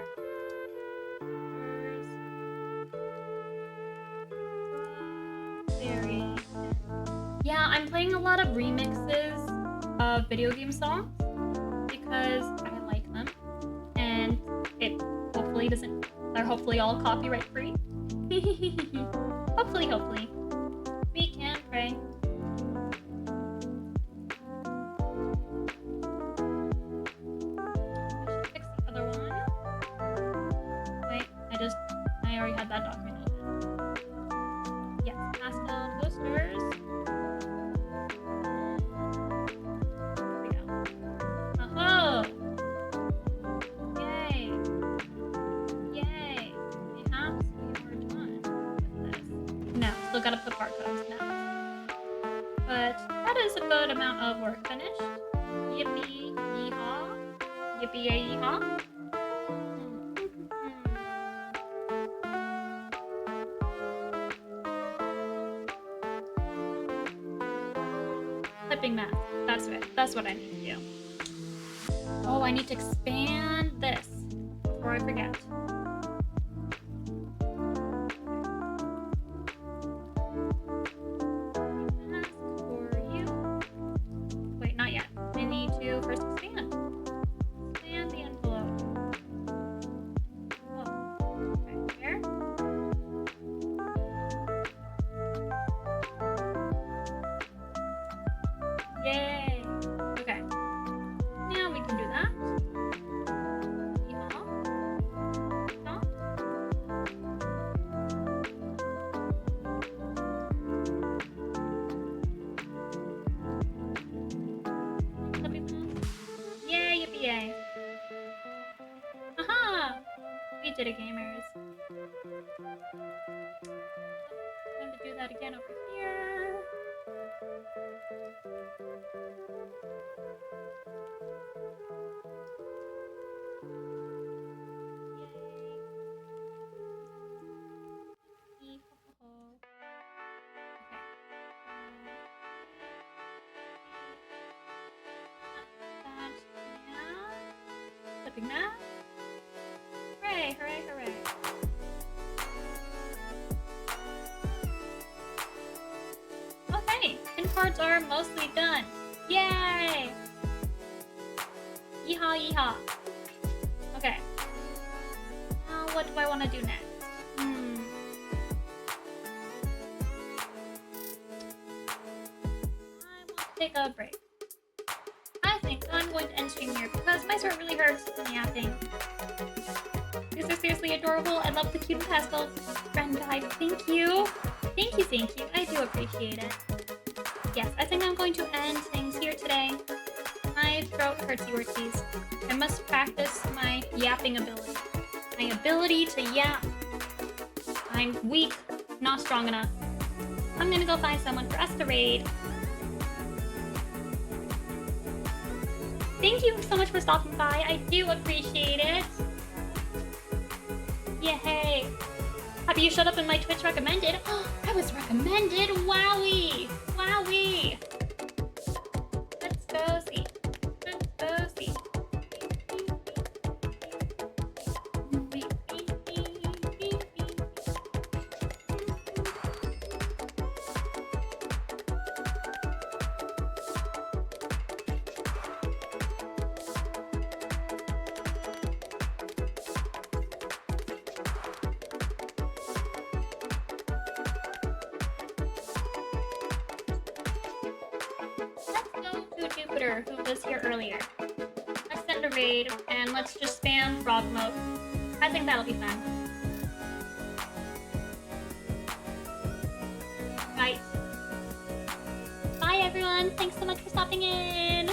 Strawberry. Yeah, I'm playing a lot of remixes of video game songs because I like them, and it hopefully doesn't. They're hopefully all copyright free. Hopefully. We can pray. Fix the other one. Wait, I already had that document open. Yes, pastel posters. There we go. Oh! Yay! good amount of work finished. Yippee, yeehaw. Yippee, yeehaw. Clipping mask. That's right. That's what I need to do. Oh, I need to expand this before I forget. Mask for you. Wait, not yet. I need to first expand. Expand the envelope. Oh, okay, here. Yay! Okay. Now we can do that. Yay, yippee yay. Aha! We did it, gamers. Time to do that again over here. Yay. Clipping that. Hooray, hooray, hooray. Okay, pin cards are mostly done. Yay! Yeehaw, yeehaw. Okay. Now what do I want to do next? I want to take a break. I think I'm going to end stream here because my throat really hurts from yapping. These are seriously adorable. I love the cute pastel friend guide. Thank you. Thank you, thank you. I do appreciate it. Yes, I think I'm going to end things here today. My throat hurtsy-wortsies. I must practice my yapping ability. My ability to yap. I'm weak, not strong enough. I'm gonna go find someone for us to raid. Thank you so much for stopping by. I do appreciate it. Yay. Have you showed up in my Twitch recommended? Oh, I was recommended. Wowie. Wowie. Let's go see. Let's go see. Jupiter, who was here earlier. Let's send a raid, and let's just spam frog mode. I think that'll be fun. Right. Bye, everyone. Thanks so much for stopping in.